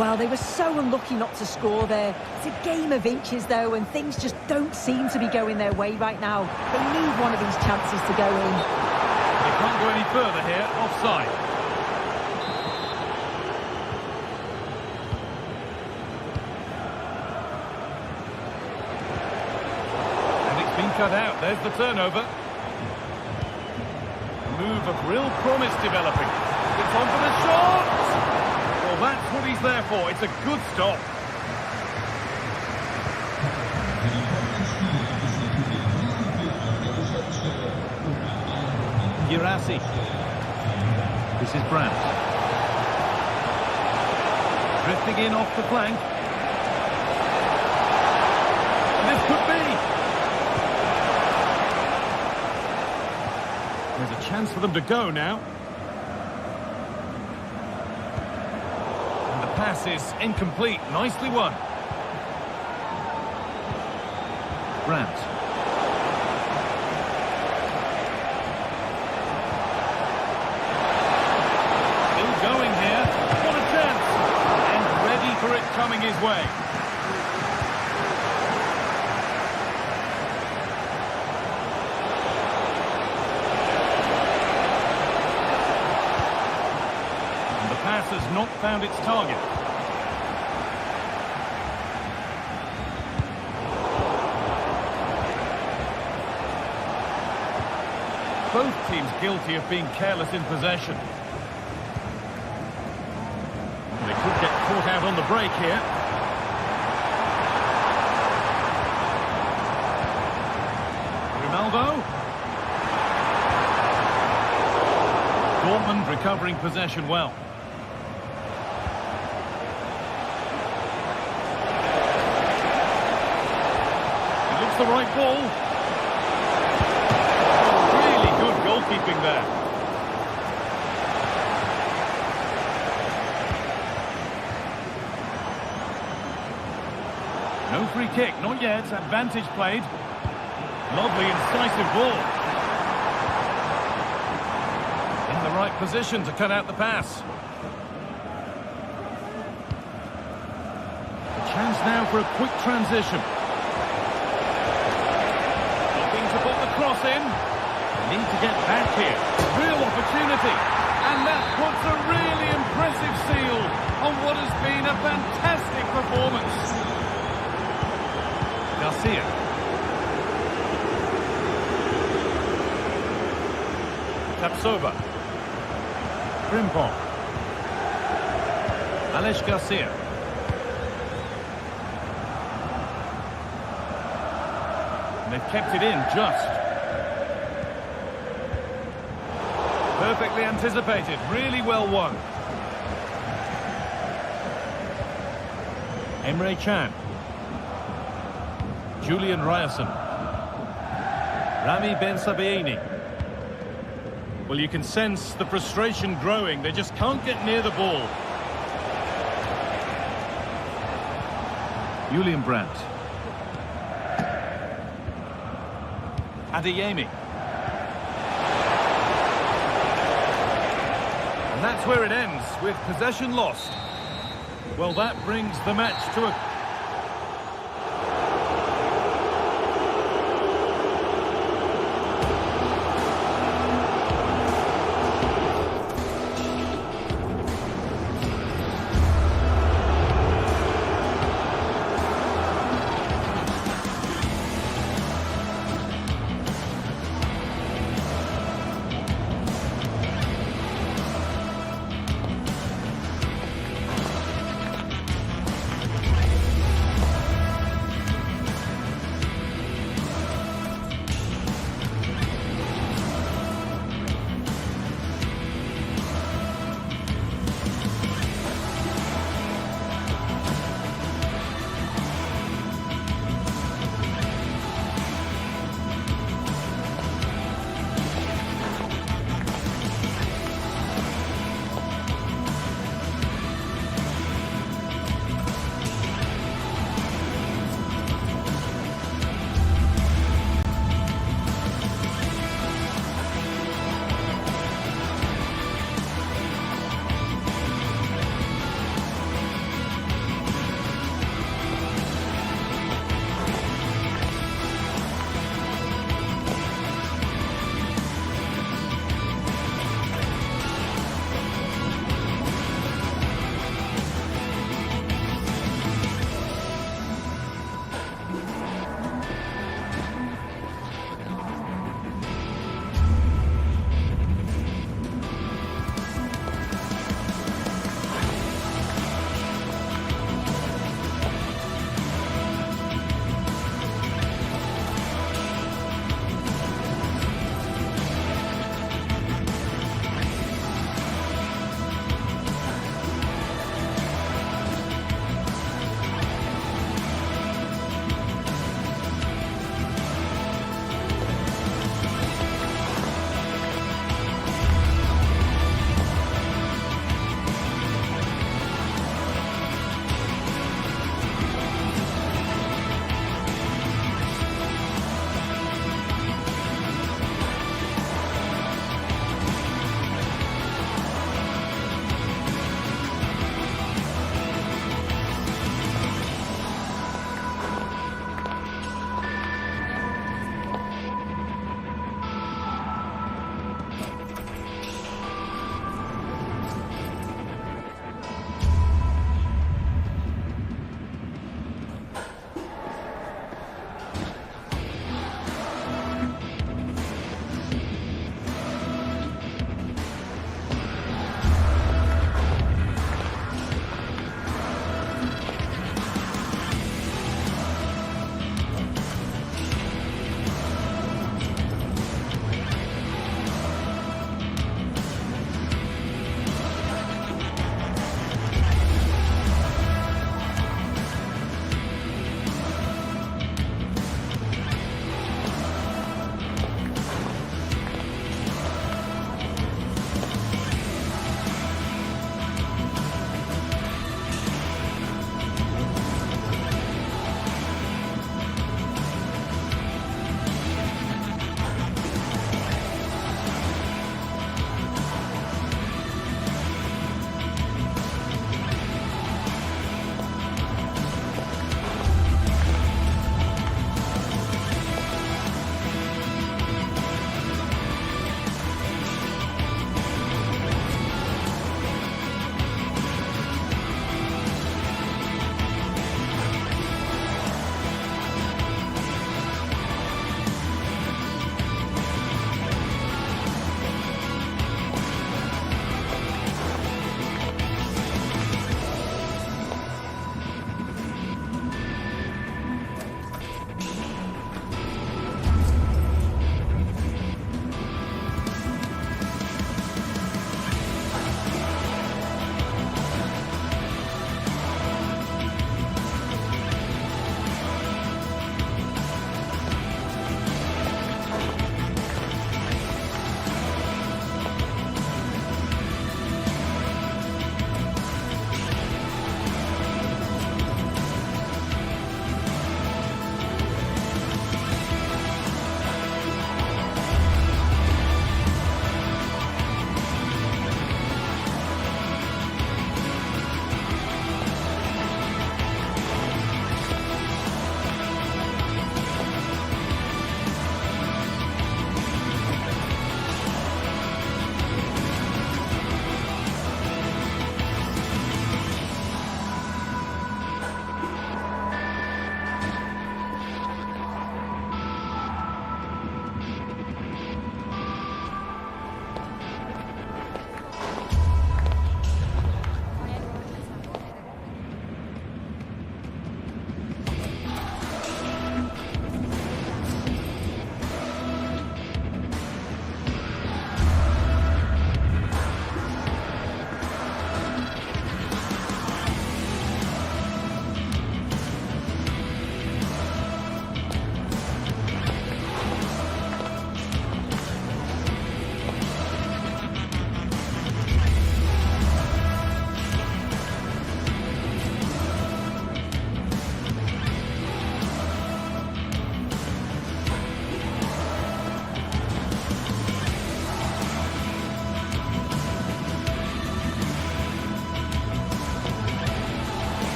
Well, they were so unlucky not to score there. It's a game of inches, though, and things just don't seem to be going their way right now. They need one of these chances to go in. They can't go any further here. Offside. And it's been cut out. There's the turnover. A move of real promise developing. It's on for the shot! Well, that's what he's there for. It's a good stop. Girassi. This is Brandt. Drifting in off the flank. This could be. There's a chance for them to go now. And the pass is incomplete. Nicely won. Brandt. Going here, what a chance, and ready for it coming his way. And the pass has not found its target. Both teams guilty of being careless in possession. They could get caught out on the break here. Ronaldo. Dortmund recovering possession well. It looks the right ball. Really good goalkeeping there. No free kick, not yet. Advantage played. Lovely, incisive ball. In the right position to cut out the pass. A chance now for a quick transition. Looking to put the cross in. Need to get back here. Real opportunity. And that puts a really impressive seal on what has been a fantastic performance. Garcia. Tapsova. Frimpong. Alex Garcia. And they've kept it in just. Perfectly anticipated, really well won. Emre Can. Julian Ryerson. Rami Ben Sabaini. Well, you can sense the frustration growing. They just can't get near the ball. Julian Brandt. Adeyemi. And that's where it ends, with possession lost. Well, that brings the match to a...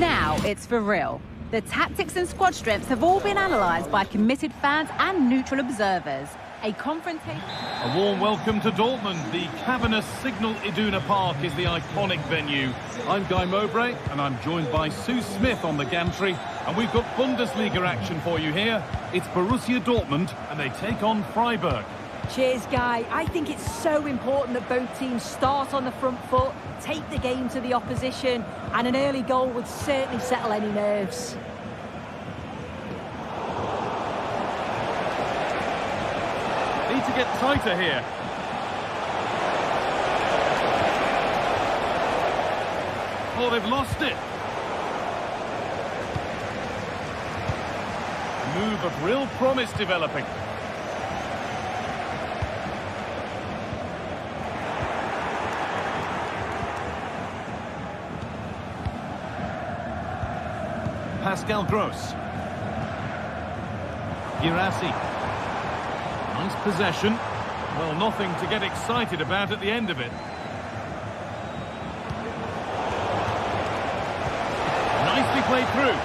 Now it's for real. The tactics and squad strengths have all been analysed by committed fans and neutral observers. A confrontation... A warm welcome to Dortmund. The cavernous Signal Iduna Park is the iconic venue. I'm Guy Mowbray, and I'm joined by Sue Smith on the gantry. And we've got Bundesliga action for you here. It's Borussia Dortmund, and they take on Freiburg. Cheers, Guy. I think it's so important that both teams start on the front foot, take the game to the opposition, and an early goal would certainly settle any nerves. Need to get tighter here. Oh, they've lost it. Move of real promise developing. Pascal Gross. Girassi. Nice possession. Well, nothing to get excited about at the end of it. Nicely played through.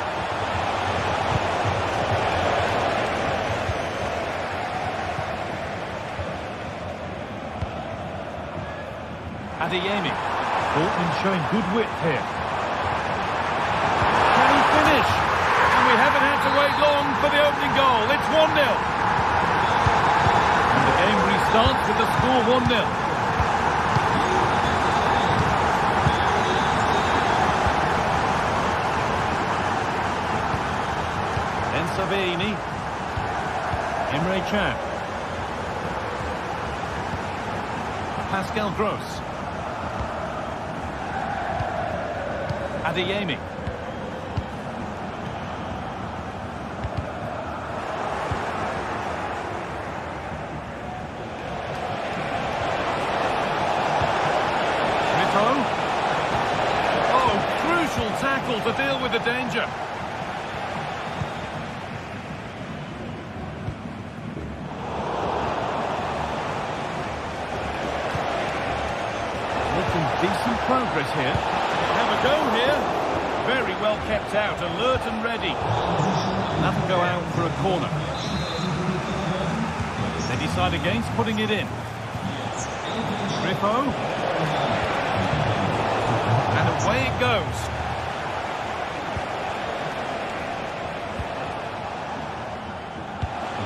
Adeyemi. Dortmund showing good width here. Can he finish? And we haven't had to wait long for the opening goal. It's 1-0. And the game restarts with the score 1-0. Then Sabeini. Emre Can. Pascal Gross. Adeyemi. Tackle to deal with the danger. Making decent progress here. Have a go here. Very well kept out, alert and ready. That'll go out for a corner. They decide against putting it in. Grifo. And away it goes.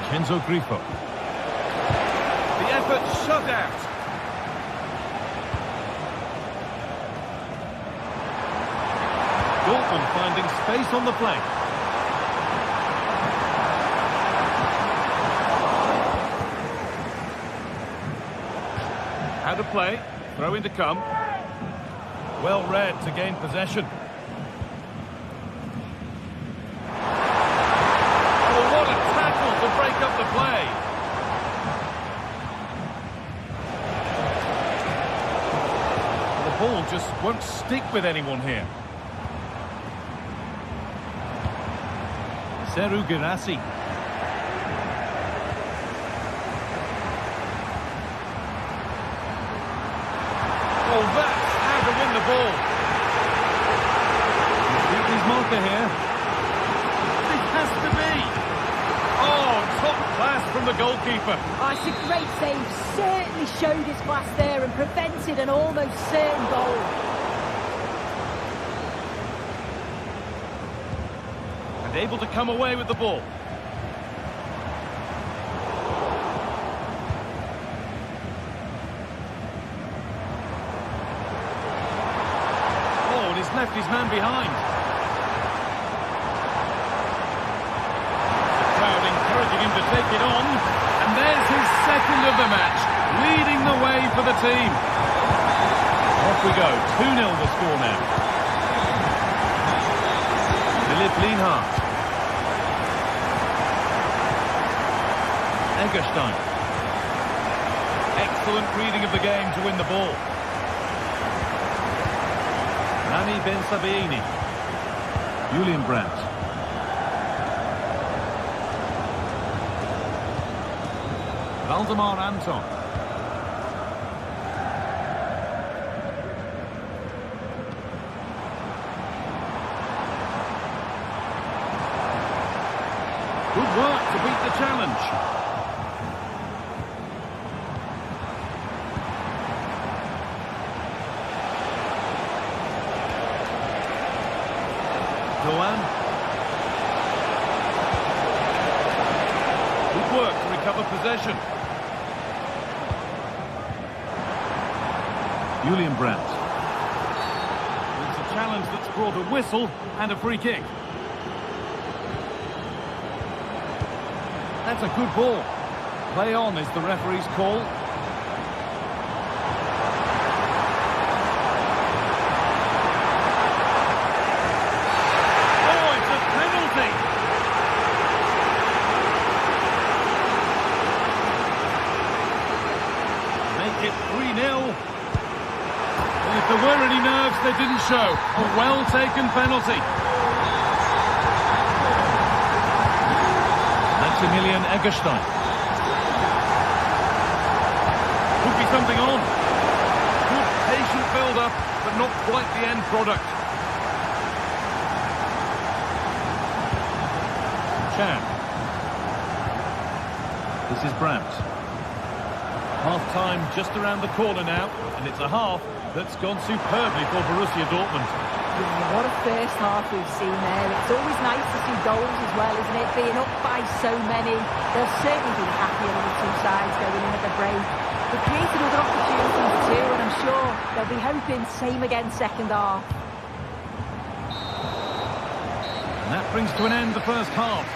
Enzo Grifo. The effort shut out. Dortmund finding space on the flank. How to play. Throw in to come. Well read to gain possession. Break up the play. The ball just won't stick with anyone here. Serhou Guirassy. Oh, that's how to win the ball. He's beaten his marker here. It has to be. Oh, top class from the goalkeeper. Oh, it's a great save. Certainly showed his class there and prevented an almost certain goal. And able to come away with the ball. Oh, and he's left his man behind. Encouraging him to take it on, and there's his second of the match, leading the way for the team. Off we go, 2-0 the score now. Philipp Lienhardt. Eggestein. Excellent reading of the game to win the ball. Rami Ben Sabeini. Julian Brandt. Valdemar Anton. bench. Doan. Good work to recover possession. Julian Brandt. It's a challenge that's brought a whistle and a free kick. That's a good ball. Play on is the referee's call. Oh, it's a penalty! Make it 3-0. And if there were any nerves, they didn't show. A well-taken penalty. Maximilian Eggestein. Could be something on. Good patient build-up, but not quite the end product. Chan. This is Brandt. Half-time just around the corner now, and it's a half that's gone superbly for Borussia Dortmund. What a first half we've seen there. It's always nice to see goals as well, isn't it? Being up by so many. They'll certainly be happier than the two sides going in at the break. They've created other opportunities too, and I'm sure they'll be hoping same again second half. And that brings to an end the first half.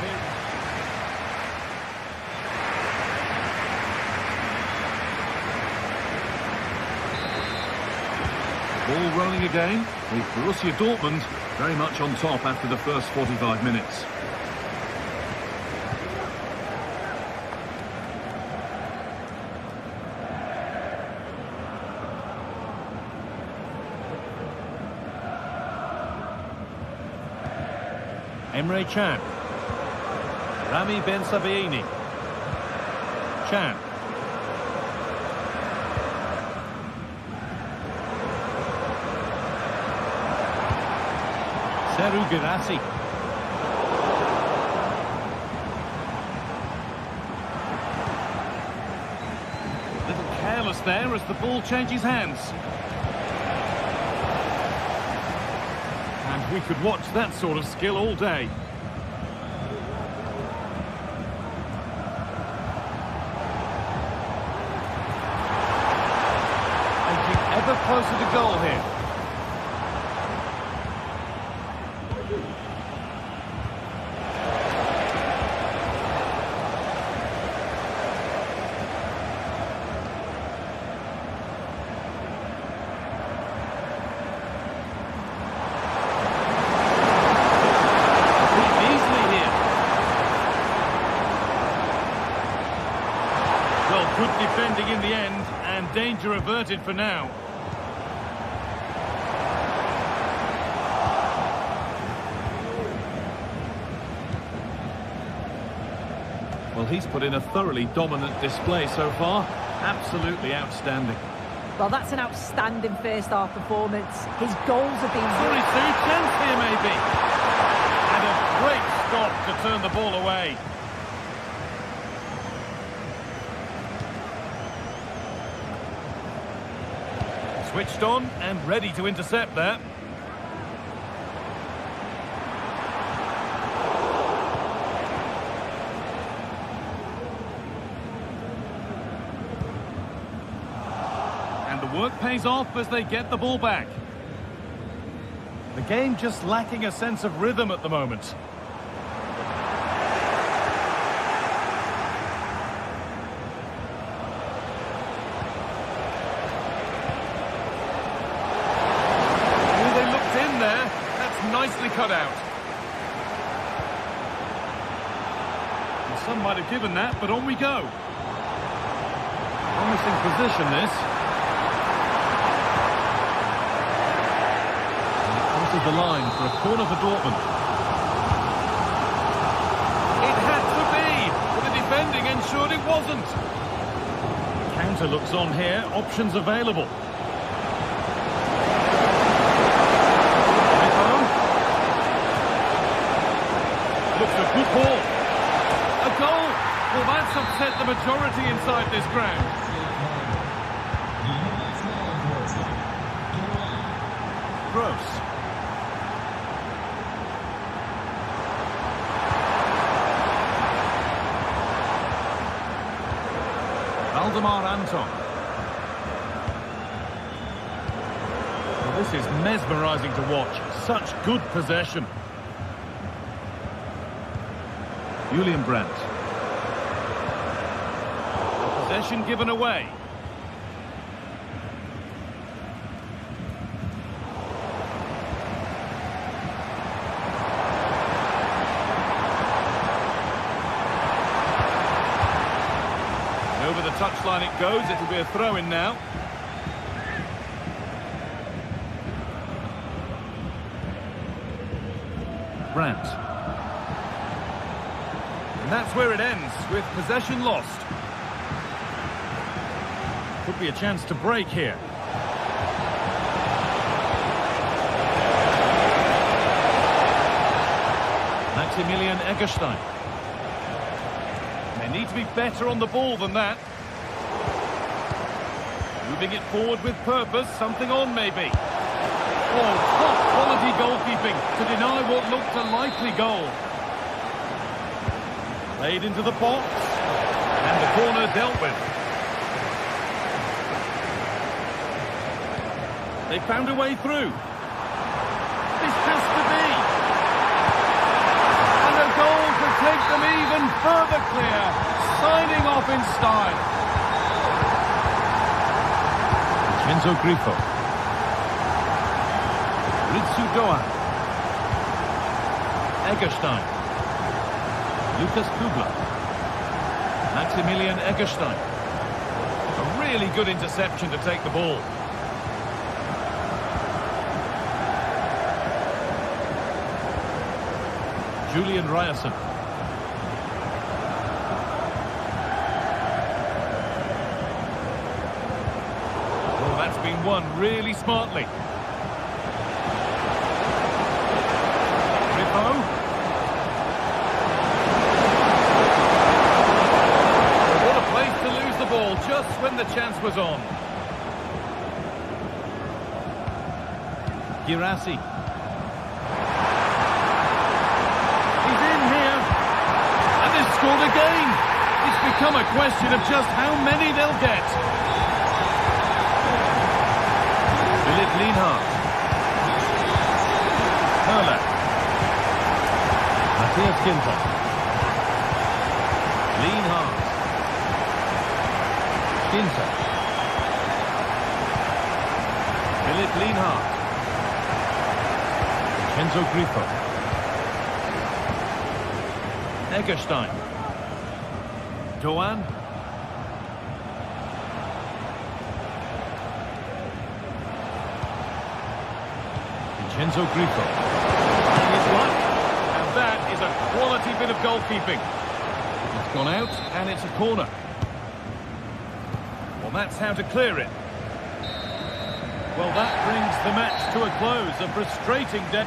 Ball rolling again, with Borussia Dortmund very much on top after the first 45 minutes. Emre Can. Rami Ben Sabaini. Can. Seru Girassi. Little careless there as the ball changes hands. And we could watch that sort of skill all day. Edging ever closer to goal here. Good defending in the end, and danger averted for now. Well, he's put in a thoroughly dominant display so far. Absolutely outstanding. Well, that's an outstanding first half performance. His goals have been... Sorry, Sue, chance here maybe. And a great stop to turn the ball away. Switched on and ready to intercept that. And the work pays off as they get the ball back. The game just lacking a sense of rhythm at the moment. Nicely cut out. And some might have given that, but on we go. Promising position, this. And it crosses the line for a corner for Dortmund. It had to be, but the defending ensured it wasn't. Counter looks on here, options available. Looks a good ball. A goal. Well, represent the majority inside this ground. Gross. Valdemar Anton. Well, this is mesmerising to watch. Such good possession. Julian Brandt. Possession given away. Over the touchline it goes. It'll be a throw-in now. Brandt. And that's where it ends, with possession lost. Could be a chance to break here. Maximilian Eggestein. They need to be better on the ball than that. Moving it forward with purpose, something on maybe. Oh, top quality goalkeeping to deny what looked a likely goal. Played into the box, and the corner dealt with. They found a way through. This has to be. And a goal to take them even further clear, signing off in style. Enzo Grifo. Ritsu Doan. Eggestein. Lucas Kubler. Maximilian Eggestein. A really good interception to take the ball. Julian Ryerson. Oh, that's been won really smartly. Grifo. What a place to lose the ball just when the chance was on. Girassi. Scored again. It's become a question of just how many they'll get. Philipp Lienhardt. Höller. Matthias Ginter. Lienhardt. Ginter. Philipp Lienhardt. Enzo Grifo. Eggestein. Doan. Vincenzo Grifo. And his luck. And that is a quality bit of goalkeeping. It's gone out, and it's a corner. Well, that's how to clear it. Well, that brings the match to a close. A frustrating day.